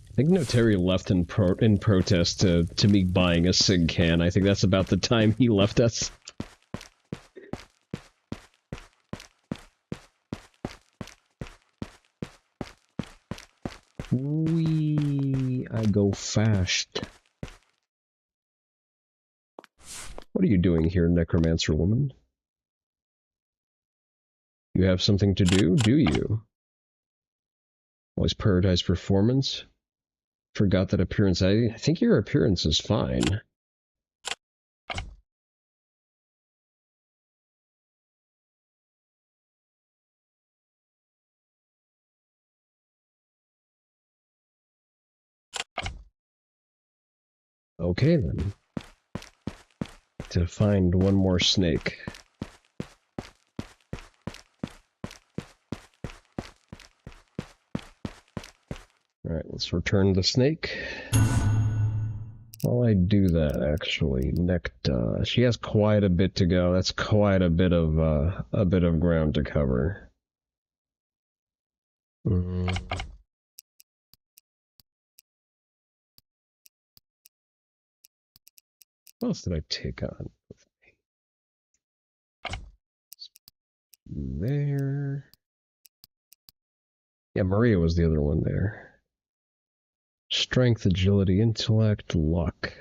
I think Notary left in protest to me buying a Sig can. I think that's about the time he left us. I go fast. What are you doing here, necromancer woman? You have something to do you? Always prioritize performance. Forgot that appearance. I think your appearance is fine. Okay then. To find one more snake. Alright, let's return the snake. While I do that, actually, Necta, she has quite a bit to go. That's quite a bit of ground to cover. What else did I take on? There. Yeah, Maria was the other one there. Strength, agility, intellect, luck.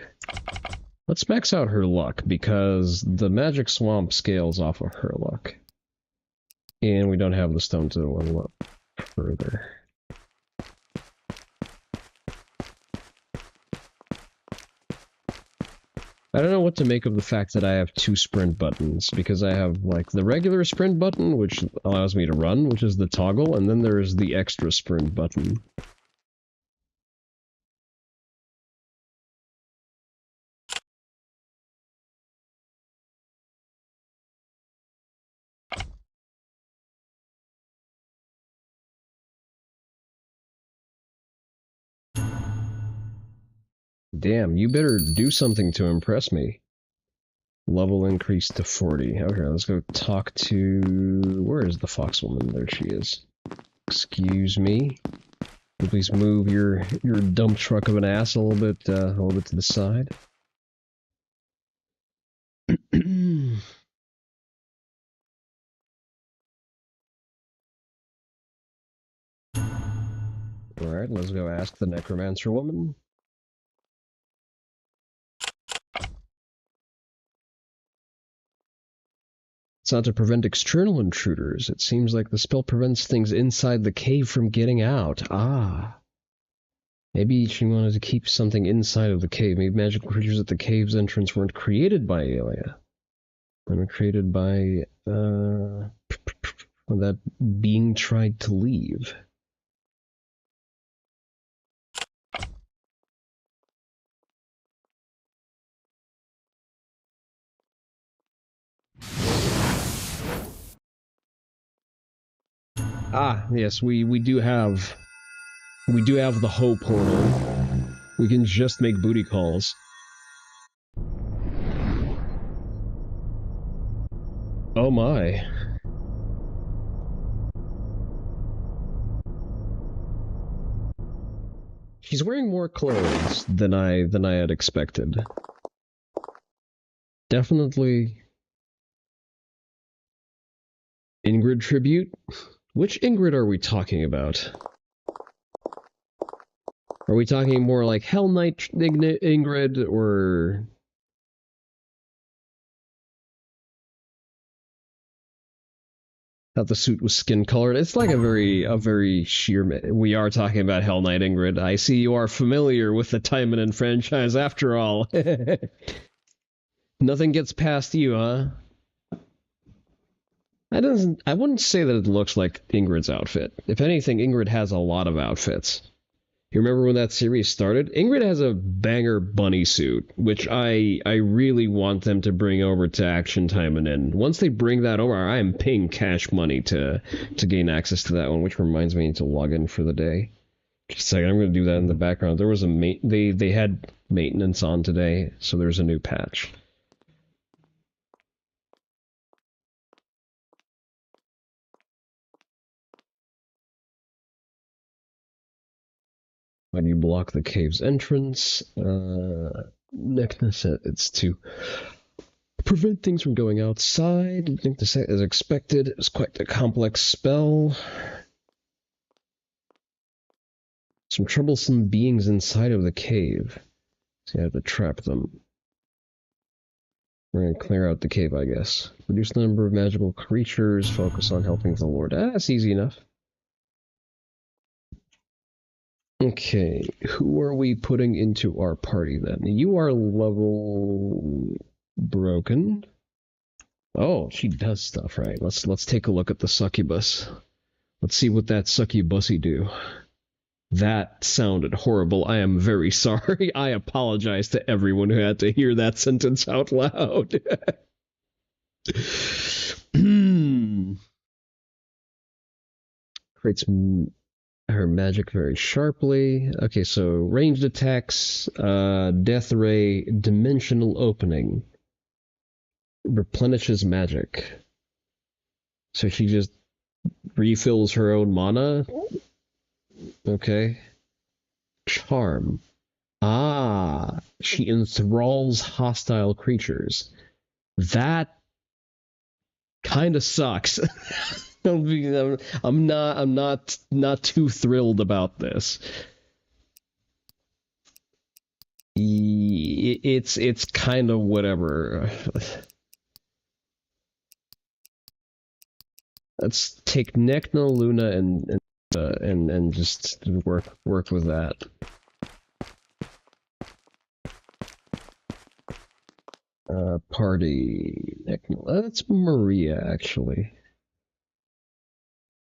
Let's max out her luck, because the magic swamp scales off of her luck. And we don't have the stone to level up further. I don't know what to make of the fact that I have 2 sprint buttons, because I have, like, the regular sprint button, which allows me to run, which is the toggle, and then there's the extra sprint button. Damn, you better do something to impress me. Level increased to 40. Okay, let's go talk to... Where is the fox woman? There she is. Excuse me. Please move your dump truck of an ass a little bit to the side. Alright, let's go ask the necromancer woman. It's not to prevent external intruders. It seems like the spell prevents things inside the cave from getting out. Ah. Maybe she wanted to keep something inside of the cave. Maybe magical creatures at the cave's entrance weren't created by Aelia. They were created by, that being tried to leave. Ah, yes, we do have the Hope portal. We can just make booty calls. Oh my. She's wearing more clothes than I had expected. Definitely Ingrid tribute? Which Ingrid are we talking about? Are we talking more like Hell Knight Ingrid, or... Thought the suit was skin colored. It's like a very sheer... We are talking about Hell Knight Ingrid. I see you are familiar with the Taimanen franchise after all. Nothing gets past you, huh? I wouldn't say that it looks like Ingrid's outfit. If anything, Ingrid has a lot of outfits. You remember when that series started? Ingrid has a banger bunny suit, which I really want them to bring over to Action Taimanen. Once they bring that over, I am paying cash money to gain access to that one, which reminds me I need to log in for the day. Just a second, I'm going to do that in the background. There was they had maintenance on today, so there's a new patch. When you block the cave's entrance, it's to prevent things from going outside. I think the set as expected. It's quite a complex spell. Some troublesome beings inside of the cave. So you have to trap them. We're going to clear out the cave, I guess. Reduce the number of magical creatures. Focus on helping the Lord. That's easy enough. Okay, who are we putting into our party then? You are level broken. Oh, she does stuff, right? Let's take a look at the succubus. Let's see what that succubusy do. That sounded horrible. I am very sorry. I apologize to everyone who had to hear that sentence out loud. Creates her magic very sharply. Okay, so ranged attacks, death ray, dimensional opening. Replenishes magic. So she just refills her own mana. Okay. Charm. Ah, she enthralls hostile creatures. That kind of sucks. I'm not too thrilled about this. It's kind of whatever. Let's take Nekna Luna and just work with that. Party Nekna. That's Maria actually.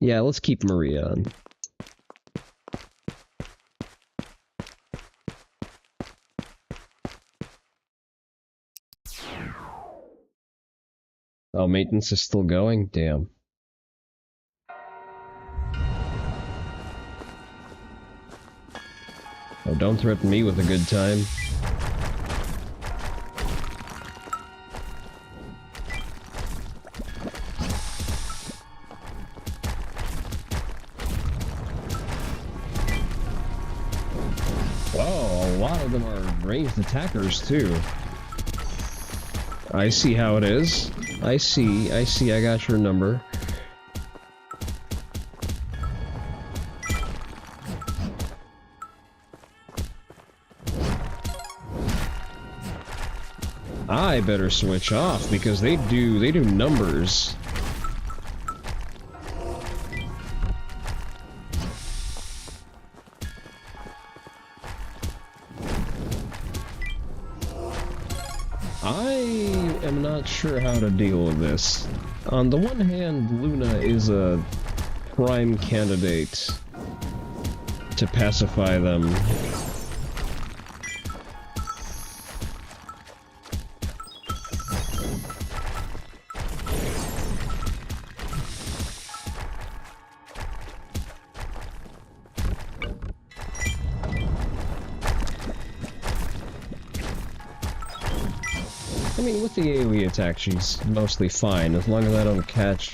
Yeah, let's keep Maria on. Oh, maintenance is still going? Damn. Oh, don't threaten me with a good time. Whoa, a lot of them are ranged attackers, too. I see how it is. I see, I got your number. I better switch off because they do numbers. I am not sure how to deal with this. On the one hand, Luna is a prime candidate to pacify them. I mean, with the AoE attack, she's mostly fine. As long as I don't catch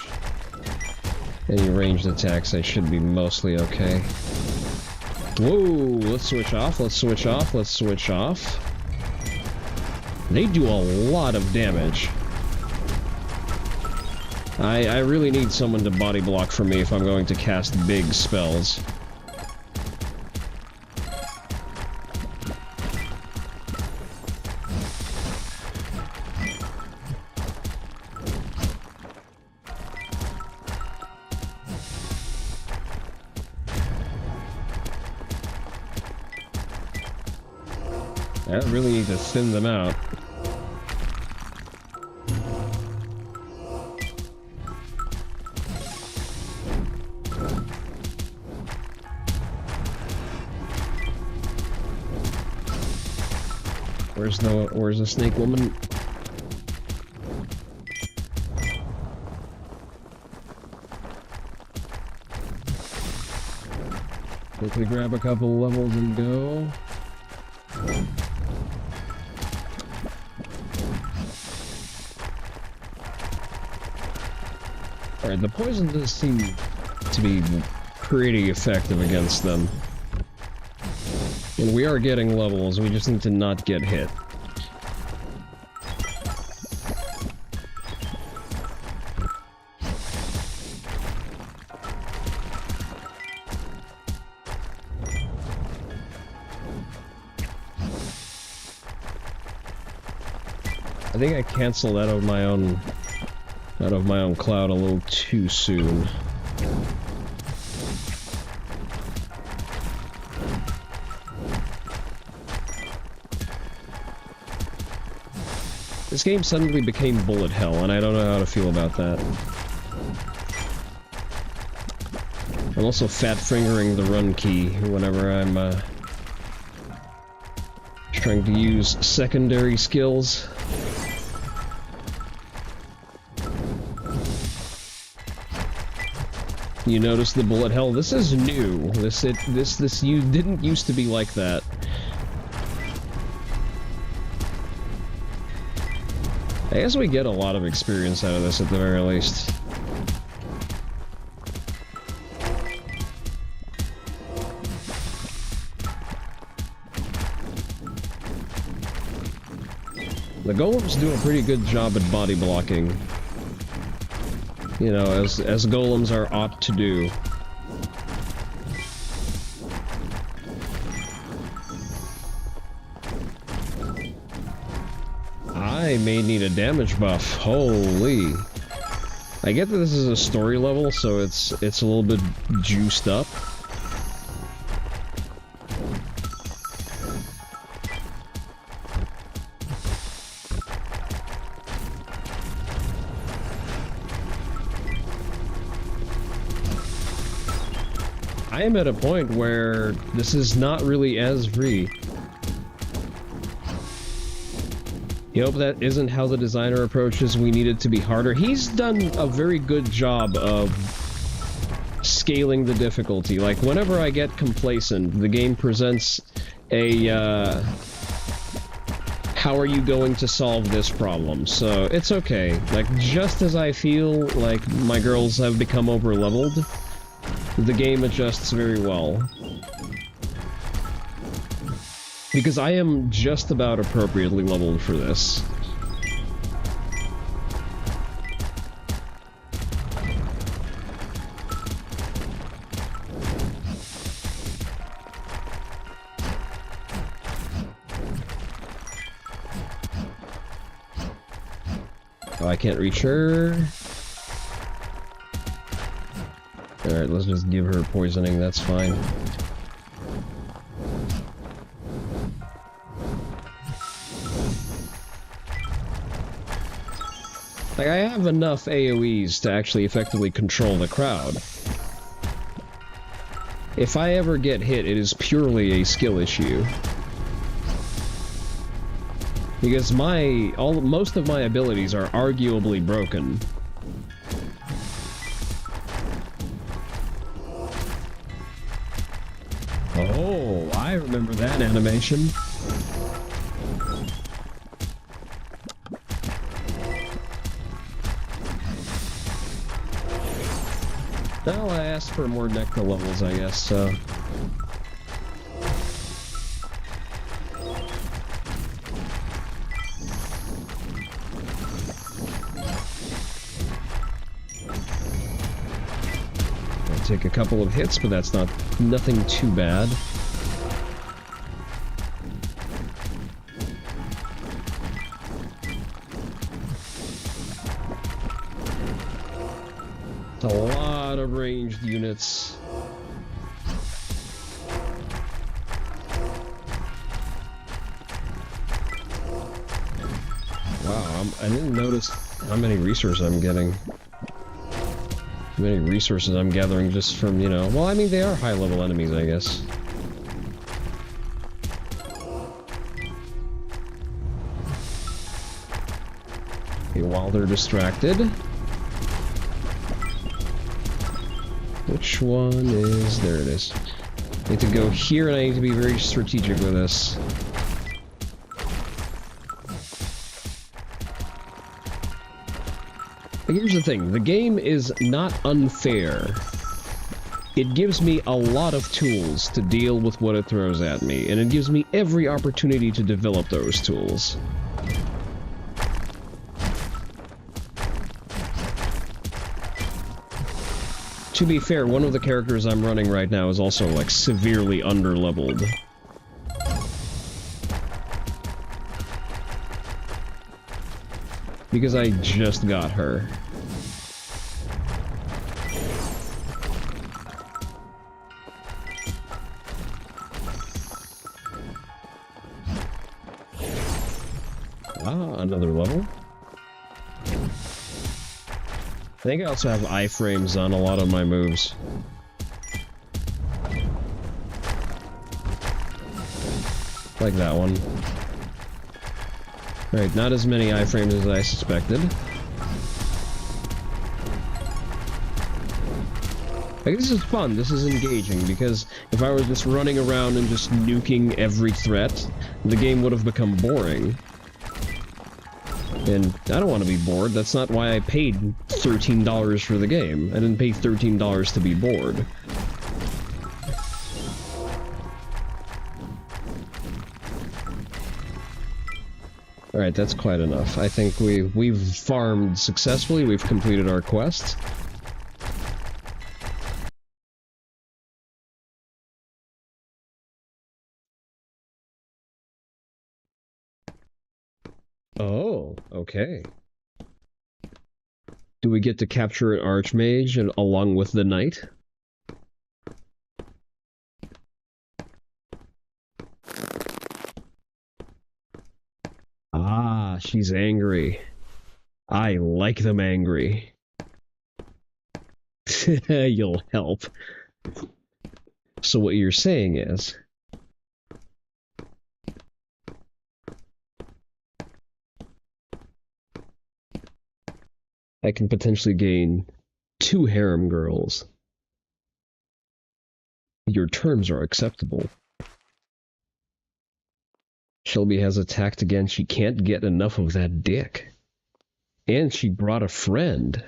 any ranged attacks, I should be mostly okay. Whoa, let's switch off, let's switch off, let's switch off. They do a lot of damage. I really need someone to body block for me if I'm going to cast big spells. I really need to thin them out. Where's the snake woman? Quickly grab a couple levels and go. Alright, the poison does seem to be pretty effective against them. And we are getting levels, we just need to not get hit. I think I canceled out of my own cloud a little too soon. This game suddenly became bullet hell, and I don't know how to feel about that. I'm also fat-fingering the run key whenever I'm trying to use secondary skills. You notice the bullet hell? This is new. This you didn't used to be like that. I guess we get a lot of experience out of this at the very least. The golems do a pretty good job at body blocking. You know, as golems are ought to do. I may need a damage buff. Holy. I get that this is a story level, so it's a little bit juiced up. I am at a point where this is not really as free. You hope that isn't how the designer approaches. We need it to be harder. He's done a very good job of scaling the difficulty. Like, whenever I get complacent, the game presents a, how are you going to solve this problem? So, it's okay. Like, just as I feel like my girls have become over-leveled, the game adjusts very well. Because I am just about appropriately leveled for this. Oh, I can't reach her. Alright, let's just give her poisoning, that's fine. Like, I have enough AoEs to actually effectively control the crowd. If I ever get hit, it is purely a skill issue. Because most of my abilities are arguably broken. Oh, I remember that animation. Well, I asked for more nectar levels, I guess, so... I'll take a couple of hits, but that's nothing too bad. It's a lot of ranged units. Wow, I didn't notice how many resources I'm getting. How many resources I'm gathering just from, you know... Well, I mean, they are high-level enemies, I guess. Okay, while they're distracted... Which one is... There it is. I need to go here, and I need to be very strategic with this. But here's the thing. The game is not unfair. It gives me a lot of tools to deal with what it throws at me, and it gives me every opportunity to develop those tools. To be fair, one of the characters I'm running right now is also, like, severely under-leveled. because I just got her. Ah, another level. I think I also have iframes on a lot of my moves. Like that one. Alright, not as many iframes as I suspected. Like, this is fun, this is engaging, because if I were just running around and just nuking every threat, the game would have become boring. And I don't want to be bored, that's not why I paid $13 for the game. I didn't pay $13 to be bored. Alright, that's quite enough. I think we've farmed successfully, we've completed our quest. Oh, okay. Do we get to capture an archmage and along with the knight? Ah, she's angry. I like them angry. You'll help. So what you're saying is... I can potentially gain 2 harem girls. Your terms are acceptable. Shelby has attacked again. She can't get enough of that dick. And she brought a friend.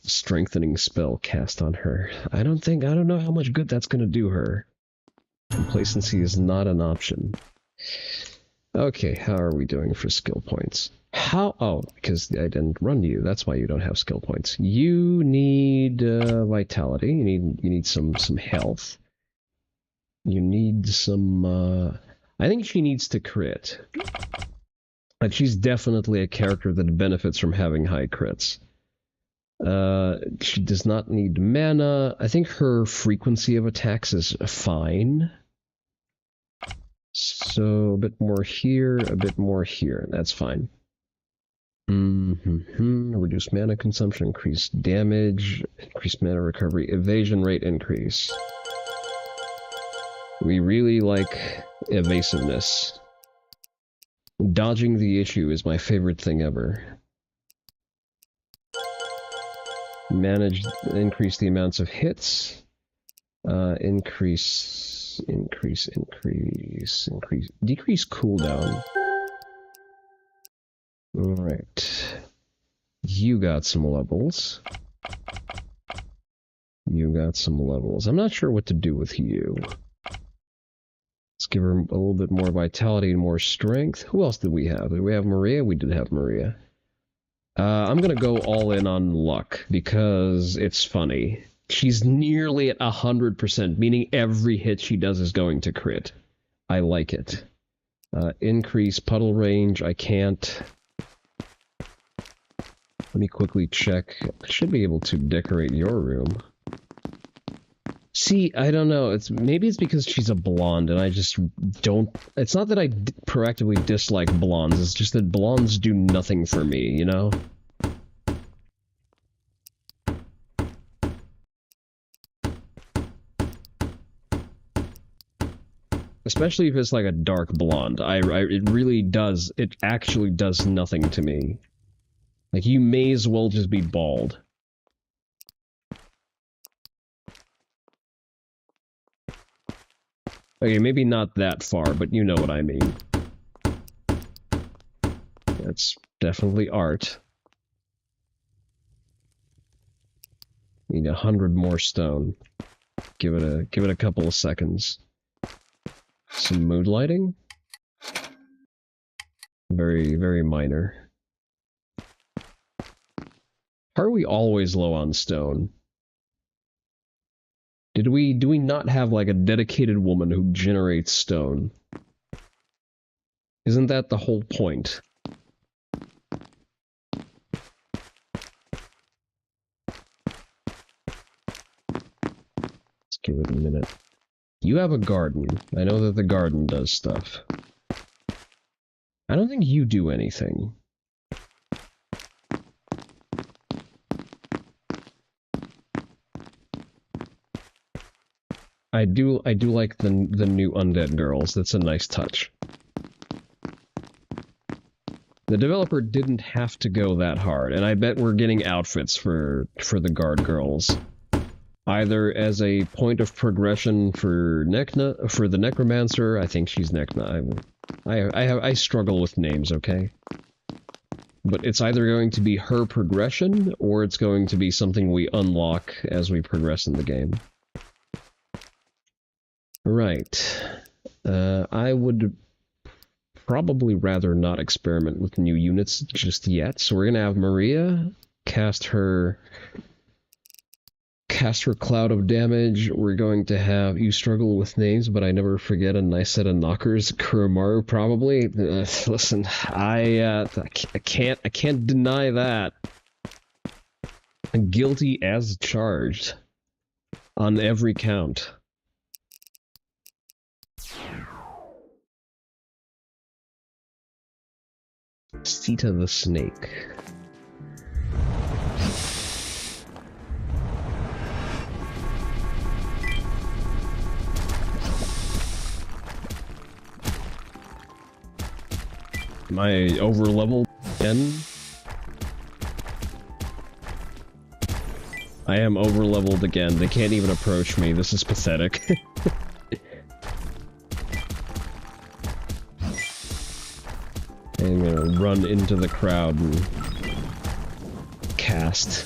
Strengthening spell cast on her. I don't know how much good that's gonna do her. Complacency is not an option. Okay, how are we doing for skill points? Oh, because I didn't run you. That's why you don't have skill points. You need vitality. You need some health. You need some. I think she needs to crit. Like, she's definitely a character that benefits from having high crits. She does not need mana. I think her frequency of attacks is fine. So a bit more here, a bit more here. That's fine. Reduce mana consumption, increase damage, increase mana recovery, evasion rate increase. We really like evasiveness. Dodging the issue is my favorite thing ever. Increase the amounts of hits. Decrease cooldown. Alright. You got some levels. You got some levels. I'm not sure what to do with you. Let's give her a little bit more vitality and more strength. Who else did we have? Did we have Maria? We did have Maria. I'm gonna go all in on luck, because it's funny. She's nearly at 100%, meaning every hit she does is going to crit. I like it. Increase puddle range, I can't. Let me quickly check. I should be able to decorate your room. See, I don't know. Maybe it's because she's a blonde, and I just don't... It's not that I proactively dislike blondes, it's just that blondes do nothing for me, you know? Especially if it's like a dark blonde. It really does... It actually does nothing to me. Like, you may as well just be bald. Okay, maybe not that far, but you know what I mean. That's definitely art. Need 100 more stone. Give it a couple of seconds. Some mood lighting? Very, very minor. How are we always low on stone? Do we not have like a dedicated woman who generates stone? Isn't that the whole point? give it a minute. You have a garden. I know that the garden does stuff. I don't think you do anything. I do like the new undead girls. That's a nice touch. The developer didn't have to go that hard, and I bet we're getting outfits for the guard girls. Either as a point of progression for the necromancer. I think she's Nekna. I struggle with names, okay? But it's either going to be her progression, or it's going to be something we unlock as we progress in the game. Right. I would probably rather not experiment with new units just yet, so we're gonna have Maria cast her cloud of damage. We're going to have you struggle with names, but I never forget a nice set of knockers. Kuromaru probably. Listen, I can't deny that. I'm guilty as charged on every count. Sita the Snake. Am I over leveled again? I am over leveled again. They can't even approach me. This is pathetic. I'm gonna run into the crowd and cast.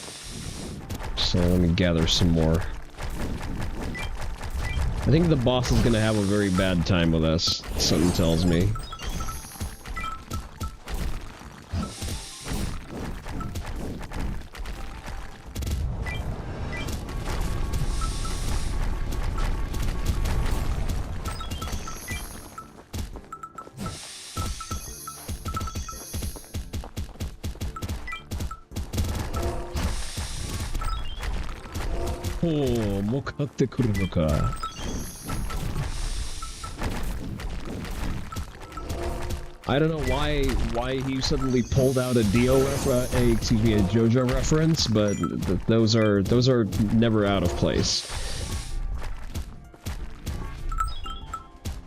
So let me gather some more. I think the boss is gonna have a very bad time with us, something tells me. Oh, もう買ってくるのか。I don't know why he suddenly pulled out a JoJo reference, but those are never out of place.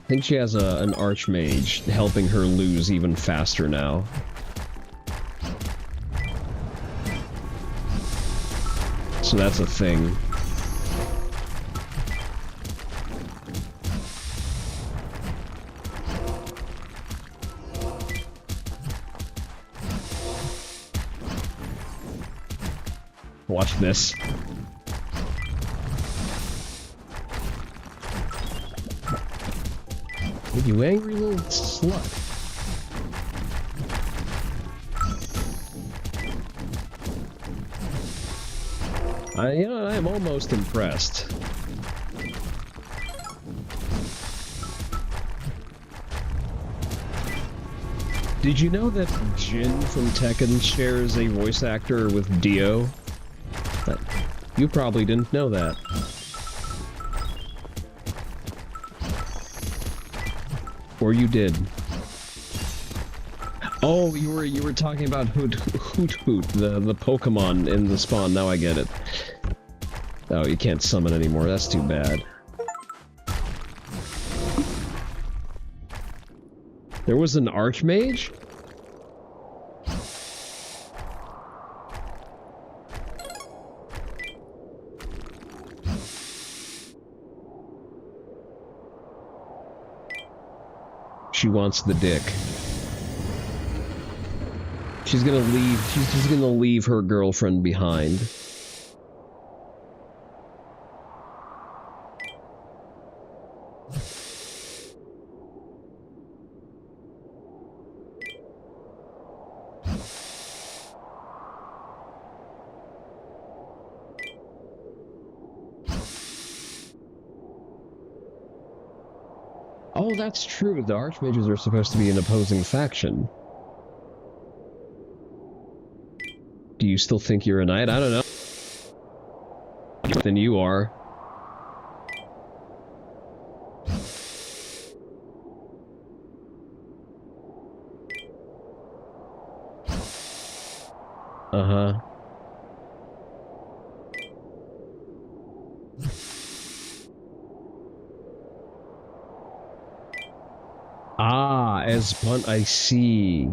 I think she has an archmage helping her lose even faster now. So that's a thing. Watch this. You angry little slut. I'm almost impressed. Did you know that Jin from Tekken shares a voice actor with Dio? You probably didn't know that. Or you did. Oh, you were talking about Hoot, the Pokemon in the spawn. Now I get it. Oh, you can't summon anymore. That's too bad. There was an Archmage? She wants the dick. She's gonna leave. She's just gonna leave her girlfriend behind. Oh, that's true. The Archmages are supposed to be an opposing faction. Do you still think you're a knight? I don't know. Then you are. Uh-huh. Ah, as one, I see.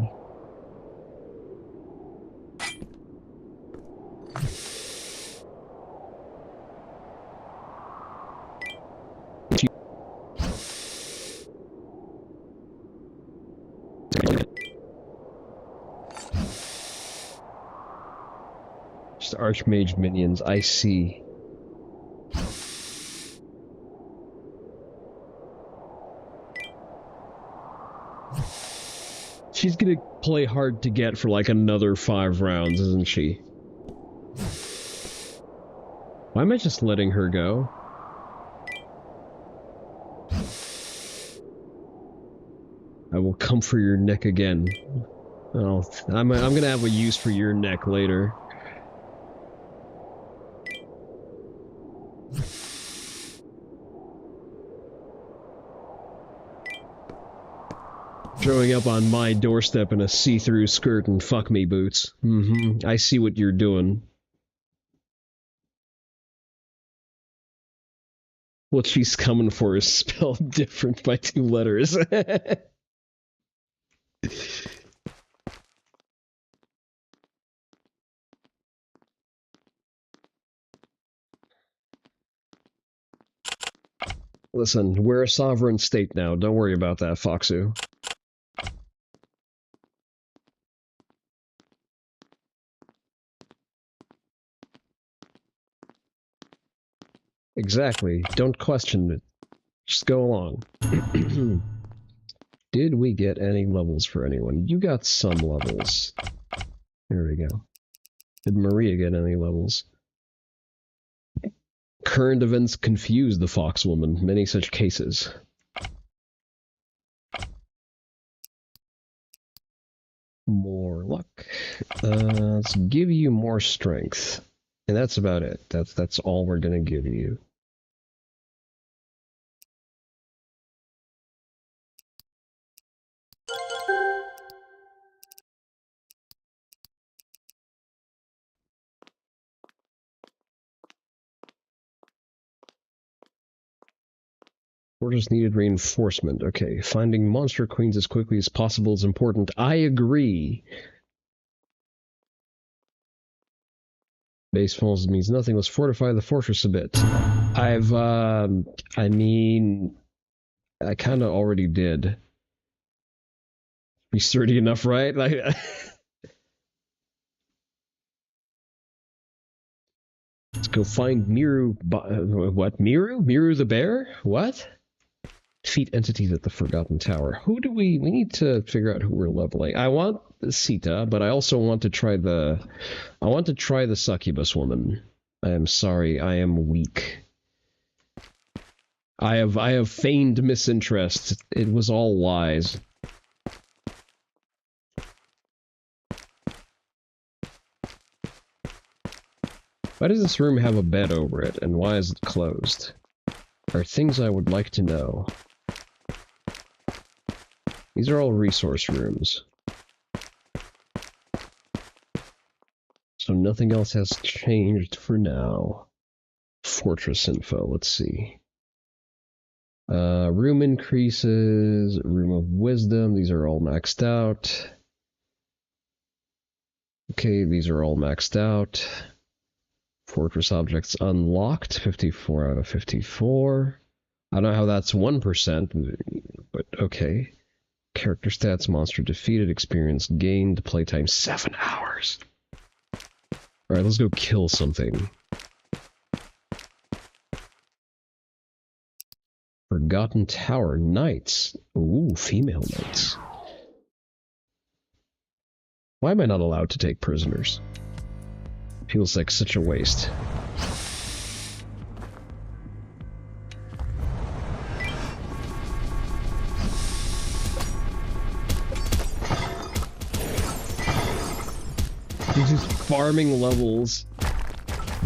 Just Archmage minions, I see. She's gonna play hard to get for like another 5 rounds, isn't she? Why am I just letting her go? I will come for your neck again. Oh, I'm gonna have a use for your neck later. Showing up on my doorstep in a see-through skirt and fuck me boots. Mm-hmm. I see what you're doing. What she's coming for is spelled different by 2 letters. Listen, we're a sovereign state now. Don't worry about that, Foxu. Exactly. Don't question it. Just go along. Did we get any levels for anyone? You got some levels. There we go. Did Maria get any levels? Current events confuse the Foxwoman. Many such cases. More luck. Let's give you more strength. And that's about it. That's all we're gonna give you. Fortress needed reinforcement. Okay, finding monster queens as quickly as possible is important. I agree. Base falls means nothing. Let's fortify the fortress a bit. I mean, I kind of already did. Be sturdy enough, right? Like, let's go find Miru. What? Miru? Miru the bear? What? Defeat entities at the Forgotten Tower. Who do we need to figure out who we're leveling. I want Sita, but I also want to try the succubus woman. I am sorry, I am weak. I have feigned misinterest. It was all lies. Why does this room have a bed over it, and why is it closed? Are things I would like to know. These are all resource rooms. So nothing else has changed for now. Fortress info, let's see. Room increases, room of wisdom, these are all maxed out. Okay, these are all maxed out. Fortress objects unlocked, 54 out of 54. I don't know how that's 1%, but okay. Character stats, monster defeated, experience gained, playtime 7 hours. Alright, let's go kill something. Forgotten Tower, knights. Ooh, female knights. Why am I not allowed to take prisoners? Feels like such a waste. He's just farming levels.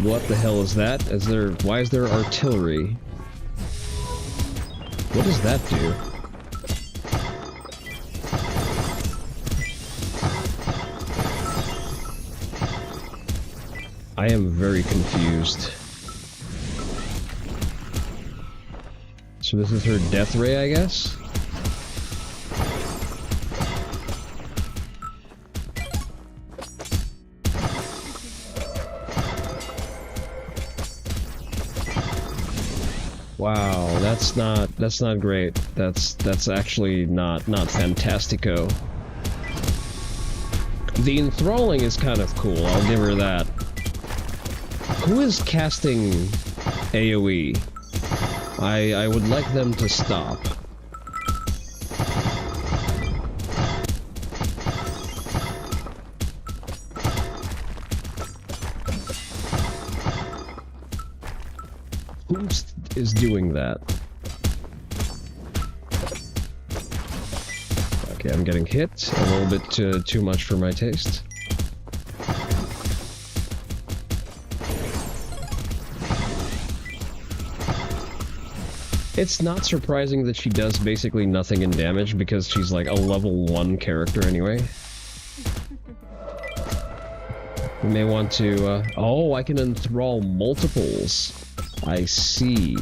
What the hell is that? Why is there artillery? What does that do? I am very confused. So this is her death ray, I guess? Wow, that's not great. That's actually not fantastico. The enthralling is kind of cool, I'll give her that. Who is casting AoE? I would like them to stop. Who is doing that? Okay, I'm getting hit a little bit too much for my taste. It's not surprising that she does basically nothing in damage because she's like a level 1 character anyway. We may want to, oh, I can enthrall multiples. I see.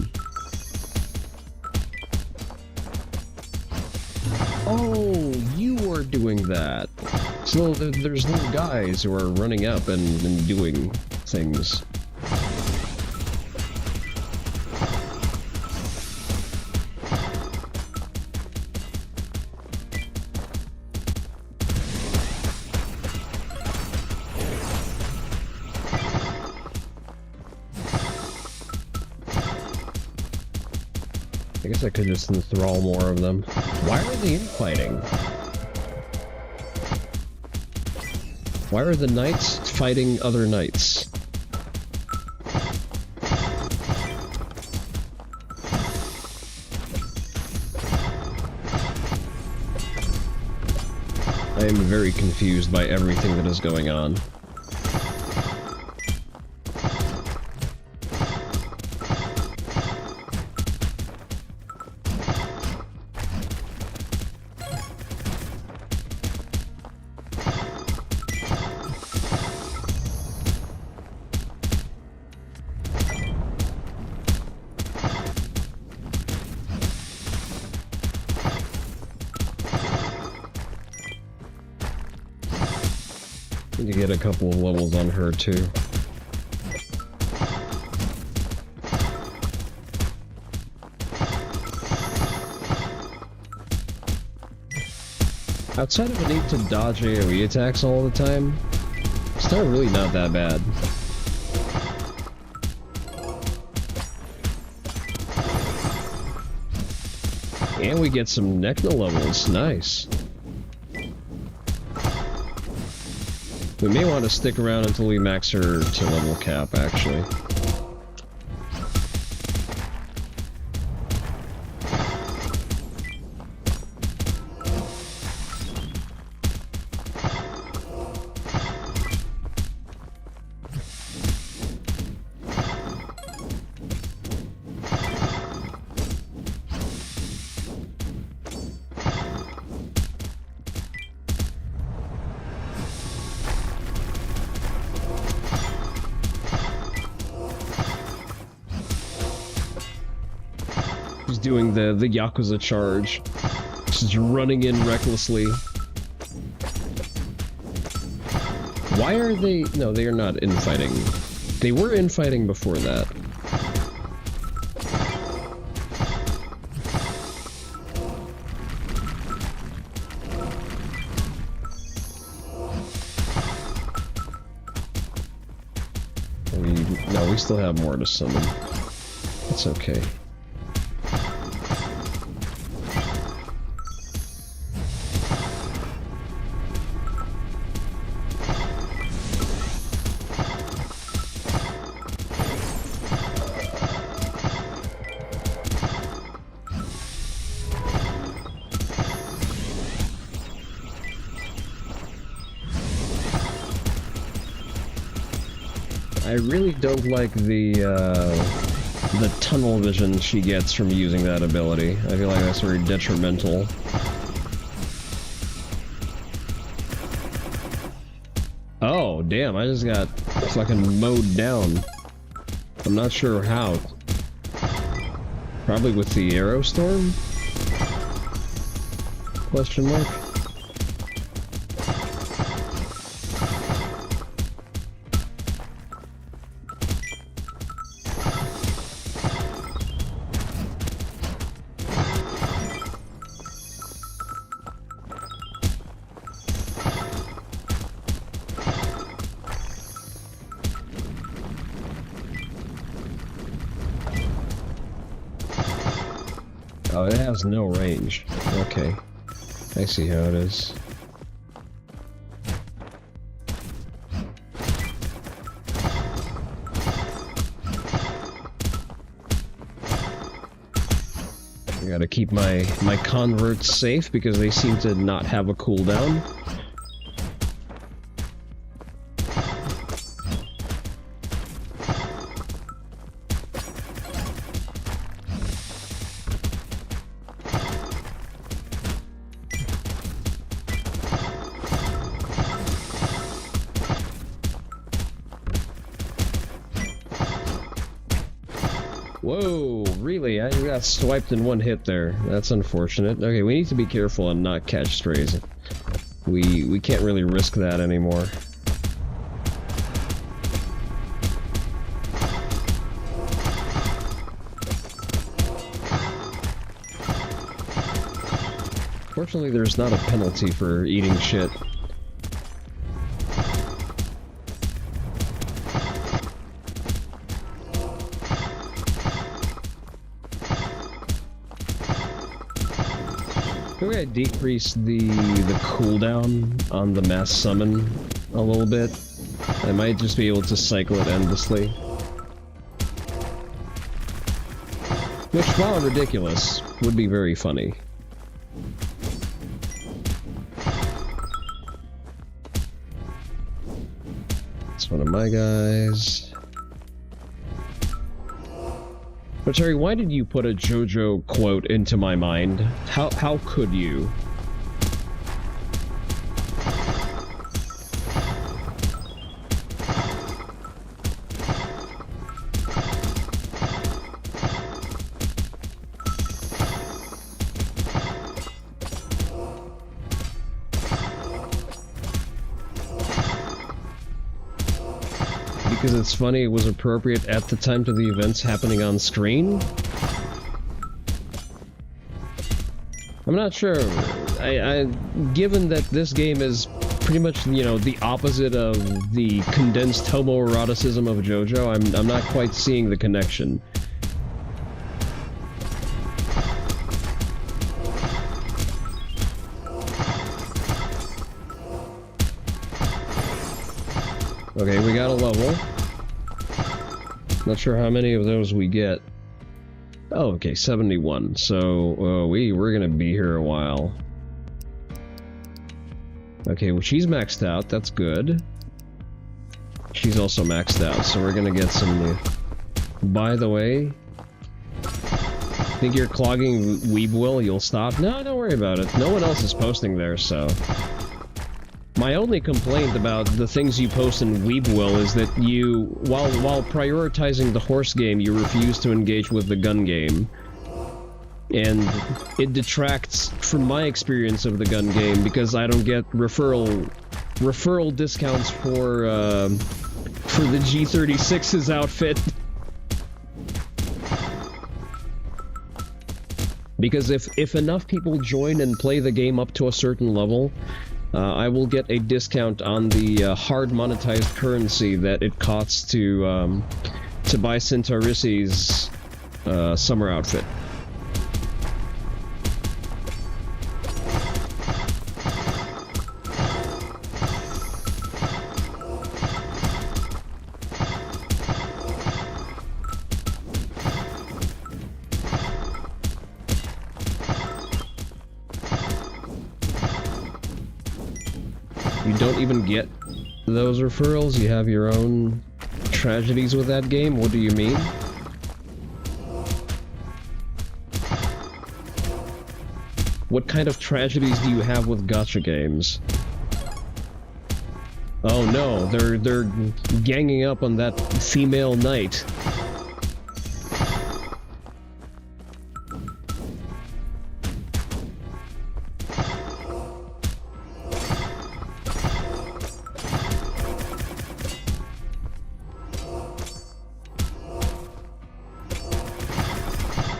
Oh, you are doing that. So there's little guys who are running up and doing things. I guess I could just enthrall more of them. Why are they infighting? Why are the knights fighting other knights? I am very confused by everything that is going on. Need to get a couple of levels on her too. Outside of the need to dodge AoE attacks all the time, it's not really not that bad. And we get some Necna levels, nice. We may want to stick around until we max her to level cap, actually. He's doing the Yakuza charge. Just running in recklessly. Why are they... No, they are not infighting. They were infighting before that. No, we still have more to summon. It's okay. I really don't like the tunnel vision she gets from using that ability. I feel like that's very detrimental. Oh, damn, I just got fucking mowed down. I'm not sure how. Probably with the arrow storm? Question mark? Oh, it has no range. Okay. I see how it is. I gotta keep my converts safe because they seem to not have a cooldown. Whoa, really? I got swiped in one hit there. That's unfortunate. Okay, we need to be careful and not catch strays. We can't really risk that anymore. Fortunately, there's not a penalty for eating shit. Maybe I decrease the cooldown on the mass summon a little bit. I might just be able to cycle it endlessly. Which, while ridiculous, would be very funny. It's one of my guys. But Terry, why did you put a JoJo quote into my mind? How could you? Because it's funny, it was appropriate at the time to the events happening on screen? I'm not sure. Given that this game is pretty much, you know, the opposite of the condensed homoeroticism of JoJo, I'm not quite seeing the connection. Okay, we got a level. Not sure how many of those we get. Oh, okay, 71. So, we're gonna be here a while. Okay, well, she's maxed out. That's good. She's also maxed out, so we're gonna get some new. By the way, think you're clogging Weebwill? You'll stop? No, don't worry about it. No one else is posting there, so... My only complaint about the things you post in Weebwill is that you, while prioritizing the horse game, you refuse to engage with the gun game. And it detracts from my experience of the gun game because I don't get referral discounts for the G36's outfit. Because if enough people join and play the game up to a certain level, I will get a discount on the hard monetized currency that it costs to buy Centaurisi's summer outfit. You don't even get those referrals? You have your own tragedies with that game? What do you mean? What kind of tragedies do you have with gacha games? Oh no, they're ganging up on that female knight.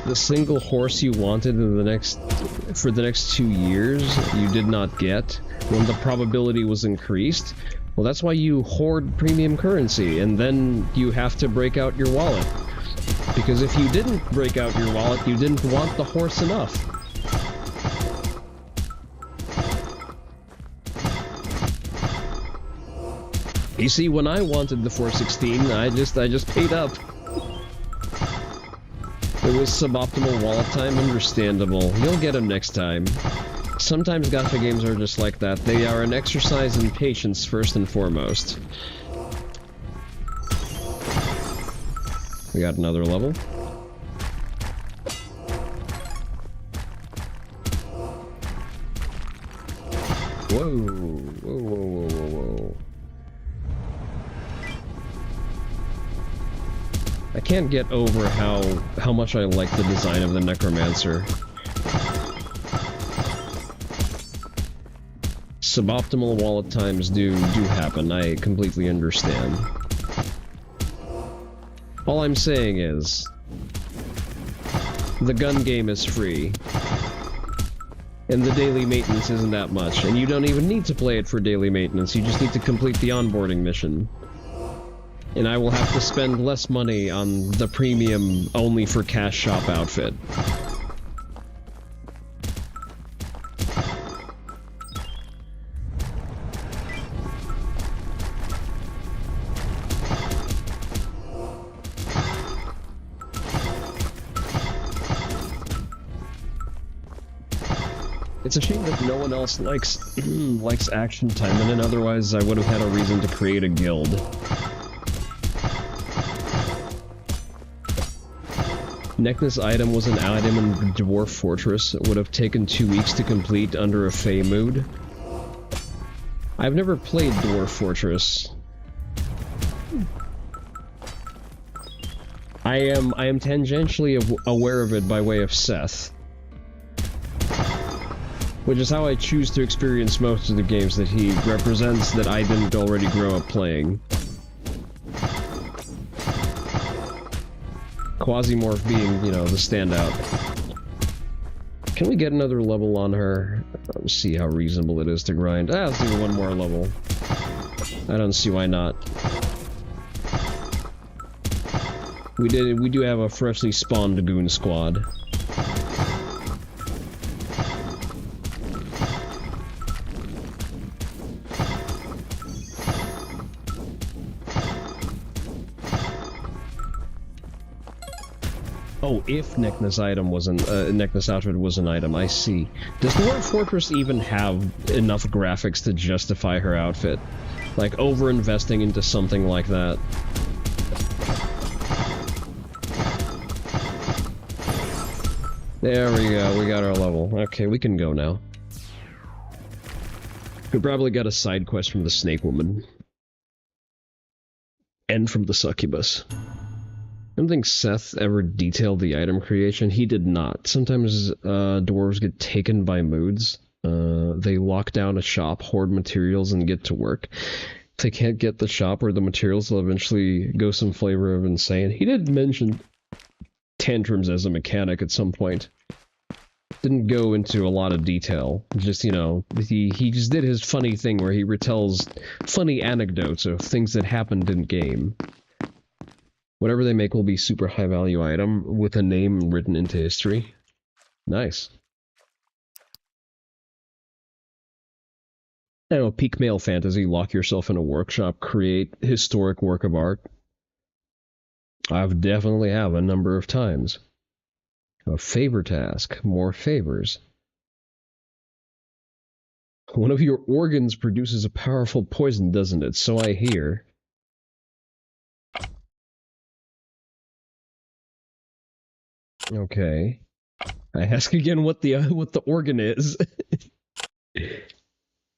The single horse you wanted for the next 2 years, you did not get when the probability was increased. Well, that's why you hoard premium currency, and then you have to break out your wallet. Because if you didn't break out your wallet, you didn't want the horse enough. You see, when I wanted the 416, I just paid up. It was suboptimal wallet time, understandable. You'll get them next time. Sometimes gacha games are just like that. They are an exercise in patience first and foremost. We got another level. Whoa, whoa, whoa, whoa, whoa, whoa. I can't get over how much I like the design of the Necromancer. Suboptimal wallet times do happen, I completely understand. All I'm saying is, the gun game is free. And the daily maintenance isn't that much, and you don't even need to play it for daily maintenance, you just need to complete the onboarding mission. And I will have to spend less money on the premium only for cash shop outfit. It's a shame that no one else likes action time, and otherwise I would have had a reason to create a guild. Necklace item was an item in Dwarf Fortress. It would have taken 2 weeks to complete under a Fey mood. I've never played Dwarf Fortress. I am tangentially aware of it by way of Seth. Which is how I choose to experience most of the games that he represents that I didn't already grow up playing. Quasimorph being, you know, the standout. Can we get another level on her? Let's see how reasonable it is to grind. Let's do one more level. I don't see why not. We do have a freshly spawned goon squad. Oh, if necklace item was necklace outfit was an item, I see. Does Dwarf Fortress even have enough graphics to justify her outfit? Like, over-investing into something like that? There we go, we got our level. Okay, we can go now. We probably got a side quest from the Snake Woman. And from the Succubus. I don't think Seth ever detailed the item creation. He did not. Sometimes dwarves get taken by moods. They lock down a shop, hoard materials, and get to work. If they can't get the shop or the materials, they'll eventually go some flavor of insane. He did mention tantrums as a mechanic at some point. Didn't go into a lot of detail. Just, you know, he just did his funny thing where he retells funny anecdotes of things that happened in game. Whatever they make will be super high value item with a name written into history. Nice. I don't know, peak male fantasy, lock yourself in a workshop, create historic work of art. I've definitely have a number of times. A favor task, more favors. One of your organs produces a powerful poison, doesn't it? So I hear. Okay. I ask again what the organ is.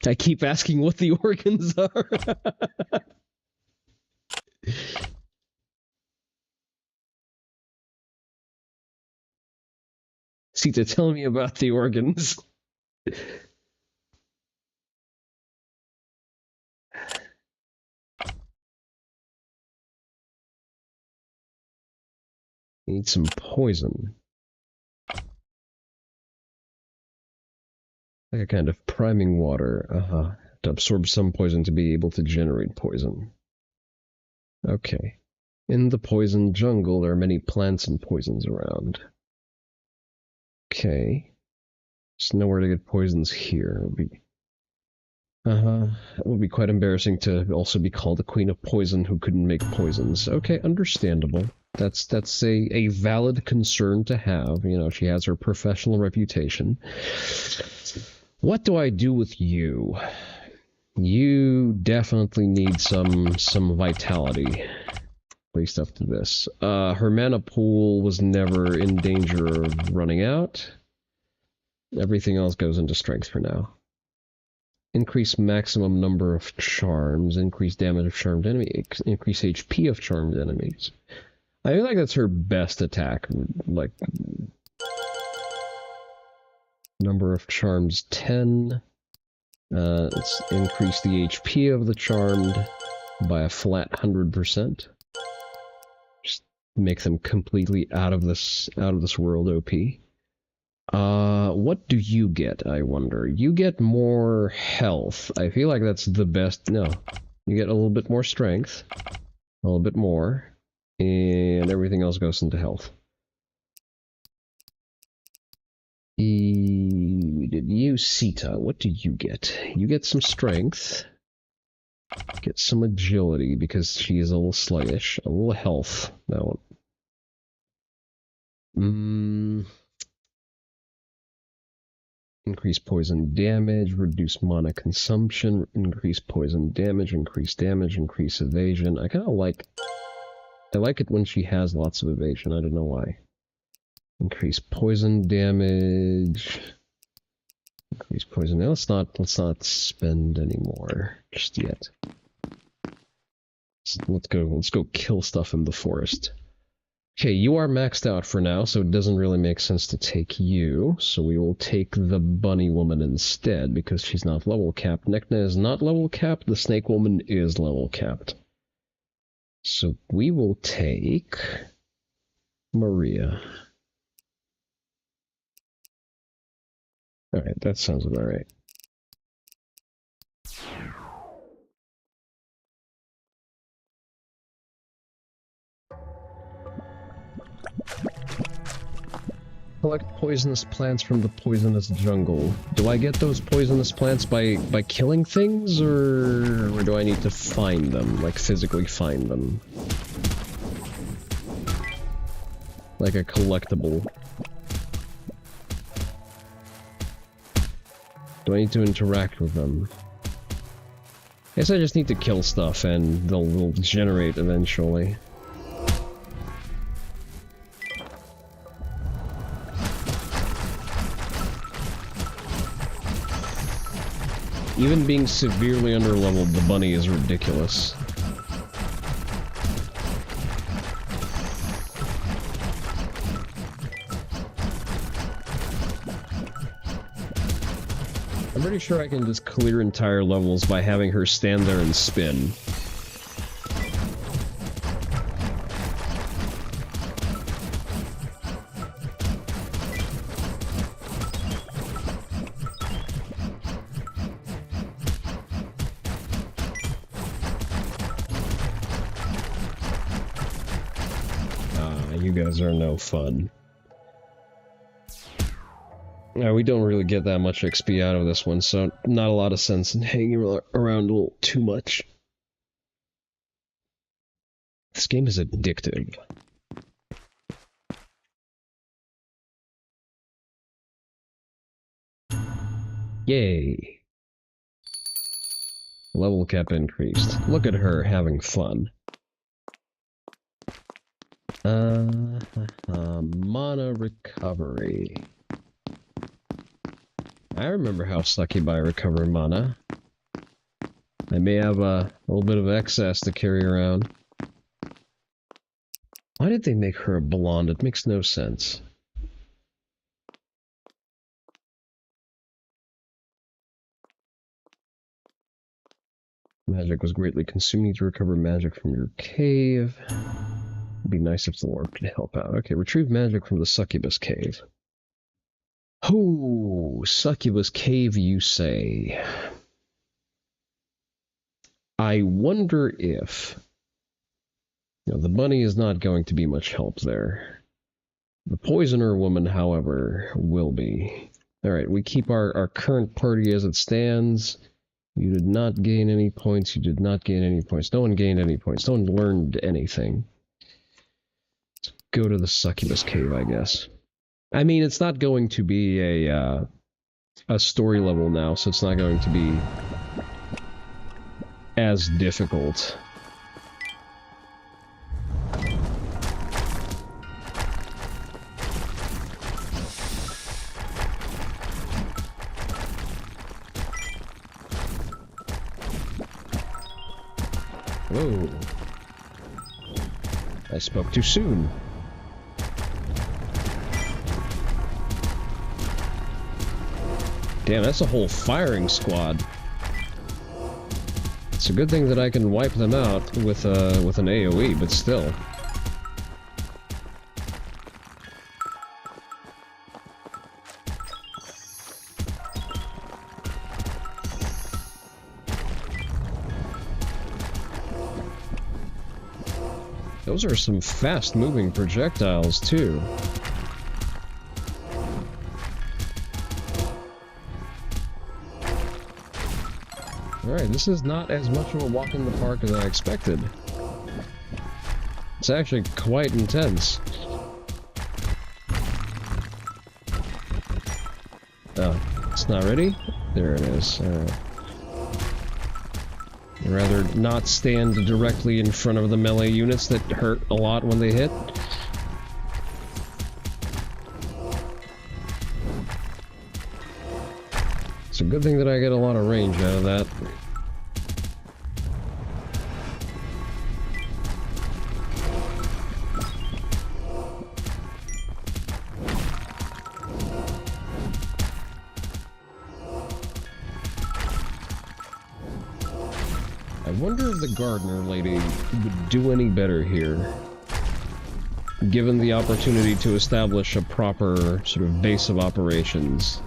I keep asking what the organs are. Sita, tell me about the organs. Need some poison. Like a kind of priming water. To absorb some poison to be able to generate poison. Okay. In the poison jungle, there are many plants and poisons around. Okay. There's nowhere to get poisons here. It would be quite embarrassing to also be called the queen of poison who couldn't make poisons. Okay, understandable. That's a valid concern to have. You know, she has her professional reputation. What do I do with you? You definitely need some vitality. At least up to this. Her mana pool was never in danger of running out. Everything else goes into strength for now. Increase maximum number of charms, increase damage of charmed enemy, increase HP of charmed enemies. I feel like that's her best attack. Like, number of charms 10. Let's increase the HP of the charmed by a flat 100%. Just make them completely out of this world OP. What do you get, I wonder? You get more health. I feel like that's the best. No. You get a little bit more strength. A little bit more. And everything else goes into health. We did you, Sita. What do you get? You get some strength. Get some agility because she is a little sluggish. A little health. That one. Increase poison damage, reduce mana consumption, increase poison damage, increase evasion. I like it when she has lots of evasion. I don't know why. Increase poison damage. Increase poison. Now let's not spend anymore just yet. Let's go kill stuff in the forest. Okay, you are maxed out for now, so it doesn't really make sense to take you. So we will take the bunny woman instead, because she's not level capped. Nekna is not level capped, the snake woman is level capped. So we will take Maria. Alright, that sounds about right. Collect poisonous plants from the poisonous jungle. Do I get those poisonous plants by killing things, or do I need to find them, like physically find them? Like a collectible. Do I need to interact with them? I guess I just need to kill stuff and they'll generate eventually. Even being severely underleveled, the bunny is ridiculous. I'm pretty sure I can just clear entire levels by having her stand there and spin. You guys are no fun. Yeah, we don't really get that much XP out of this one, so not a lot of sense in hanging around a little too much. This game is addictive. Yay. Level cap increased. Look at her having fun. Mana recovery. I remember how succubi recover mana. I may have a little bit of excess to carry around. Why did they make her a blonde? It makes no sense. Magic was greatly consumed. You need to recover magic from your cave. It'd be nice if the Lord could help out. Okay, retrieve magic from the succubus cave. Oh, succubus cave, you say? I wonder if... You know, the bunny is not going to be much help there. The poisoner woman, however, will be. Alright, we keep our current party as it stands. You did not gain any points. You did not gain any points. No one gained any points. No one learned anything. Let's go to the succubus cave, I guess. I mean, it's not going to be a story level now, so it's not going to be as difficult. Whoa. I spoke too soon. Damn, that's a whole firing squad. It's a good thing that I can wipe them out with an AoE, but still. Those are some fast-moving projectiles, too. Alright, this is not as much of a walk in the park as I expected. It's actually quite intense. Oh, it's not ready? There it is. Alright. I'd rather not stand directly in front of the melee units that hurt a lot when they hit. It's a good thing that I get a lot of range out of that. I wonder if the gardener lady would do any better here, given the opportunity to establish a proper sort of base of operations.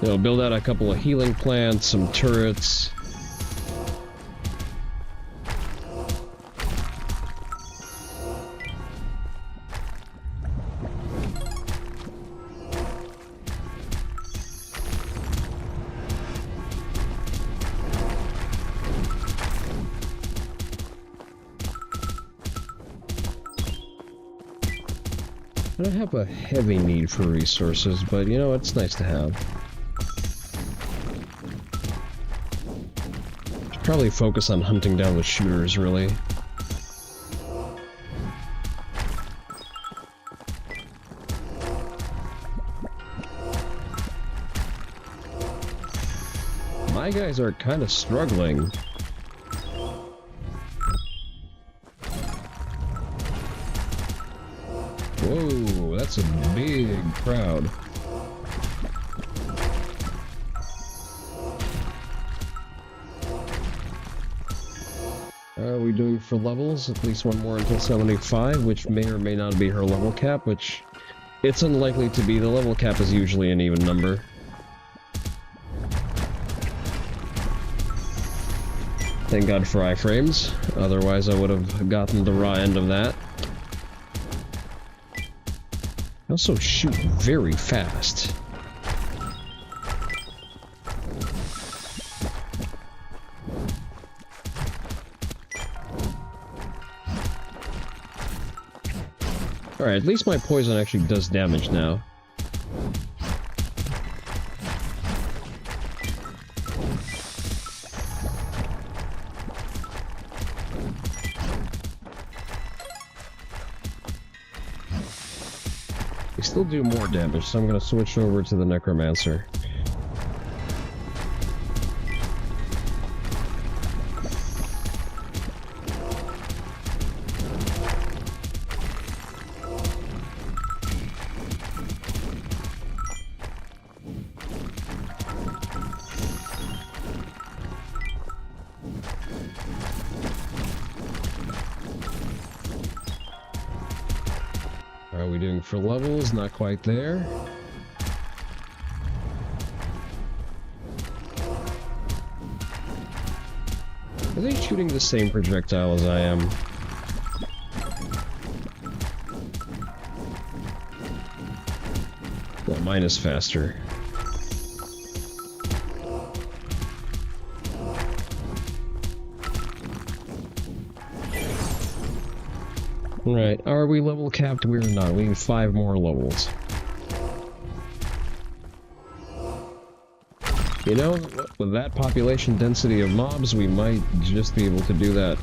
You know, build out a couple of healing plants, some turrets. I don't have a heavy need for resources, but you know, it's nice to have. Should probably focus on hunting down the shooters, really. My guys are kind of struggling. Whoa, that's a big crowd. Are we doing for levels? At least one more until 75, which may or may not be her level cap, which it's unlikely to be. The level cap is usually an even number. Thank God for iframes, otherwise I would have gotten the raw end of that. I also shoot very fast. Alright, at least my poison actually does damage now. They still do more damage, so I'm gonna switch over to the Necromancer. for levels, not quite there. Are they shooting the same projectile as I am? Well, mine is faster. Right, are we level capped? We're not. We need 5 more levels. You know, with that population density of mobs, we might just be able to do that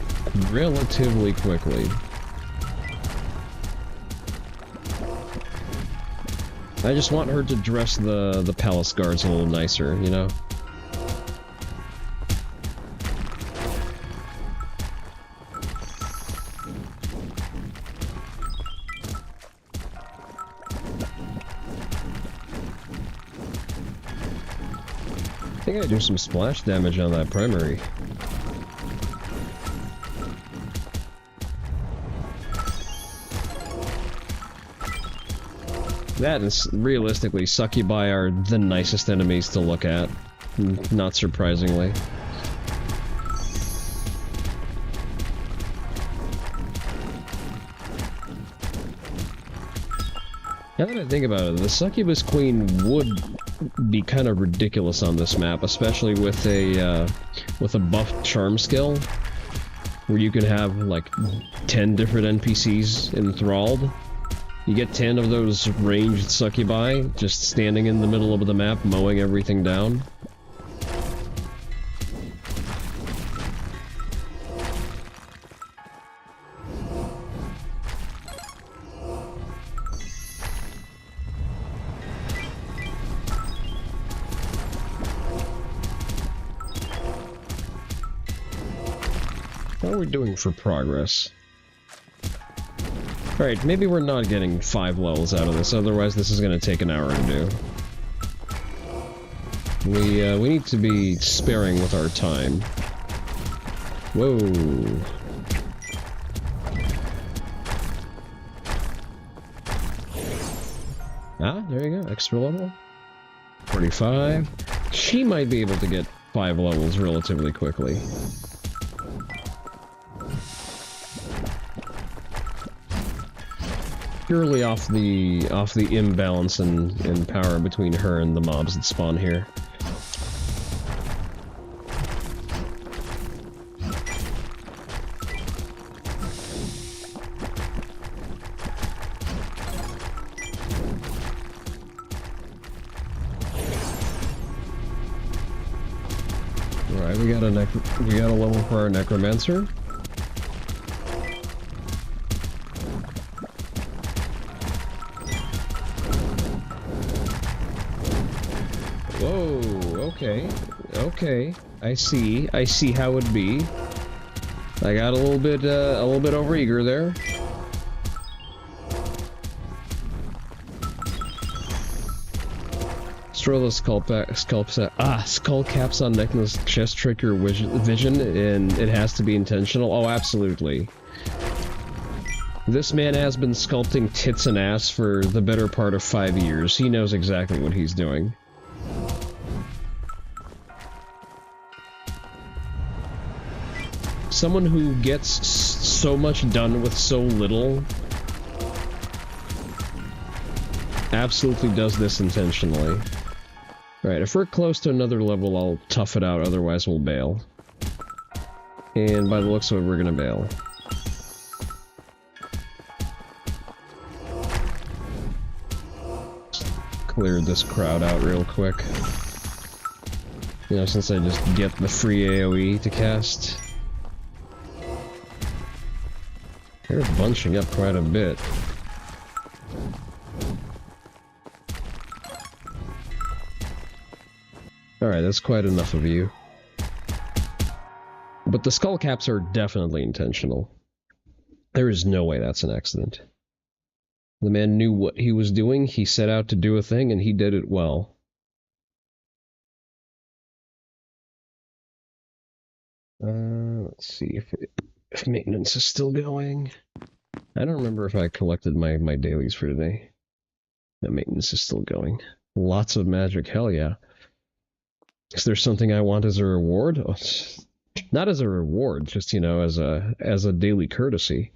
relatively quickly. I just want her to dress the palace guards a little nicer, you know? I think I do some splash damage on that primary. That is, realistically, succubi are the nicest enemies to look at. Not surprisingly. Now that I think about it, the Succubus Queen would be kind of ridiculous on this map, especially with a buffed charm skill, where you can have like 10 different NPCs enthralled. You get 10 of those ranged succubi just standing in the middle of the map, mowing everything down. How are we doing for progress? Alright, maybe we're not getting 5 levels out of this, otherwise this is going to take an hour to do. We need to be sparing with our time. Whoa. Ah, there you go, extra level. 45. She might be able to get 5 levels relatively quickly. Purely off the imbalance in power between her and the mobs that spawn here. Alright, we got a level for our necromancer. Okay, I see how it'd be. I got a little bit overeager there. Let's throw those skull caps on Neckla's chest trigger vision, and it has to be intentional. Oh, absolutely. This man has been sculpting tits and ass for the better part of 5 years. He knows exactly what he's doing. Someone who gets so much done with so little absolutely does this intentionally. Right, if we're close to another level, I'll tough it out, otherwise we'll bail. And by the looks of it, we're gonna bail. Cleared this crowd out real quick. You know, since I just get the free AoE to cast. They're bunching up quite a bit. Alright, that's quite enough of you. But the skull caps are definitely intentional. There is no way that's an accident. The man knew what he was doing, he set out to do a thing, and he did it well. Let's see if maintenance is still going. I don't remember if I collected my dailies for today. The maintenance is still going. Lots of magic, hell yeah. Is there something I want as a reward? Oh, not as a reward, just, you know, as a daily courtesy.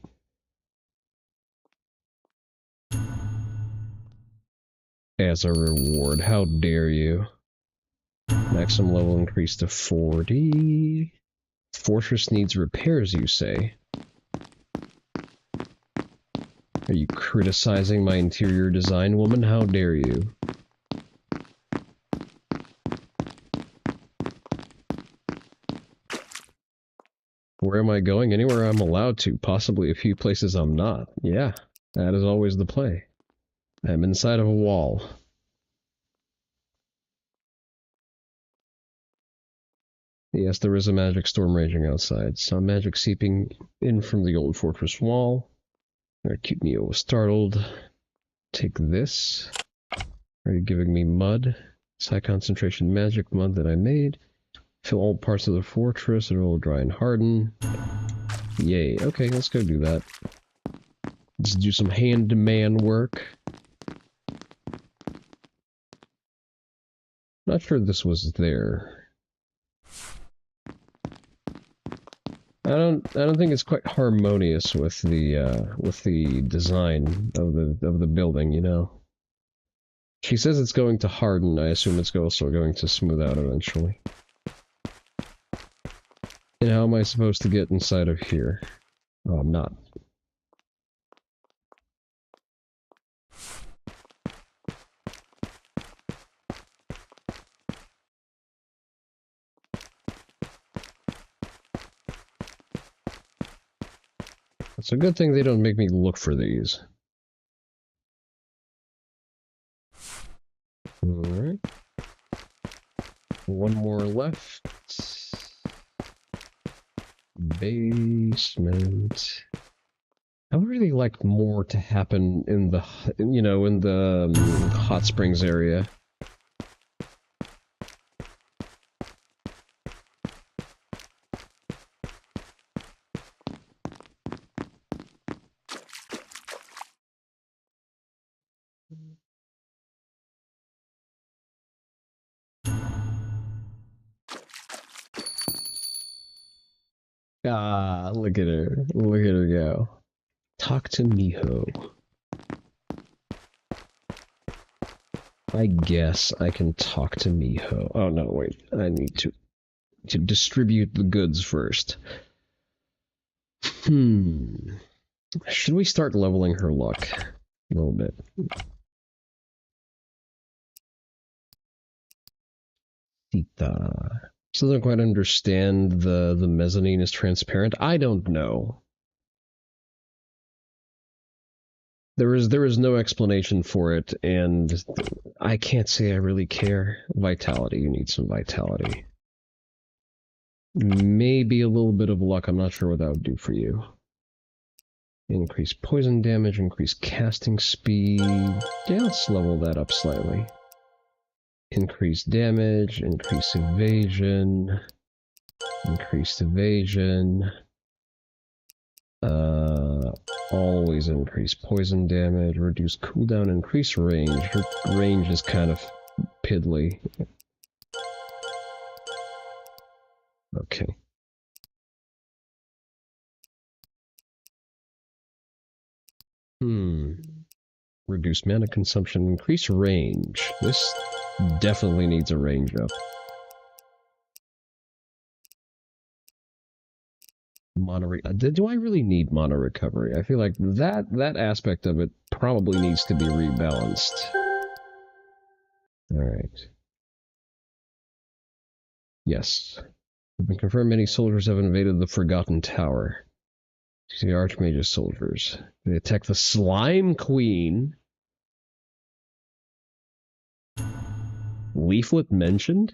As a reward, how dare you? Maximum level increased to 40. Fortress needs repairs, you say? Are you criticizing my interior design, woman? How dare you? Where am I going? Anywhere I'm allowed to. Possibly a few places I'm not. Yeah, that is always the play. I'm inside of a wall. Yes, there is a magic storm raging outside. Some magic seeping in from the old fortress wall. Cute Neo was startled. Take this. Are you giving me mud? It's high concentration magic mud that I made. Fill all parts of the fortress. It will dry and harden. Yay. Okay, let's go do that. Let's do some hand-to-man work. Not sure this was there. I don't think it's quite harmonious with the design of the building, you know. She says it's going to harden. I assume it's also going to smooth out eventually. And how am I supposed to get inside of here? Oh, I'm not. It's a good thing they don't make me look for these. Alright. One more left. Basement. I would really like more to happen in the, you know, in the hot springs area. Ah, look at her. Look at her go. Talk to Miho. I guess I can talk to Miho. Oh no, wait. I need to distribute the goods first. Should we start leveling her luck a little bit? Sita. Still don't quite understand the mezzanine is transparent. I don't know. There is no explanation for it, and I can't say I really care. Vitality, you need some vitality. Maybe a little bit of luck, I'm not sure what that would do for you. Increase poison damage, increase casting speed. Yeah, let's level that up slightly. Increase damage, increase evasion, increased evasion. Always increase poison damage, reduce cooldown, increase range. Her range is kind of piddly. Okay. Reduce mana consumption, increase range. This definitely needs a range up. Do I really need mana recovery? I feel like that aspect of it probably needs to be rebalanced. Alright. Yes. It's been confirmed many soldiers have invaded the Forgotten Tower. The Archmage's soldiers. They attack the Slime Queen. Leaflet mentioned?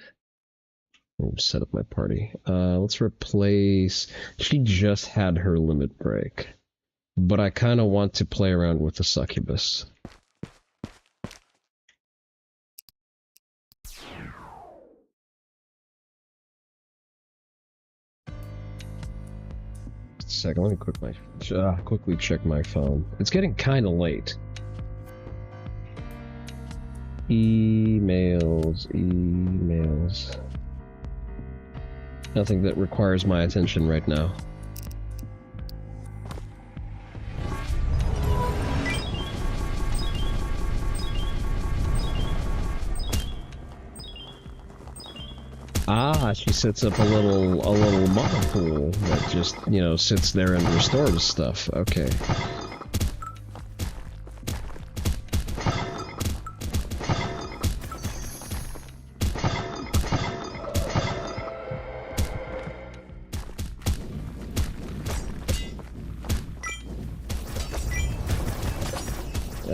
I'll set up my party. Let's replace... She just had her limit break. But I kind of want to play around with the Succubus. Second, let me quickly check my phone. It's getting kind of late. Emails, emails. Nothing that requires my attention right now. Ah, she sets up a little mana pool that just, you know, sits there and restores stuff. Okay.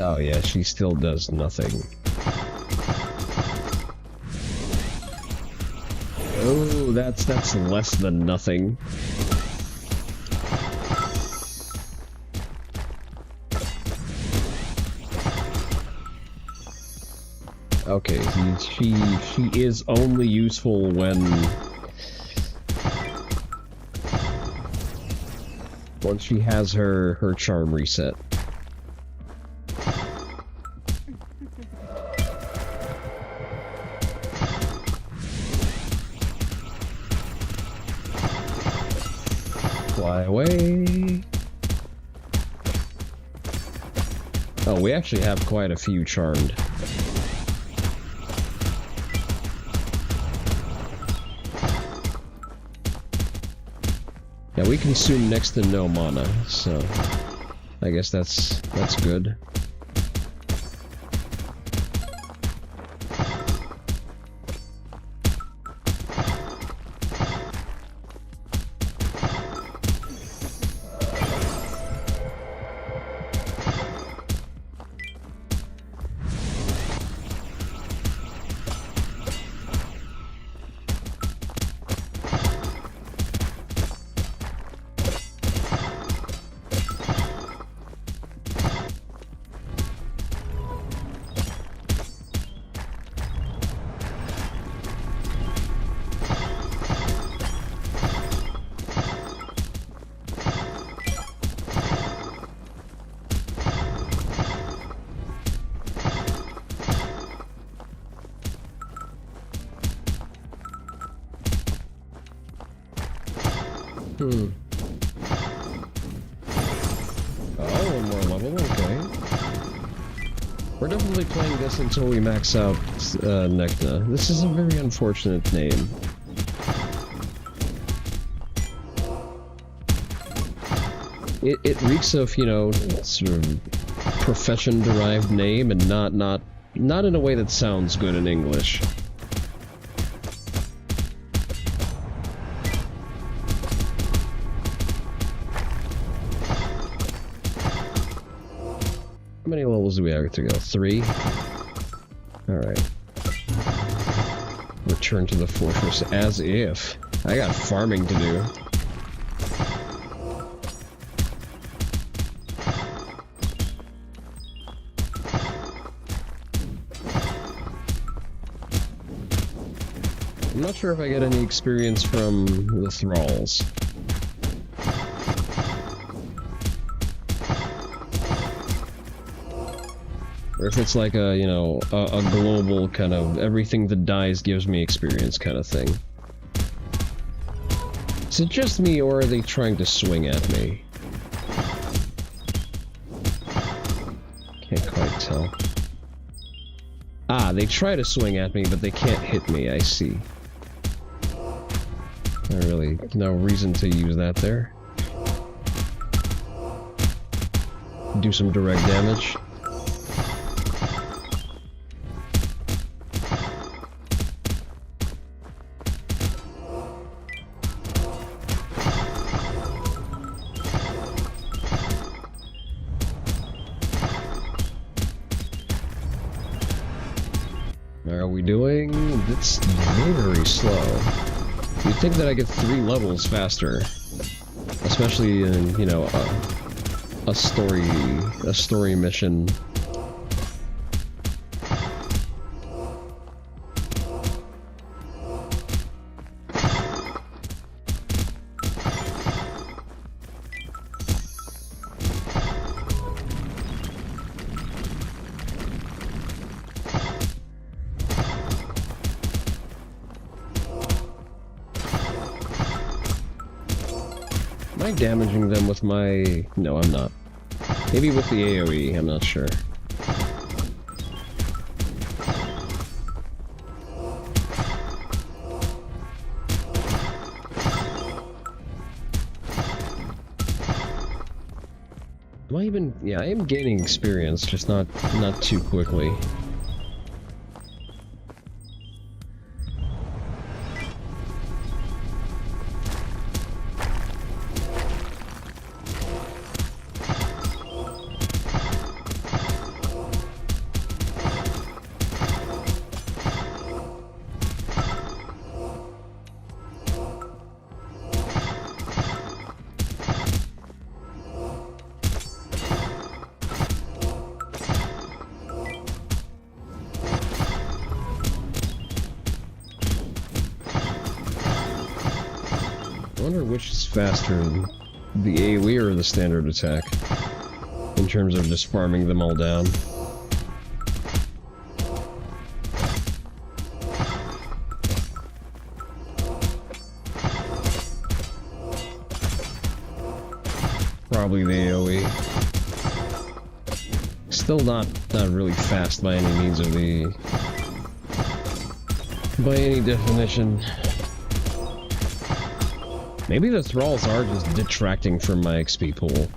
Oh yeah, she still does nothing. Oh, that's less than nothing. Okay, she is only useful when once she has her charm reset. Fly away. Oh, we actually have quite a few charmed. Yeah, we consume next to no mana, so I guess that's good. Oh, one more level, okay. We're definitely playing this until we max out Nekna. This is a very unfortunate name. It reeks of, you know, sort of profession-derived name, and not in a way that sounds good in English. How many levels do we have to go? 3? Alright. Return to the fortress as if. I got farming to do. I'm not sure if I get any experience from the thralls. Or if it's like a, you know, a global kind of everything that dies gives me experience kind of thing. Is it just me, or are they trying to swing at me? Can't quite tell. Ah, they try to swing at me, but they can't hit me, I see. Not really, no reason to use that there. Do some direct damage. Are we doing? It's very slow. You'd think that I get 3 levels faster, especially in, you know, a story mission. Am I damaging them with my... No, I'm not. Maybe with the AoE, I'm not sure. Am I even... Yeah, I am gaining experience, just not too quickly. I wonder which is faster, the AoE or the standard attack, in terms of just farming them all down. Probably the AoE. Still not really fast by any means of the... by any definition. Maybe the thralls are just detracting from my XP pool.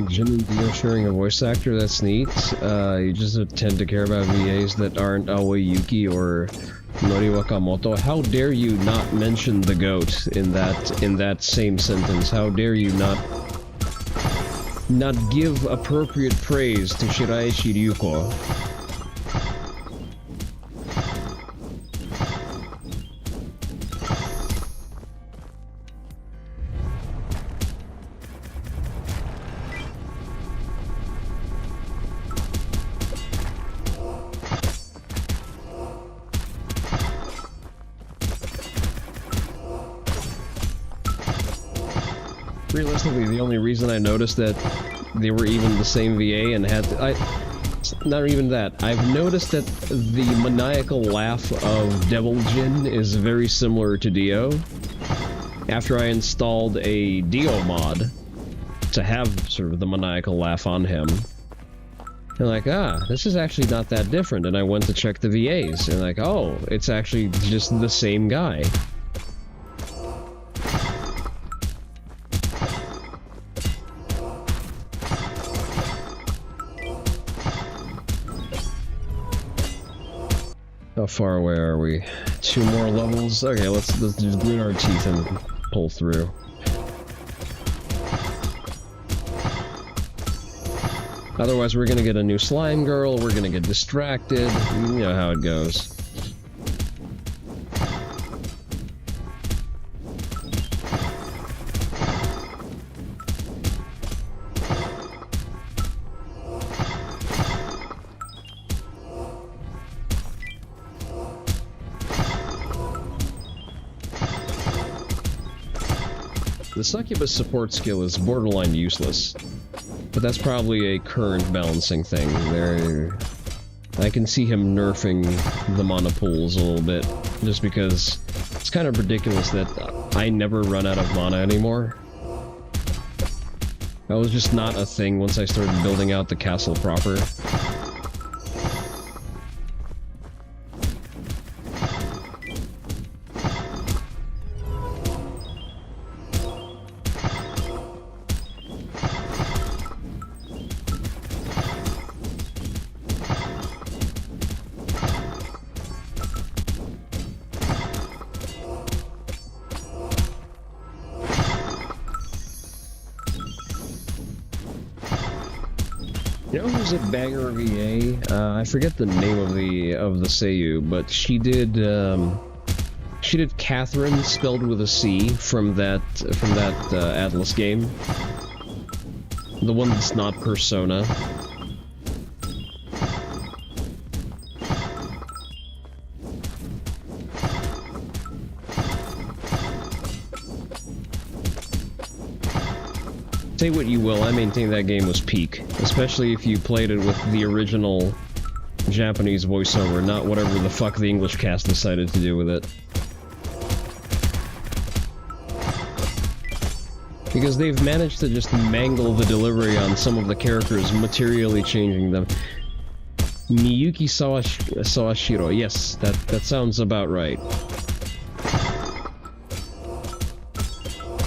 Jin and Dio sharing a voice actor, that's neat. You just tend to care about VAs that aren't Aoi Yuki or Nori Wakamoto. How dare you not mention the goat in that same sentence? How dare you not give appropriate praise to Shiraishi Ryuko? Realistically, the only reason I noticed that they were even the same VA and had not even that. I've noticed that the maniacal laugh of Devil Jin is very similar to Dio. After I installed a Dio mod to have sort of the maniacal laugh on him, and like, this is actually not that different. And I went to check the VAs, and like, oh, it's actually just the same guy. How far away are we? 2 more levels? Okay, let's just grit our teeth and pull through. Otherwise, we're gonna get a new slime girl, we're gonna get distracted, you know how it goes. The Succubus support skill is borderline useless, but that's probably a current balancing thing. I can see him nerfing the mana pools a little bit, just because it's kind of ridiculous that I never run out of mana anymore. That was just not a thing once I started building out the castle proper. You know who's a banger VA? I forget the name of the Seiyu, but she did Catherine spelled with a C from that Atlas game. The one that's not Persona. Say what you will, I maintain that game was peak. Especially if you played it with the original Japanese voiceover, not whatever the fuck the English cast decided to do with it. Because they've managed to just mangle the delivery on some of the characters, materially changing them. Miyuki Sawashiro, yes, that sounds about right.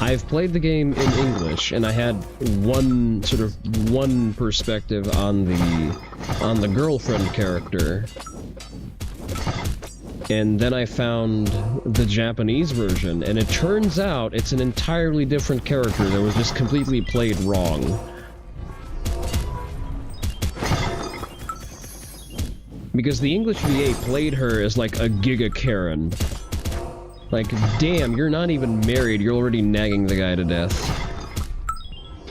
I've played the game in English, and I had one perspective on the girlfriend character. And then I found the Japanese version, and it turns out it's an entirely different character that was just completely played wrong. Because the English VA played her as like a Giga Karen. Like, damn, you're not even married, you're already nagging the guy to death.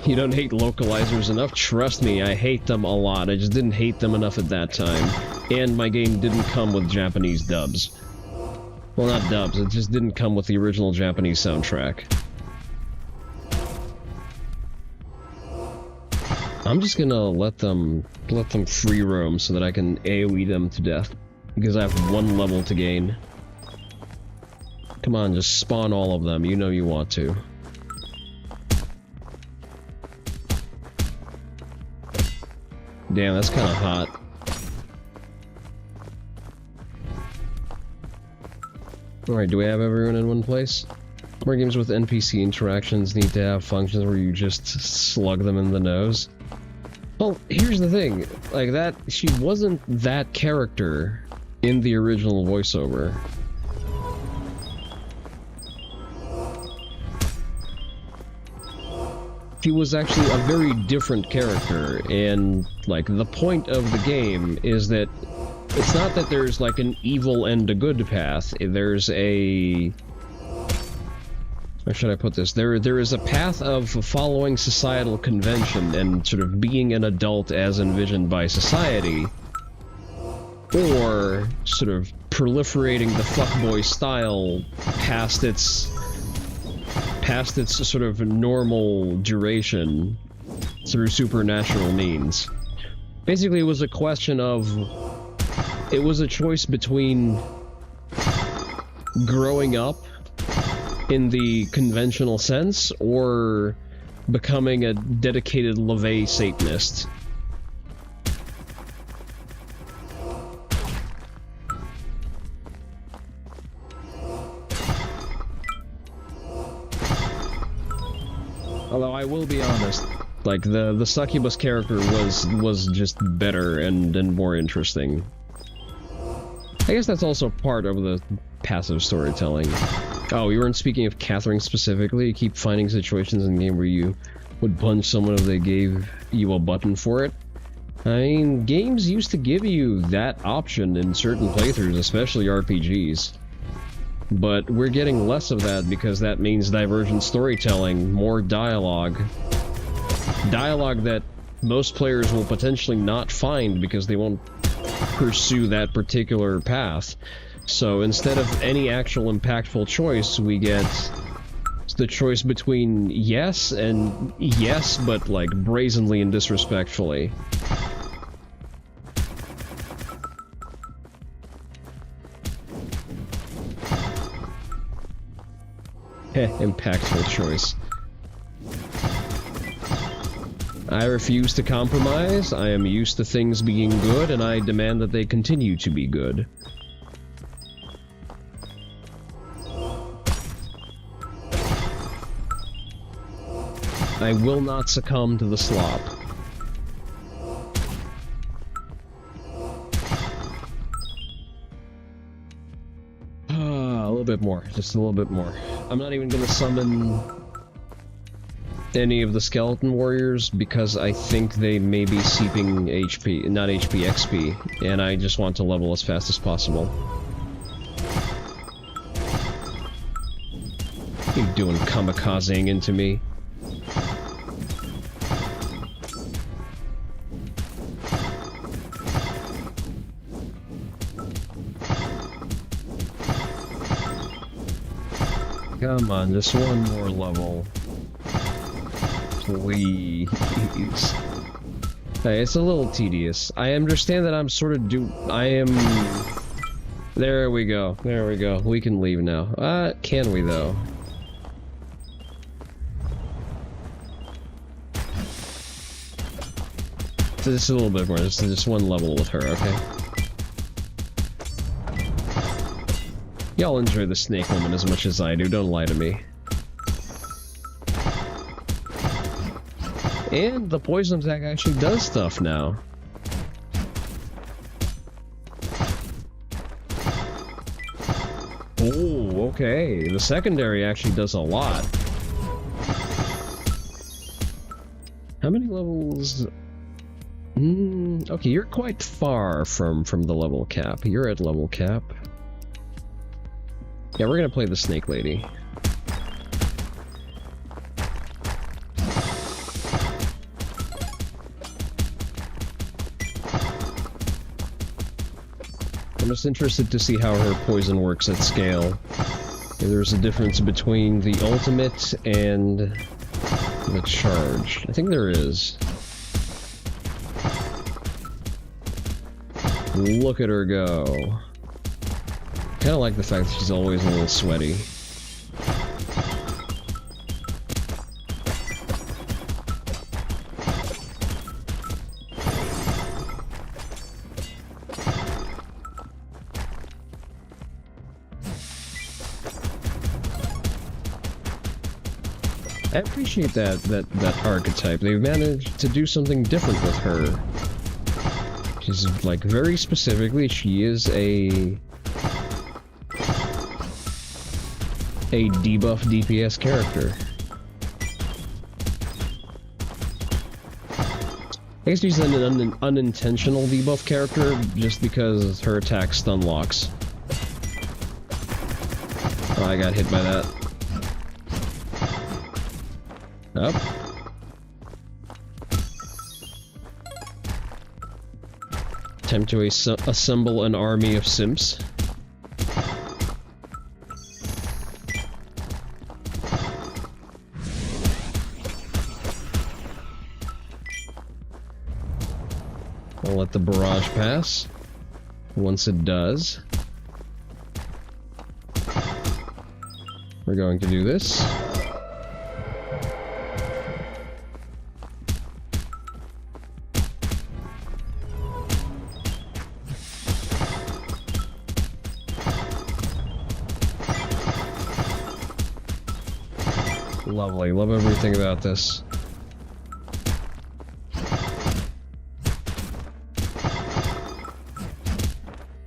You don't hate localizers enough? Trust me, I hate them a lot. I just didn't hate them enough at that time. And my game didn't come with Japanese dubs. Well, not dubs, it just didn't come with the original Japanese soundtrack. I'm just gonna let them free roam so that I can AoE them to death. Because I have one level to gain. Come on, just spawn all of them, you know you want to. Damn, that's kind of hot. Alright, do we have everyone in one place? More games with NPC interactions need to have functions where you just slug them in the nose. Well, here's the thing. Like, she wasn't that character in the original voiceover. She was actually a very different character, and, like, the point of the game is that it's not that there's, like, an evil and a good path. There's a... How should I put this? There is a path of following societal convention and sort of being an adult as envisioned by society, or sort of proliferating the fuckboy style past its sort of normal duration through supernatural means. Basically, it was a question of... It was a choice between growing up in the conventional sense or becoming a dedicated LaVey Satanist. Although I will be honest, like the succubus character was just better and more interesting. I guess that's also part of the passive storytelling. Oh, you weren't speaking of Catherine specifically? You keep finding situations in the game where you would punch someone if they gave you a button for it? I mean, games used to give you that option in certain playthroughs, especially RPGs. But we're getting less of that because that means divergent storytelling, more dialogue. Dialogue that most players will potentially not find because they won't pursue that particular path. So instead of any actual impactful choice, we get the choice between yes and yes, but like brazenly and disrespectfully. Impactful choice. I refuse to compromise, I am used to things being good, and I demand that they continue to be good. I will not succumb to the slop. A little bit more, just a little bit more. I'm not even gonna summon any of the skeleton warriors because I think they may be seeping HP, not HP, XP, and I just want to level as fast as possible. What are you doing, kamikazing into me? Come on, just one more level. Please. Hey, it's a little tedious. I understand that I'm sort of There we go. There we go. We can leave now. Can we though? Just a little bit more. Just one level with her, okay? Y'all enjoy the snake woman as much as I do. Don't lie to me. And the poison attack actually does stuff now. Oh, okay. The secondary actually does a lot. How many levels? Okay, you're quite far from the level cap. You're at level cap. Yeah, we're gonna play the snake lady. I'm just interested to see how her poison works at scale. If there's a difference between the ultimate and the charge. I think there is. Look at her go. Kinda like the fact that she's always a little sweaty. I appreciate that archetype. They've managed to do something different with her. She's like very specifically, she is a debuff DPS character. I guess she's an unintentional debuff character just because her attack stun locks. Oh, I got hit by that. Up. Attempt to assemble an army of simps. I'll let the barrage pass. Once it does, we're going to do this. Lovely. Love everything about this.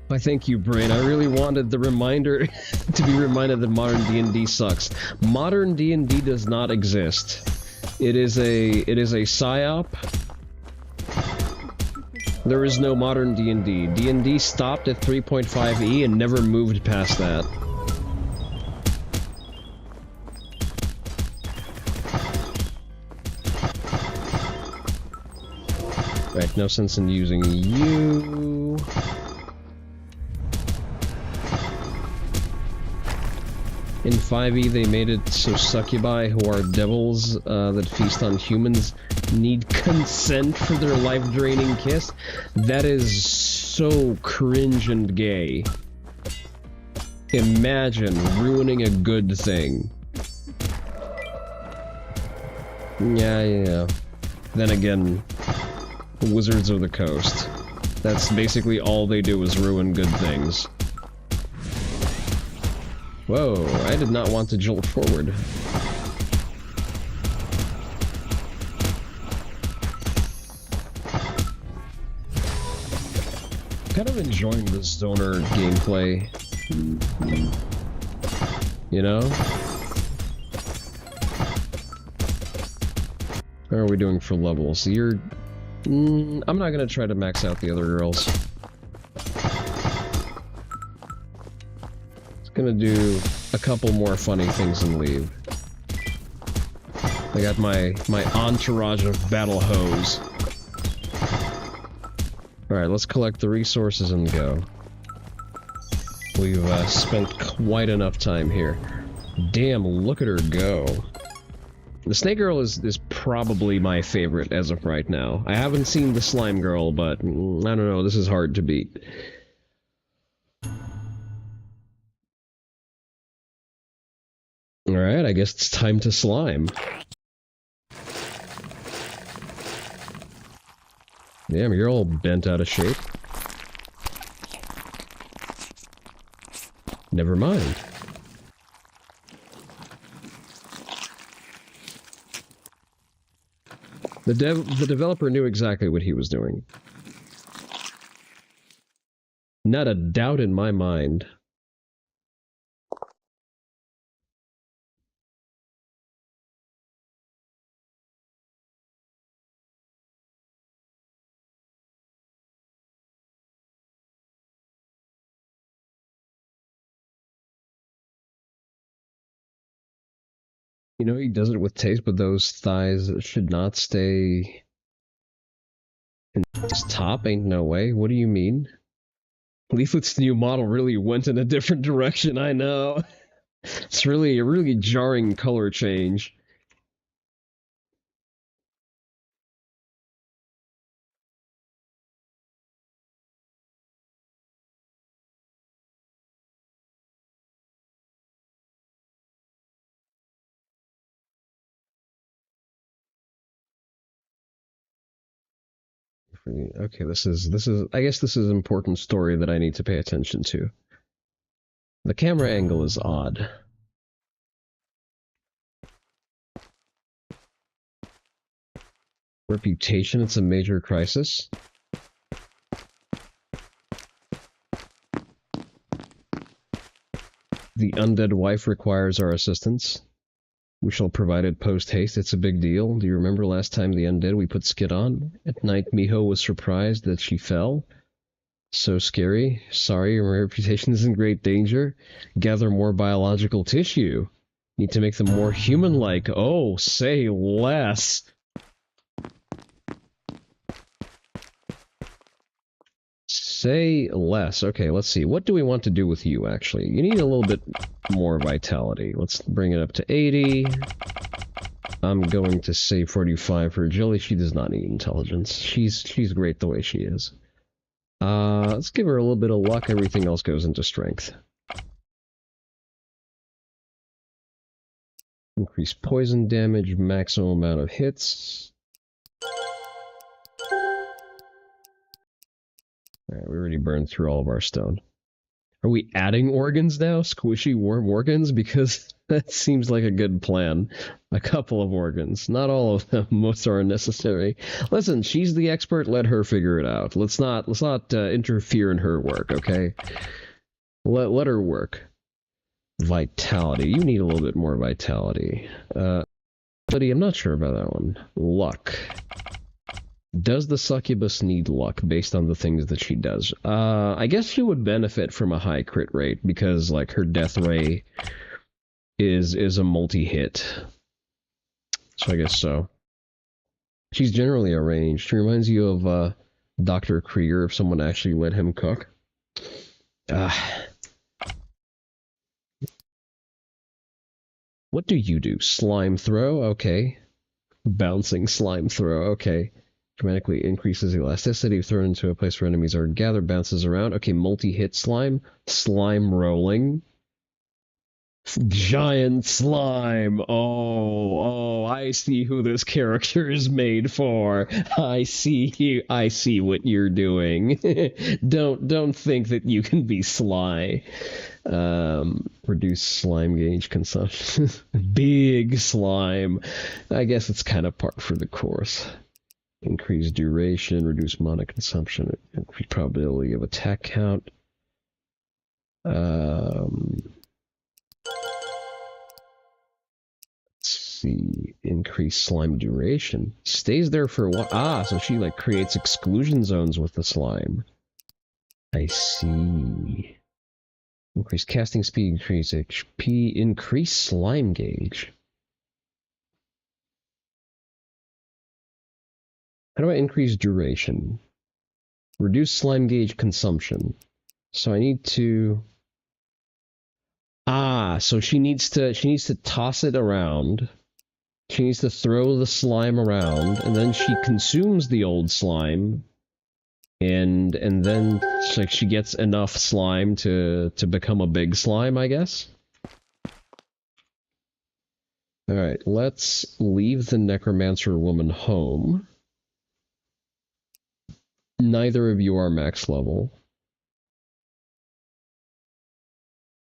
Why, thank you, Brain. I really wanted the reminder to be reminded that modern D&D sucks. Modern D&D does not exist. It is a psyop. There is no modern D&D. D&D stopped at 3.5e and never moved past that. Right, no sense in using you. In 5e, they made it so succubi, who are devils that feast on humans, need consent for their life-draining kiss. That is so cringe and gay. Imagine ruining a good thing. Yeah. Then again, Wizards of the Coast. That's basically all they do is ruin good things. Whoa, I did not want to jolt forward. Kind of enjoying the zoner gameplay. You know? How are we doing for levels? You're... I'm not gonna try to max out the other girls. Just gonna do a couple more funny things and leave. I got my entourage of battle hoes. Alright, let's collect the resources and go. We've spent quite enough time here. Damn, look at her go. The Snake Girl is probably my favorite as of right now. I haven't seen the Slime Girl, but I don't know, this is hard to beat. Alright, I guess it's time to slime. Damn, you're all bent out of shape. Never mind. The developer knew exactly what he was doing. Not a doubt in my mind. You know, he does it with taste, but those thighs should not stay in his top. Ain't no way. What do you mean? Leaflet's new model really went in a different direction, I know. It's really a really jarring color change. Okay, this is I guess this is an important story that I need to pay attention to. The camera angle is odd. Reputation, it's a major crisis. The undead wife requires our assistance. We shall provide it post-haste. It's a big deal. Do you remember last time the undead we put skid on? At night, Miho was surprised that she fell. So scary. Sorry, your reputation is in great danger. Gather more biological tissue. Need to make them more human-like. Oh, say less. Say less. Okay, let's see. What do we want to do with you, actually? You need a little bit more vitality. Let's bring it up to 80. I'm going to say 45 for Jilly. She does not need intelligence. She's great the way she is. Let's give her a little bit of luck. Everything else goes into strength. Increase poison damage, maximum amount of hits. Alright, we already burned through all of our stone. Are we adding organs now? Squishy warm organs? Because that seems like a good plan. A couple of organs. Not all of them. Most are unnecessary. Listen, she's the expert. Let her figure it out. Let's not interfere in her work, okay? Let her work. Vitality. You need a little bit more vitality. Buddy, I'm not sure about that one. Luck. Does the succubus need luck based on the things that she does? I guess she would benefit from a high crit rate because, like, her death ray is a multi-hit. So I guess so. She's generally arranged. She reminds you of Dr. Krieger if someone actually let him cook. What do you do? Slime throw? Okay. Bouncing slime throw. Okay. Dramatically increases elasticity. Thrown into a place where enemies are gathered. Bounces around. Okay, multi-hit slime. Slime rolling. Giant slime. Oh, I see who this character is made for. I see what you're doing. Don't think that you can be sly. Reduce slime gauge consumption. Big slime. I guess it's kind of part for the course. Increase duration, reduce mana consumption, increase probability of attack count. Let's see. Increase slime duration. Stays there for a while. Ah, so she like creates exclusion zones with the slime. I see. Increase casting speed, increase HP, increase slime gauge. How do I increase duration? Reduce slime gauge consumption. So I need to... Ah, so she needs to toss it around She needs to throw the slime around, and then she consumes the old slime, and then she gets enough slime to become a big slime, I guess. All right, let's leave the necromancer woman home. Neither of you are max level.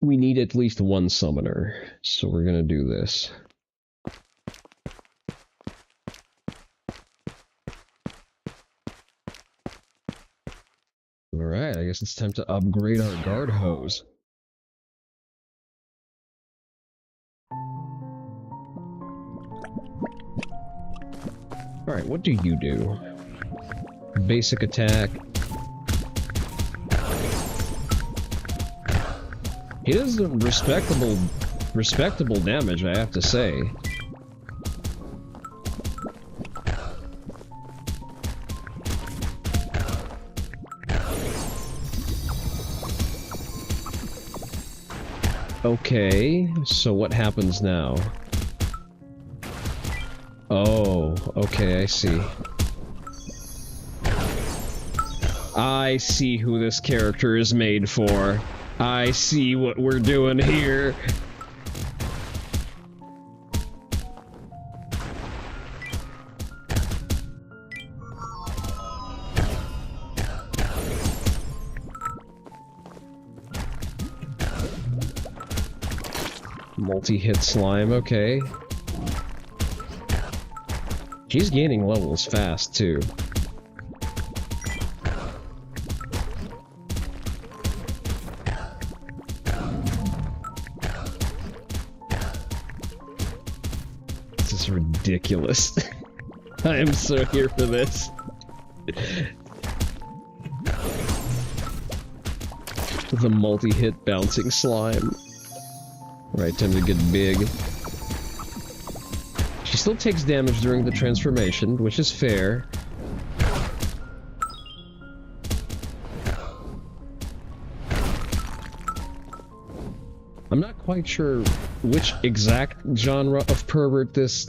We need at least one summoner, so we're gonna do this. Alright, I guess it's time to upgrade our guard hose. Alright, what do you do? Basic attack. He does some respectable damage, I have to say. Okay, so what happens now? Oh, okay, I see. I see who this character is made for. I see what we're doing here. Multi-hit slime, okay. She's gaining levels fast, too. This is ridiculous. I am so here for this. The multi-hit bouncing slime. Right, time to get big. She still takes damage during the transformation, which is fair. I'm not quite sure which exact genre of pervert this...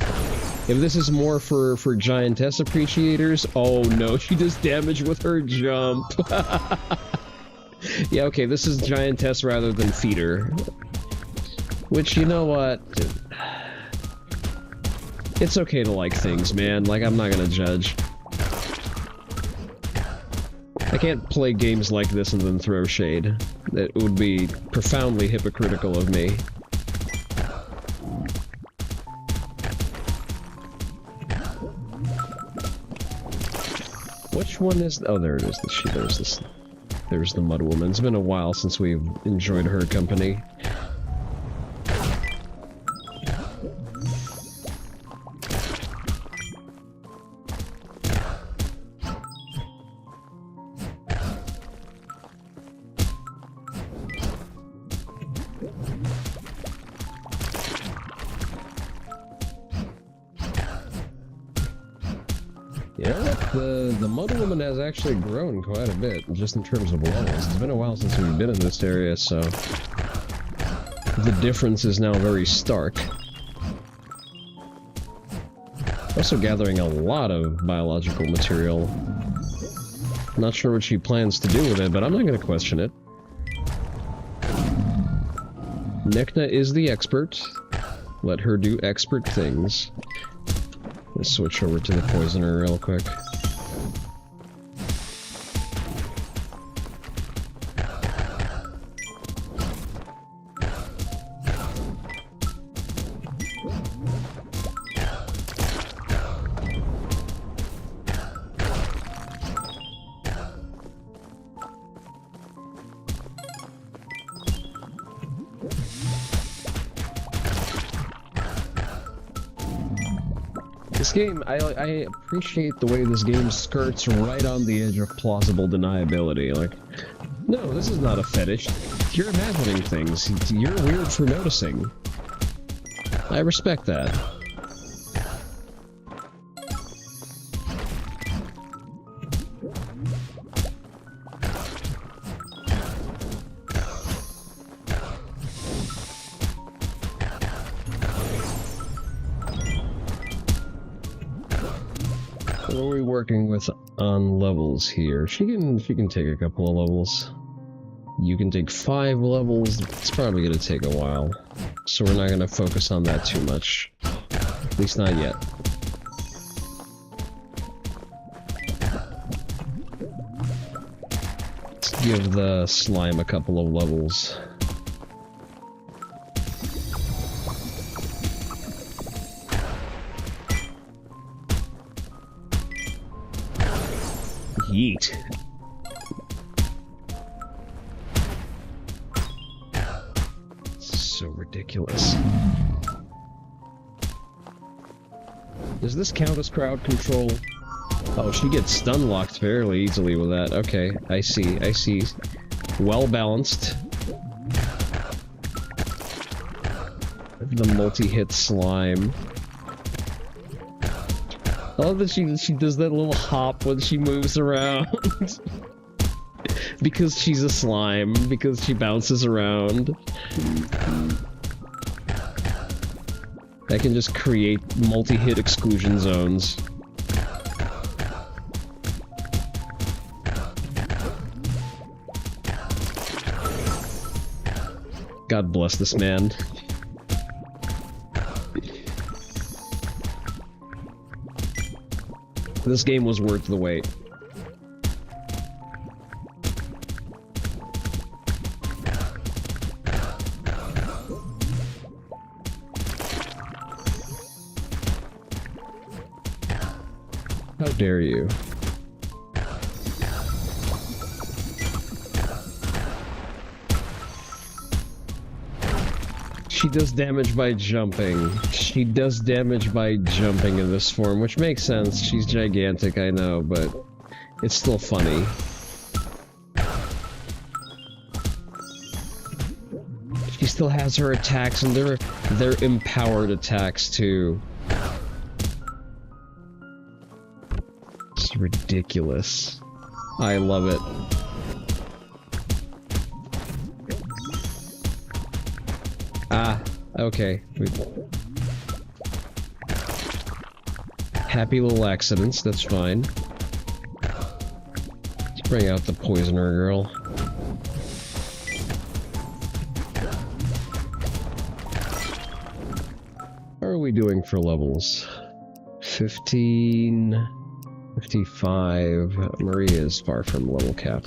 If this is more for giantess appreciators... Oh no, she does damage with her jump! Yeah, okay, this is giantess rather than feeder. Which, you know what? It's okay to like things, man. Like, I'm not gonna judge. I can't play games like this and then throw shade. It would be profoundly hypocritical of me. Which one is... Oh, there it is. There's the Mud Woman. It's been a while since we've enjoyed her company. The Mud Woman has actually grown quite a bit, just in terms of levels. It's been a while since we've been in this area, so... the difference is now very stark. Also gathering a lot of biological material. Not sure what she plans to do with it, but I'm not gonna question it. Nekna is the expert. Let her do expert things. Let's switch over to the poisoner real quick. This game, I appreciate the way this game skirts right on the edge of plausible deniability. Like, no, this is not a fetish. You're imagining things. You're weird for noticing. I respect that. What are we working with on levels here? She can take a couple of levels. You can take 5 levels. It's probably gonna take a while. So we're not gonna focus on that too much. At least not yet. Let's give the slime a couple of levels. Yeet. So ridiculous. Does this count as crowd control? Oh, she gets stun locked fairly easily with that. Okay, I see, I see. Well balanced. The multi-hit slime. I love that she does that little hop when she moves around. Because she's a slime, because she bounces around. I can just create multi-hit exclusion zones. God bless this man. This game was worth the wait. How dare you? She does damage by jumping. She does damage by jumping in this form, which makes sense. She's gigantic, I know, but it's still funny. She still has her attacks, and they're empowered attacks too. It's ridiculous. I love it. Ah, okay. Happy little accidents, that's fine. Let's bring out the poisoner girl. How are we doing for levels? 15... 55... Maria is far from level cap.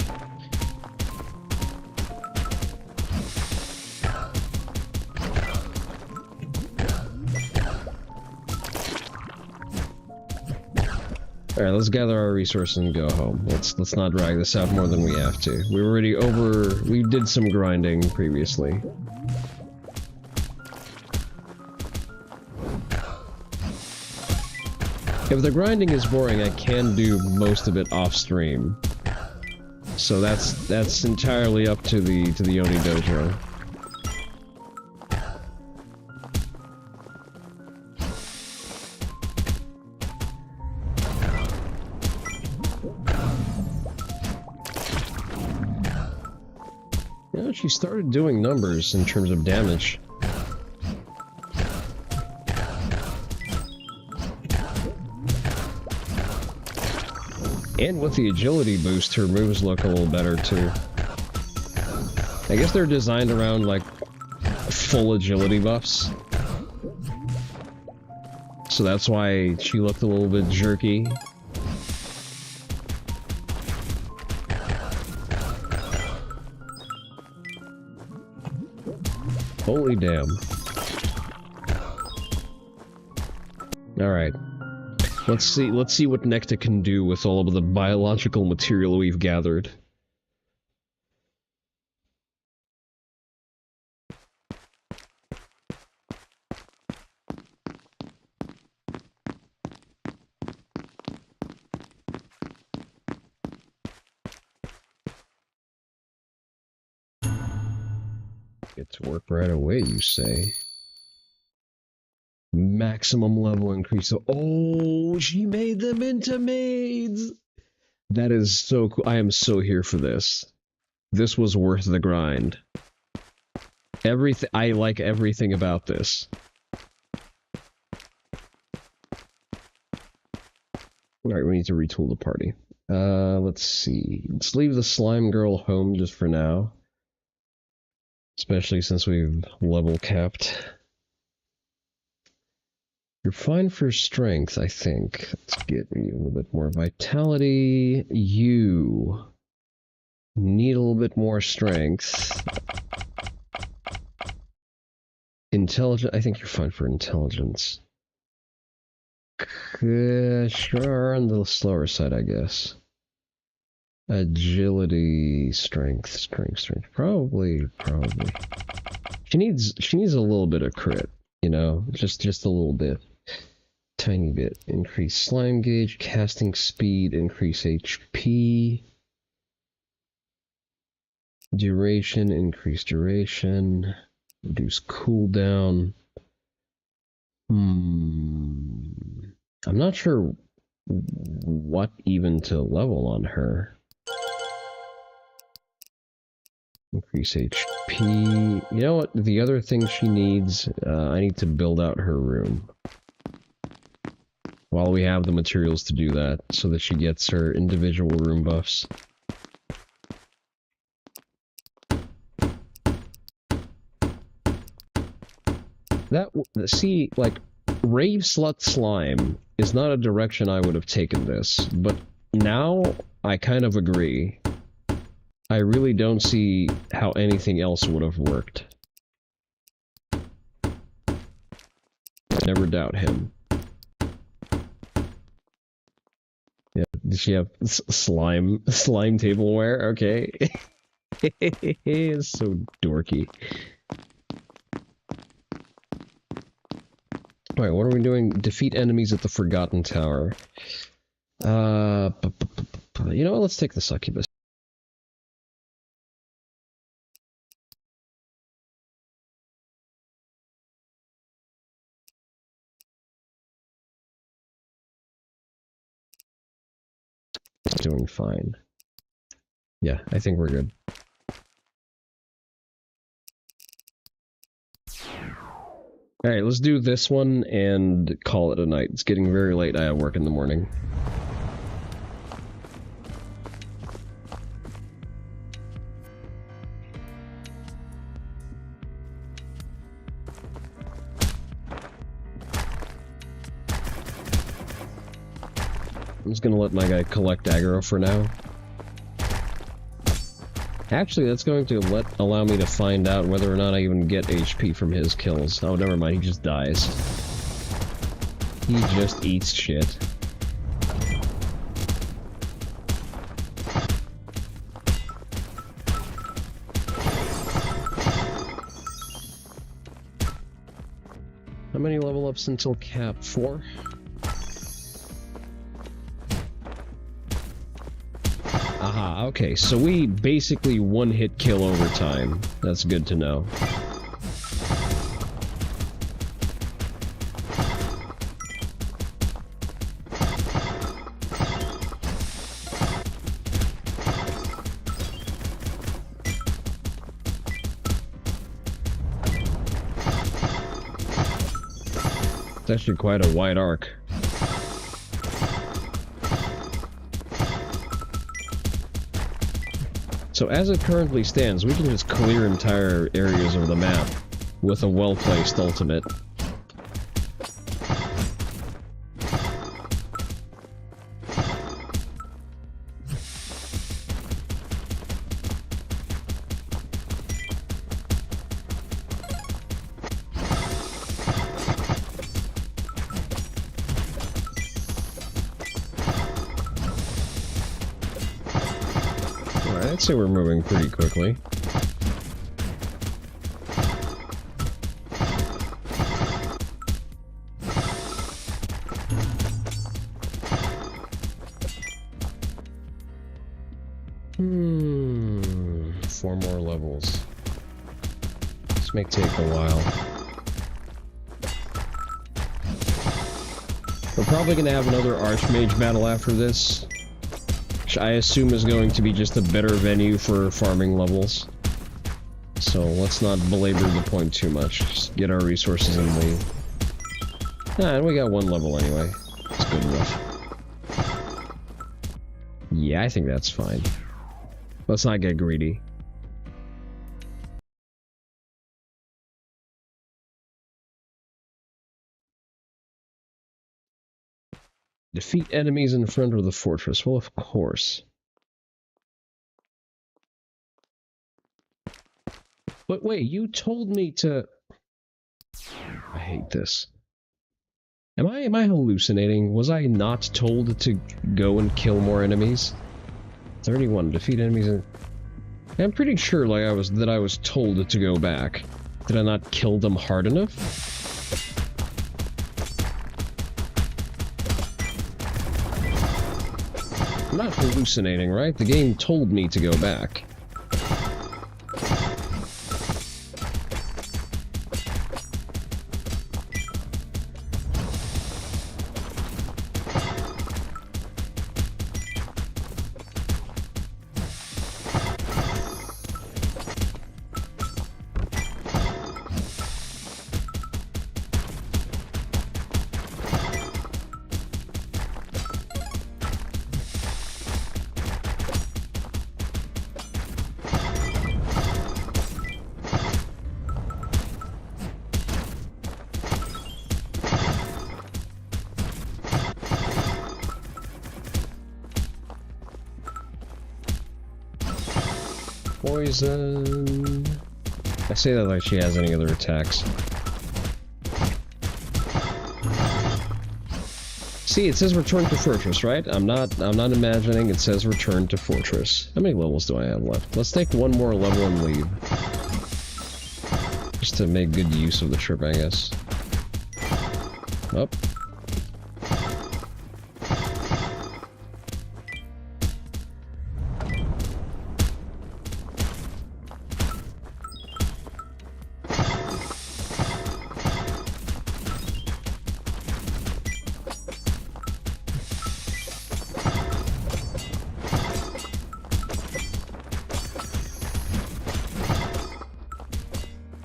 Alright, let's gather our resources and go home. Let's not drag this out more than we have to. We did some grinding previously. If the grinding is boring, I can do most of it off stream. So that's entirely up to the Onii dojo. You know, she started doing numbers in terms of damage. And with the agility boost, her moves look a little better too. I guess they're designed around, like, full agility buffs. So that's why she looked a little bit jerky. Holy damn. Alright. Let's see what Necta can do with all of the biological material we've gathered. Get to work right away, you say? Maximum level increase. Oh, she made them into maids! That is so cool. I am so here for this. This was worth the grind. I like everything about this. Alright, we need to retool the party. Let's see. Let's leave the slime girl home just for now. Especially since we've level capped. You're fine for strength, I think. Let's get you a little bit more vitality. You need a little bit more strength. Intelligence, I think you're fine for intelligence. Sure, on the slower side, I guess. Agility, strength. Probably. She needs a little bit of crit, you know, just a little bit. Tiny bit. Increase slime gauge, casting speed, increase HP. Duration, increase duration. Reduce cooldown. I'm not sure what even to level on her. Increase HP. You know what? The other thing she needs, I need to build out her room. While we have the materials to do that, so that she gets her individual room buffs. See, like, Rave Slut Slime is not a direction I would have taken this, but now I kind of agree. I really don't see how anything else would have worked. Never doubt him. Yeah, does she have slime tableware? Okay. It's so dorky. Alright, what are we doing? Defeat enemies at the Forgotten Tower. You know what? Let's take the succubus. Doing fine. Yeah, I think we're good. Alright, let's do this one and call it a night. It's getting very late. I have work in the morning. I'm just gonna let my guy collect aggro for now. Actually, that's going to allow me to find out whether or not I even get HP from his kills. Oh, never mind, he just dies. He just eats shit. How many level ups until cap? 4? Aha, okay, so we basically one-hit kill over time. That's good to know. It's actually quite a wide arc. So as it currently stands, we can just clear entire areas of the map with a well-placed ultimate. I'd say we're moving pretty quickly. Four more levels. This may take a while. We're probably gonna have another Archmage battle after this. I assume is going to be just a better venue for farming levels. So let's not belabor the point too much. Just get our resources and leave. Ah, and we got one level anyway. It's good enough. Yeah, I think that's fine. Let's not get greedy. Defeat enemies in front of the fortress. Well, of course. But wait, you told me to... I hate this. Am I hallucinating? Was I not told to go and kill more enemies? 31. Defeat enemies in... I'm pretty sure like I was told to go back. Did I not kill them hard enough? I'm not hallucinating, right? The game told me to go back. Poison. I say that like she has any other attacks. See, it says return to fortress, right? I'm not imagining. It says return to fortress. How many levels do I have left? Let's take one more level and leave. Just to make good use of the trip, I guess. Up.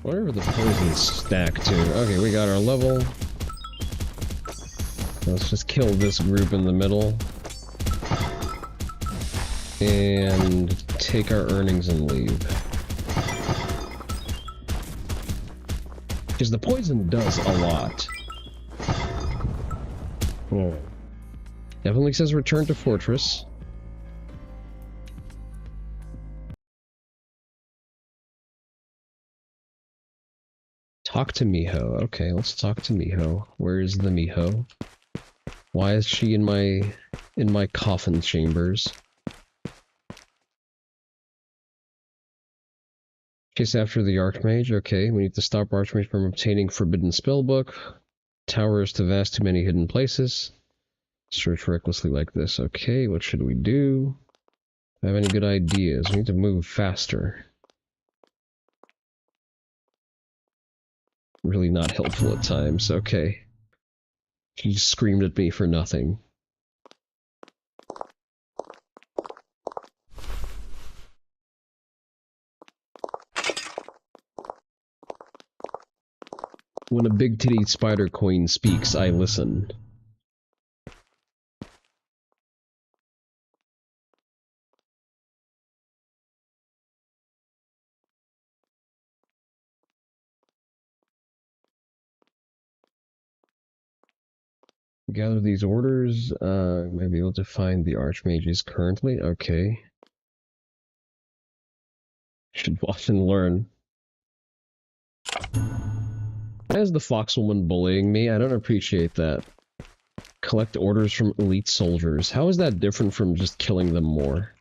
Whatever the poison stack to. Okay, we got our level. Let's just kill this group in the middle. And take our earnings and leave. Because the poison does a lot. Oh. Definitely says return to fortress. Talk to Miho. Okay, let's talk to Miho. Where is the Miho? Why is she in my coffin chambers? Chase after the Archmage. Okay, we need to stop Archmage from obtaining Forbidden Spellbook. Tower is too vast, too many hidden places. Search recklessly like this. Okay, what should we do? Do I have any good ideas? We need to move faster. Really not helpful at times. Okay. She just screamed at me for nothing. When a big-titty spider queen speaks, I listen. Gather these orders. Maybe able to find the archmages currently. Okay. Should watch and learn. Why is the foxwoman bullying me? I don't appreciate that. Collect orders from elite soldiers. How is that different from just killing them more?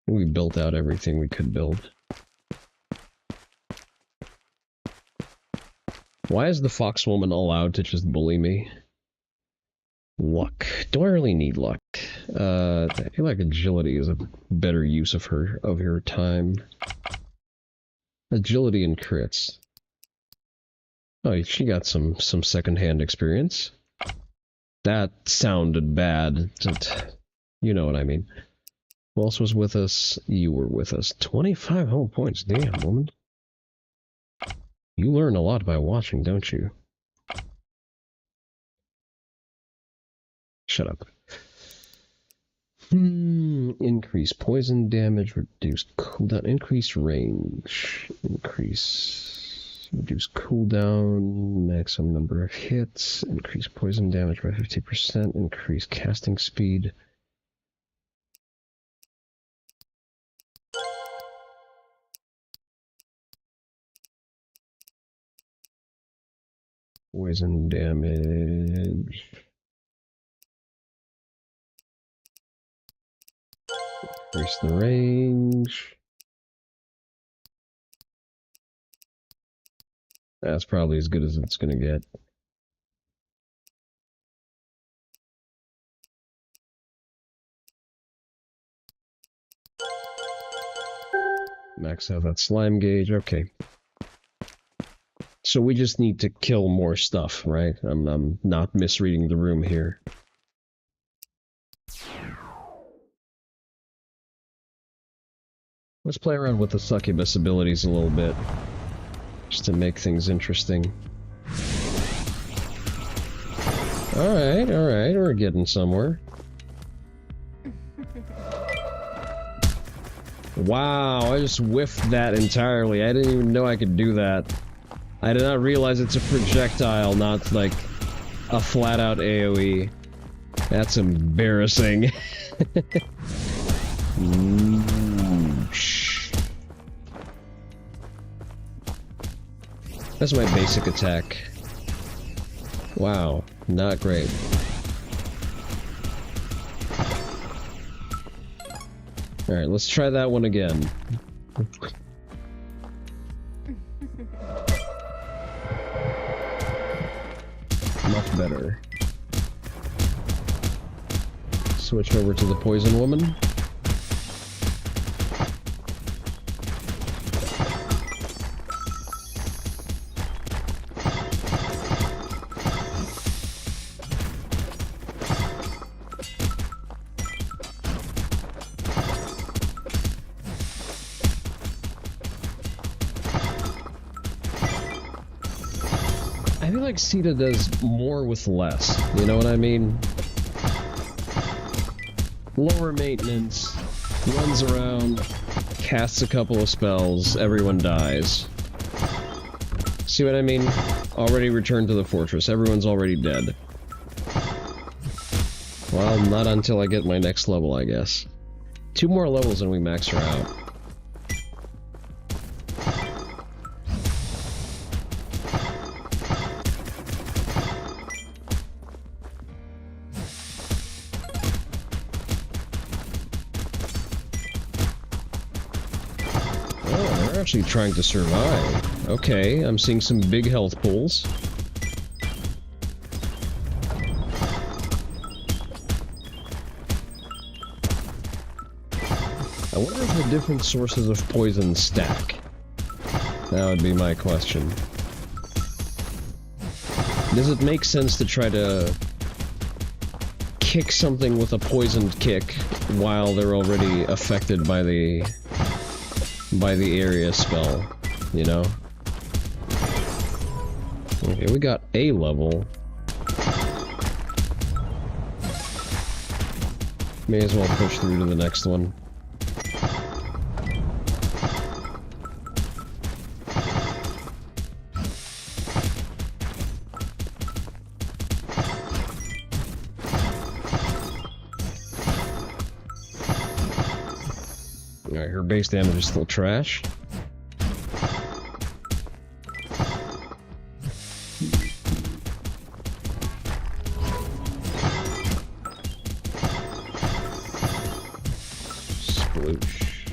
We built out everything we could build. Why is the foxwoman allowed to just bully me? Luck. Do I really need luck? I feel like agility is a better use of her time. Agility and crits. Oh, she got some secondhand experience. That sounded bad. You know what I mean. Who else was with us? You were with us. 25 whole points. Damn, woman. You learn a lot by watching, don't you? Shut up. Increase poison damage, reduce cooldown, increase range, reduce cooldown, maximum number of hits, increase poison damage by 50%, increase casting speed. Poison damage. Increase the range. That's probably as good as it's gonna get. Max out that slime gauge, okay. So we just need to kill more stuff, right? I'm not misreading the room here. Let's play around with the succubus abilities a little bit, just to make things interesting. Alright, we're getting somewhere. Wow, I just whiffed that entirely. I didn't even know I could do that. I did not realize it's a projectile, not like a flat-out AoE. That's embarrassing. That's my basic attack. Wow, not great. Alright, let's try that one again. Much better. Switch over to the poison woman. I feel like Sita does more with less, you know what I mean? Lower maintenance, runs around, casts a couple of spells, everyone dies. See what I mean? Already returned to the fortress, everyone's already dead. Well, not until I get my next level, I guess. 2 more levels and we max her out. Actually trying to survive. Okay, I'm seeing some big health pools. I wonder if the different sources of poison stack. That would be my question. Does it make sense to try to kick something with a poisoned kick while they're already affected by the area spell, you know? Okay, we got a level. May as well push through to the next one. Alright, her base damage is still trash. Sploosh.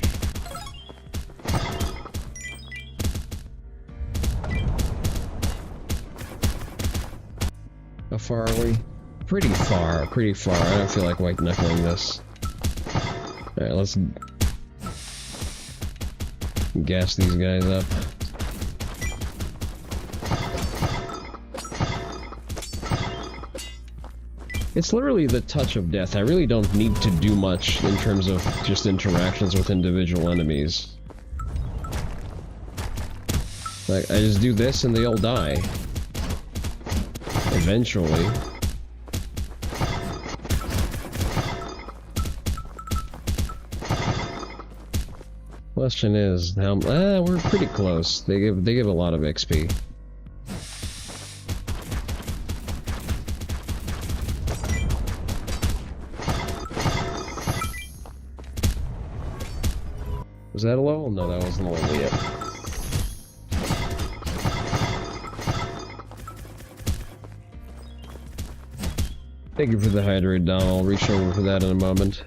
How far are we? Pretty far, pretty far. I don't feel like white knuckling this. Alright, let's gas these guys up. It's literally the touch of death. I really don't need to do much in terms of just interactions with individual enemies. Like, I just do this and they all die. Eventually. Question is, how... we're pretty close. They give a lot of XP. Was that a level? No, that wasn't a level yet. Thank you for the hydrate, Dom. I'll reach over for that in a moment.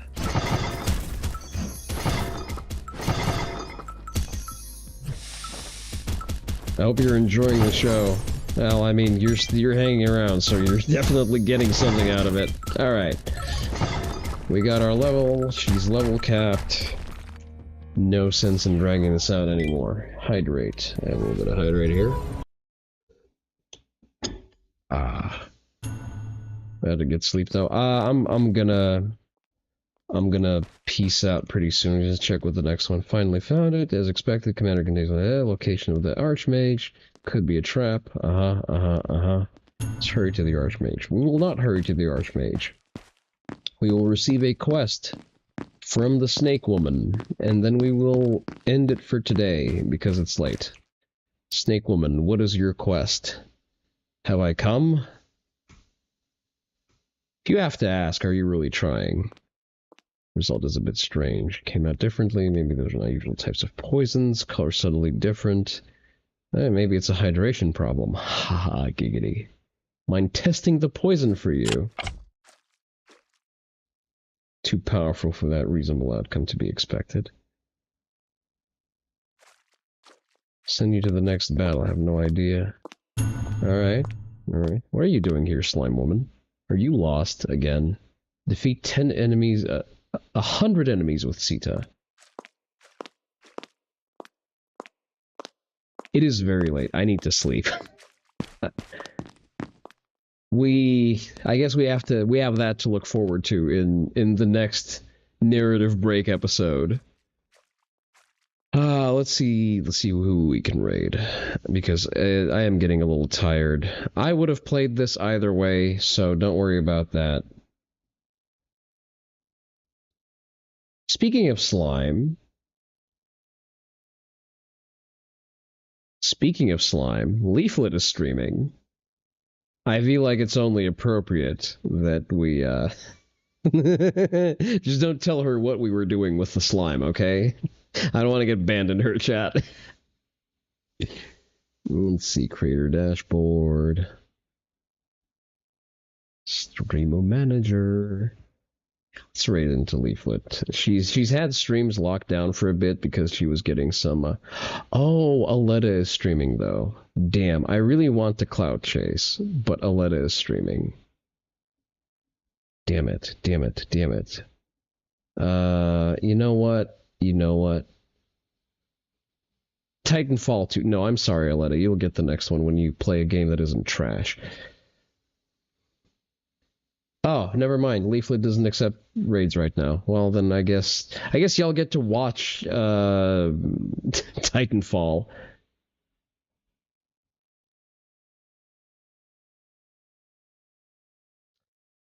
I hope you're enjoying the show. Well, I mean, you're hanging around, so you're definitely getting something out of it. Alright. We got our level. She's level capped. No sense in dragging this out anymore. Hydrate. I have a little bit of hydrate here. Ah. I had to get sleep though. I'm gonna peace out pretty soon. Just check with the next one. Finally found it. As expected, commander contains location of the Archmage. Could be a trap. Let's hurry to the Archmage. We will not hurry to the Archmage. We will receive a quest from the Snake Woman, and then we will end it for today, because it's late. Snake Woman, what is your quest? Have I come? If you have to ask, are you really trying? Result is a bit strange. Came out differently, maybe those are unusual types of poisons, color subtly different. Maybe it's a hydration problem. Haha, giggity. Mind testing the poison for you? Too powerful for that reasonable outcome to be expected. Send you to the next battle, I have no idea. Alright. Alright. What are you doing here, slime woman? Are you lost again? Defeat 10 enemies, 100 enemies with Sita. It is very late. I need to sleep. I guess we have that to look forward to in the next narrative break episode. Let's see who we can raid, because I am getting a little tired. I would have played this either way, so don't worry about that. Speaking of slime, Leaflet is streaming. I feel like it's only appropriate that we, just don't tell her what we were doing with the slime, okay? I don't want to get banned in her chat. Let's see, creator dashboard. Streamer manager. Let's raid into Leaflet. She's had streams locked down for a bit because she was getting some, Oh, Aletta is streaming though. Damn, I really want to clout chase, but Aletta is streaming. Damn it, damn it, damn it. You know what? Titanfall 2. No, I'm sorry, Aletta. You'll get the next one when you play a game that isn't trash. Oh, never mind. Leaflet doesn't accept raids right now. Well, then I guess y'all get to watch Titanfall.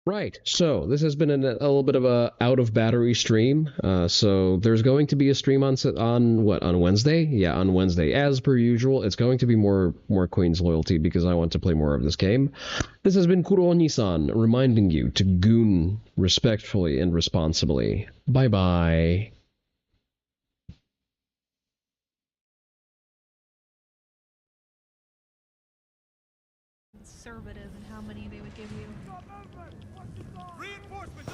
Right, so this has been a little bit of a out of battery stream. So there's going to be a stream on Wednesday? Yeah, on Wednesday, as per usual. It's going to be more Queen's Loyalty because I want to play more of this game. This has been Onii-san reminding you to goon respectfully and responsibly. Bye bye. Conservative in how many they would give you. Reinforcements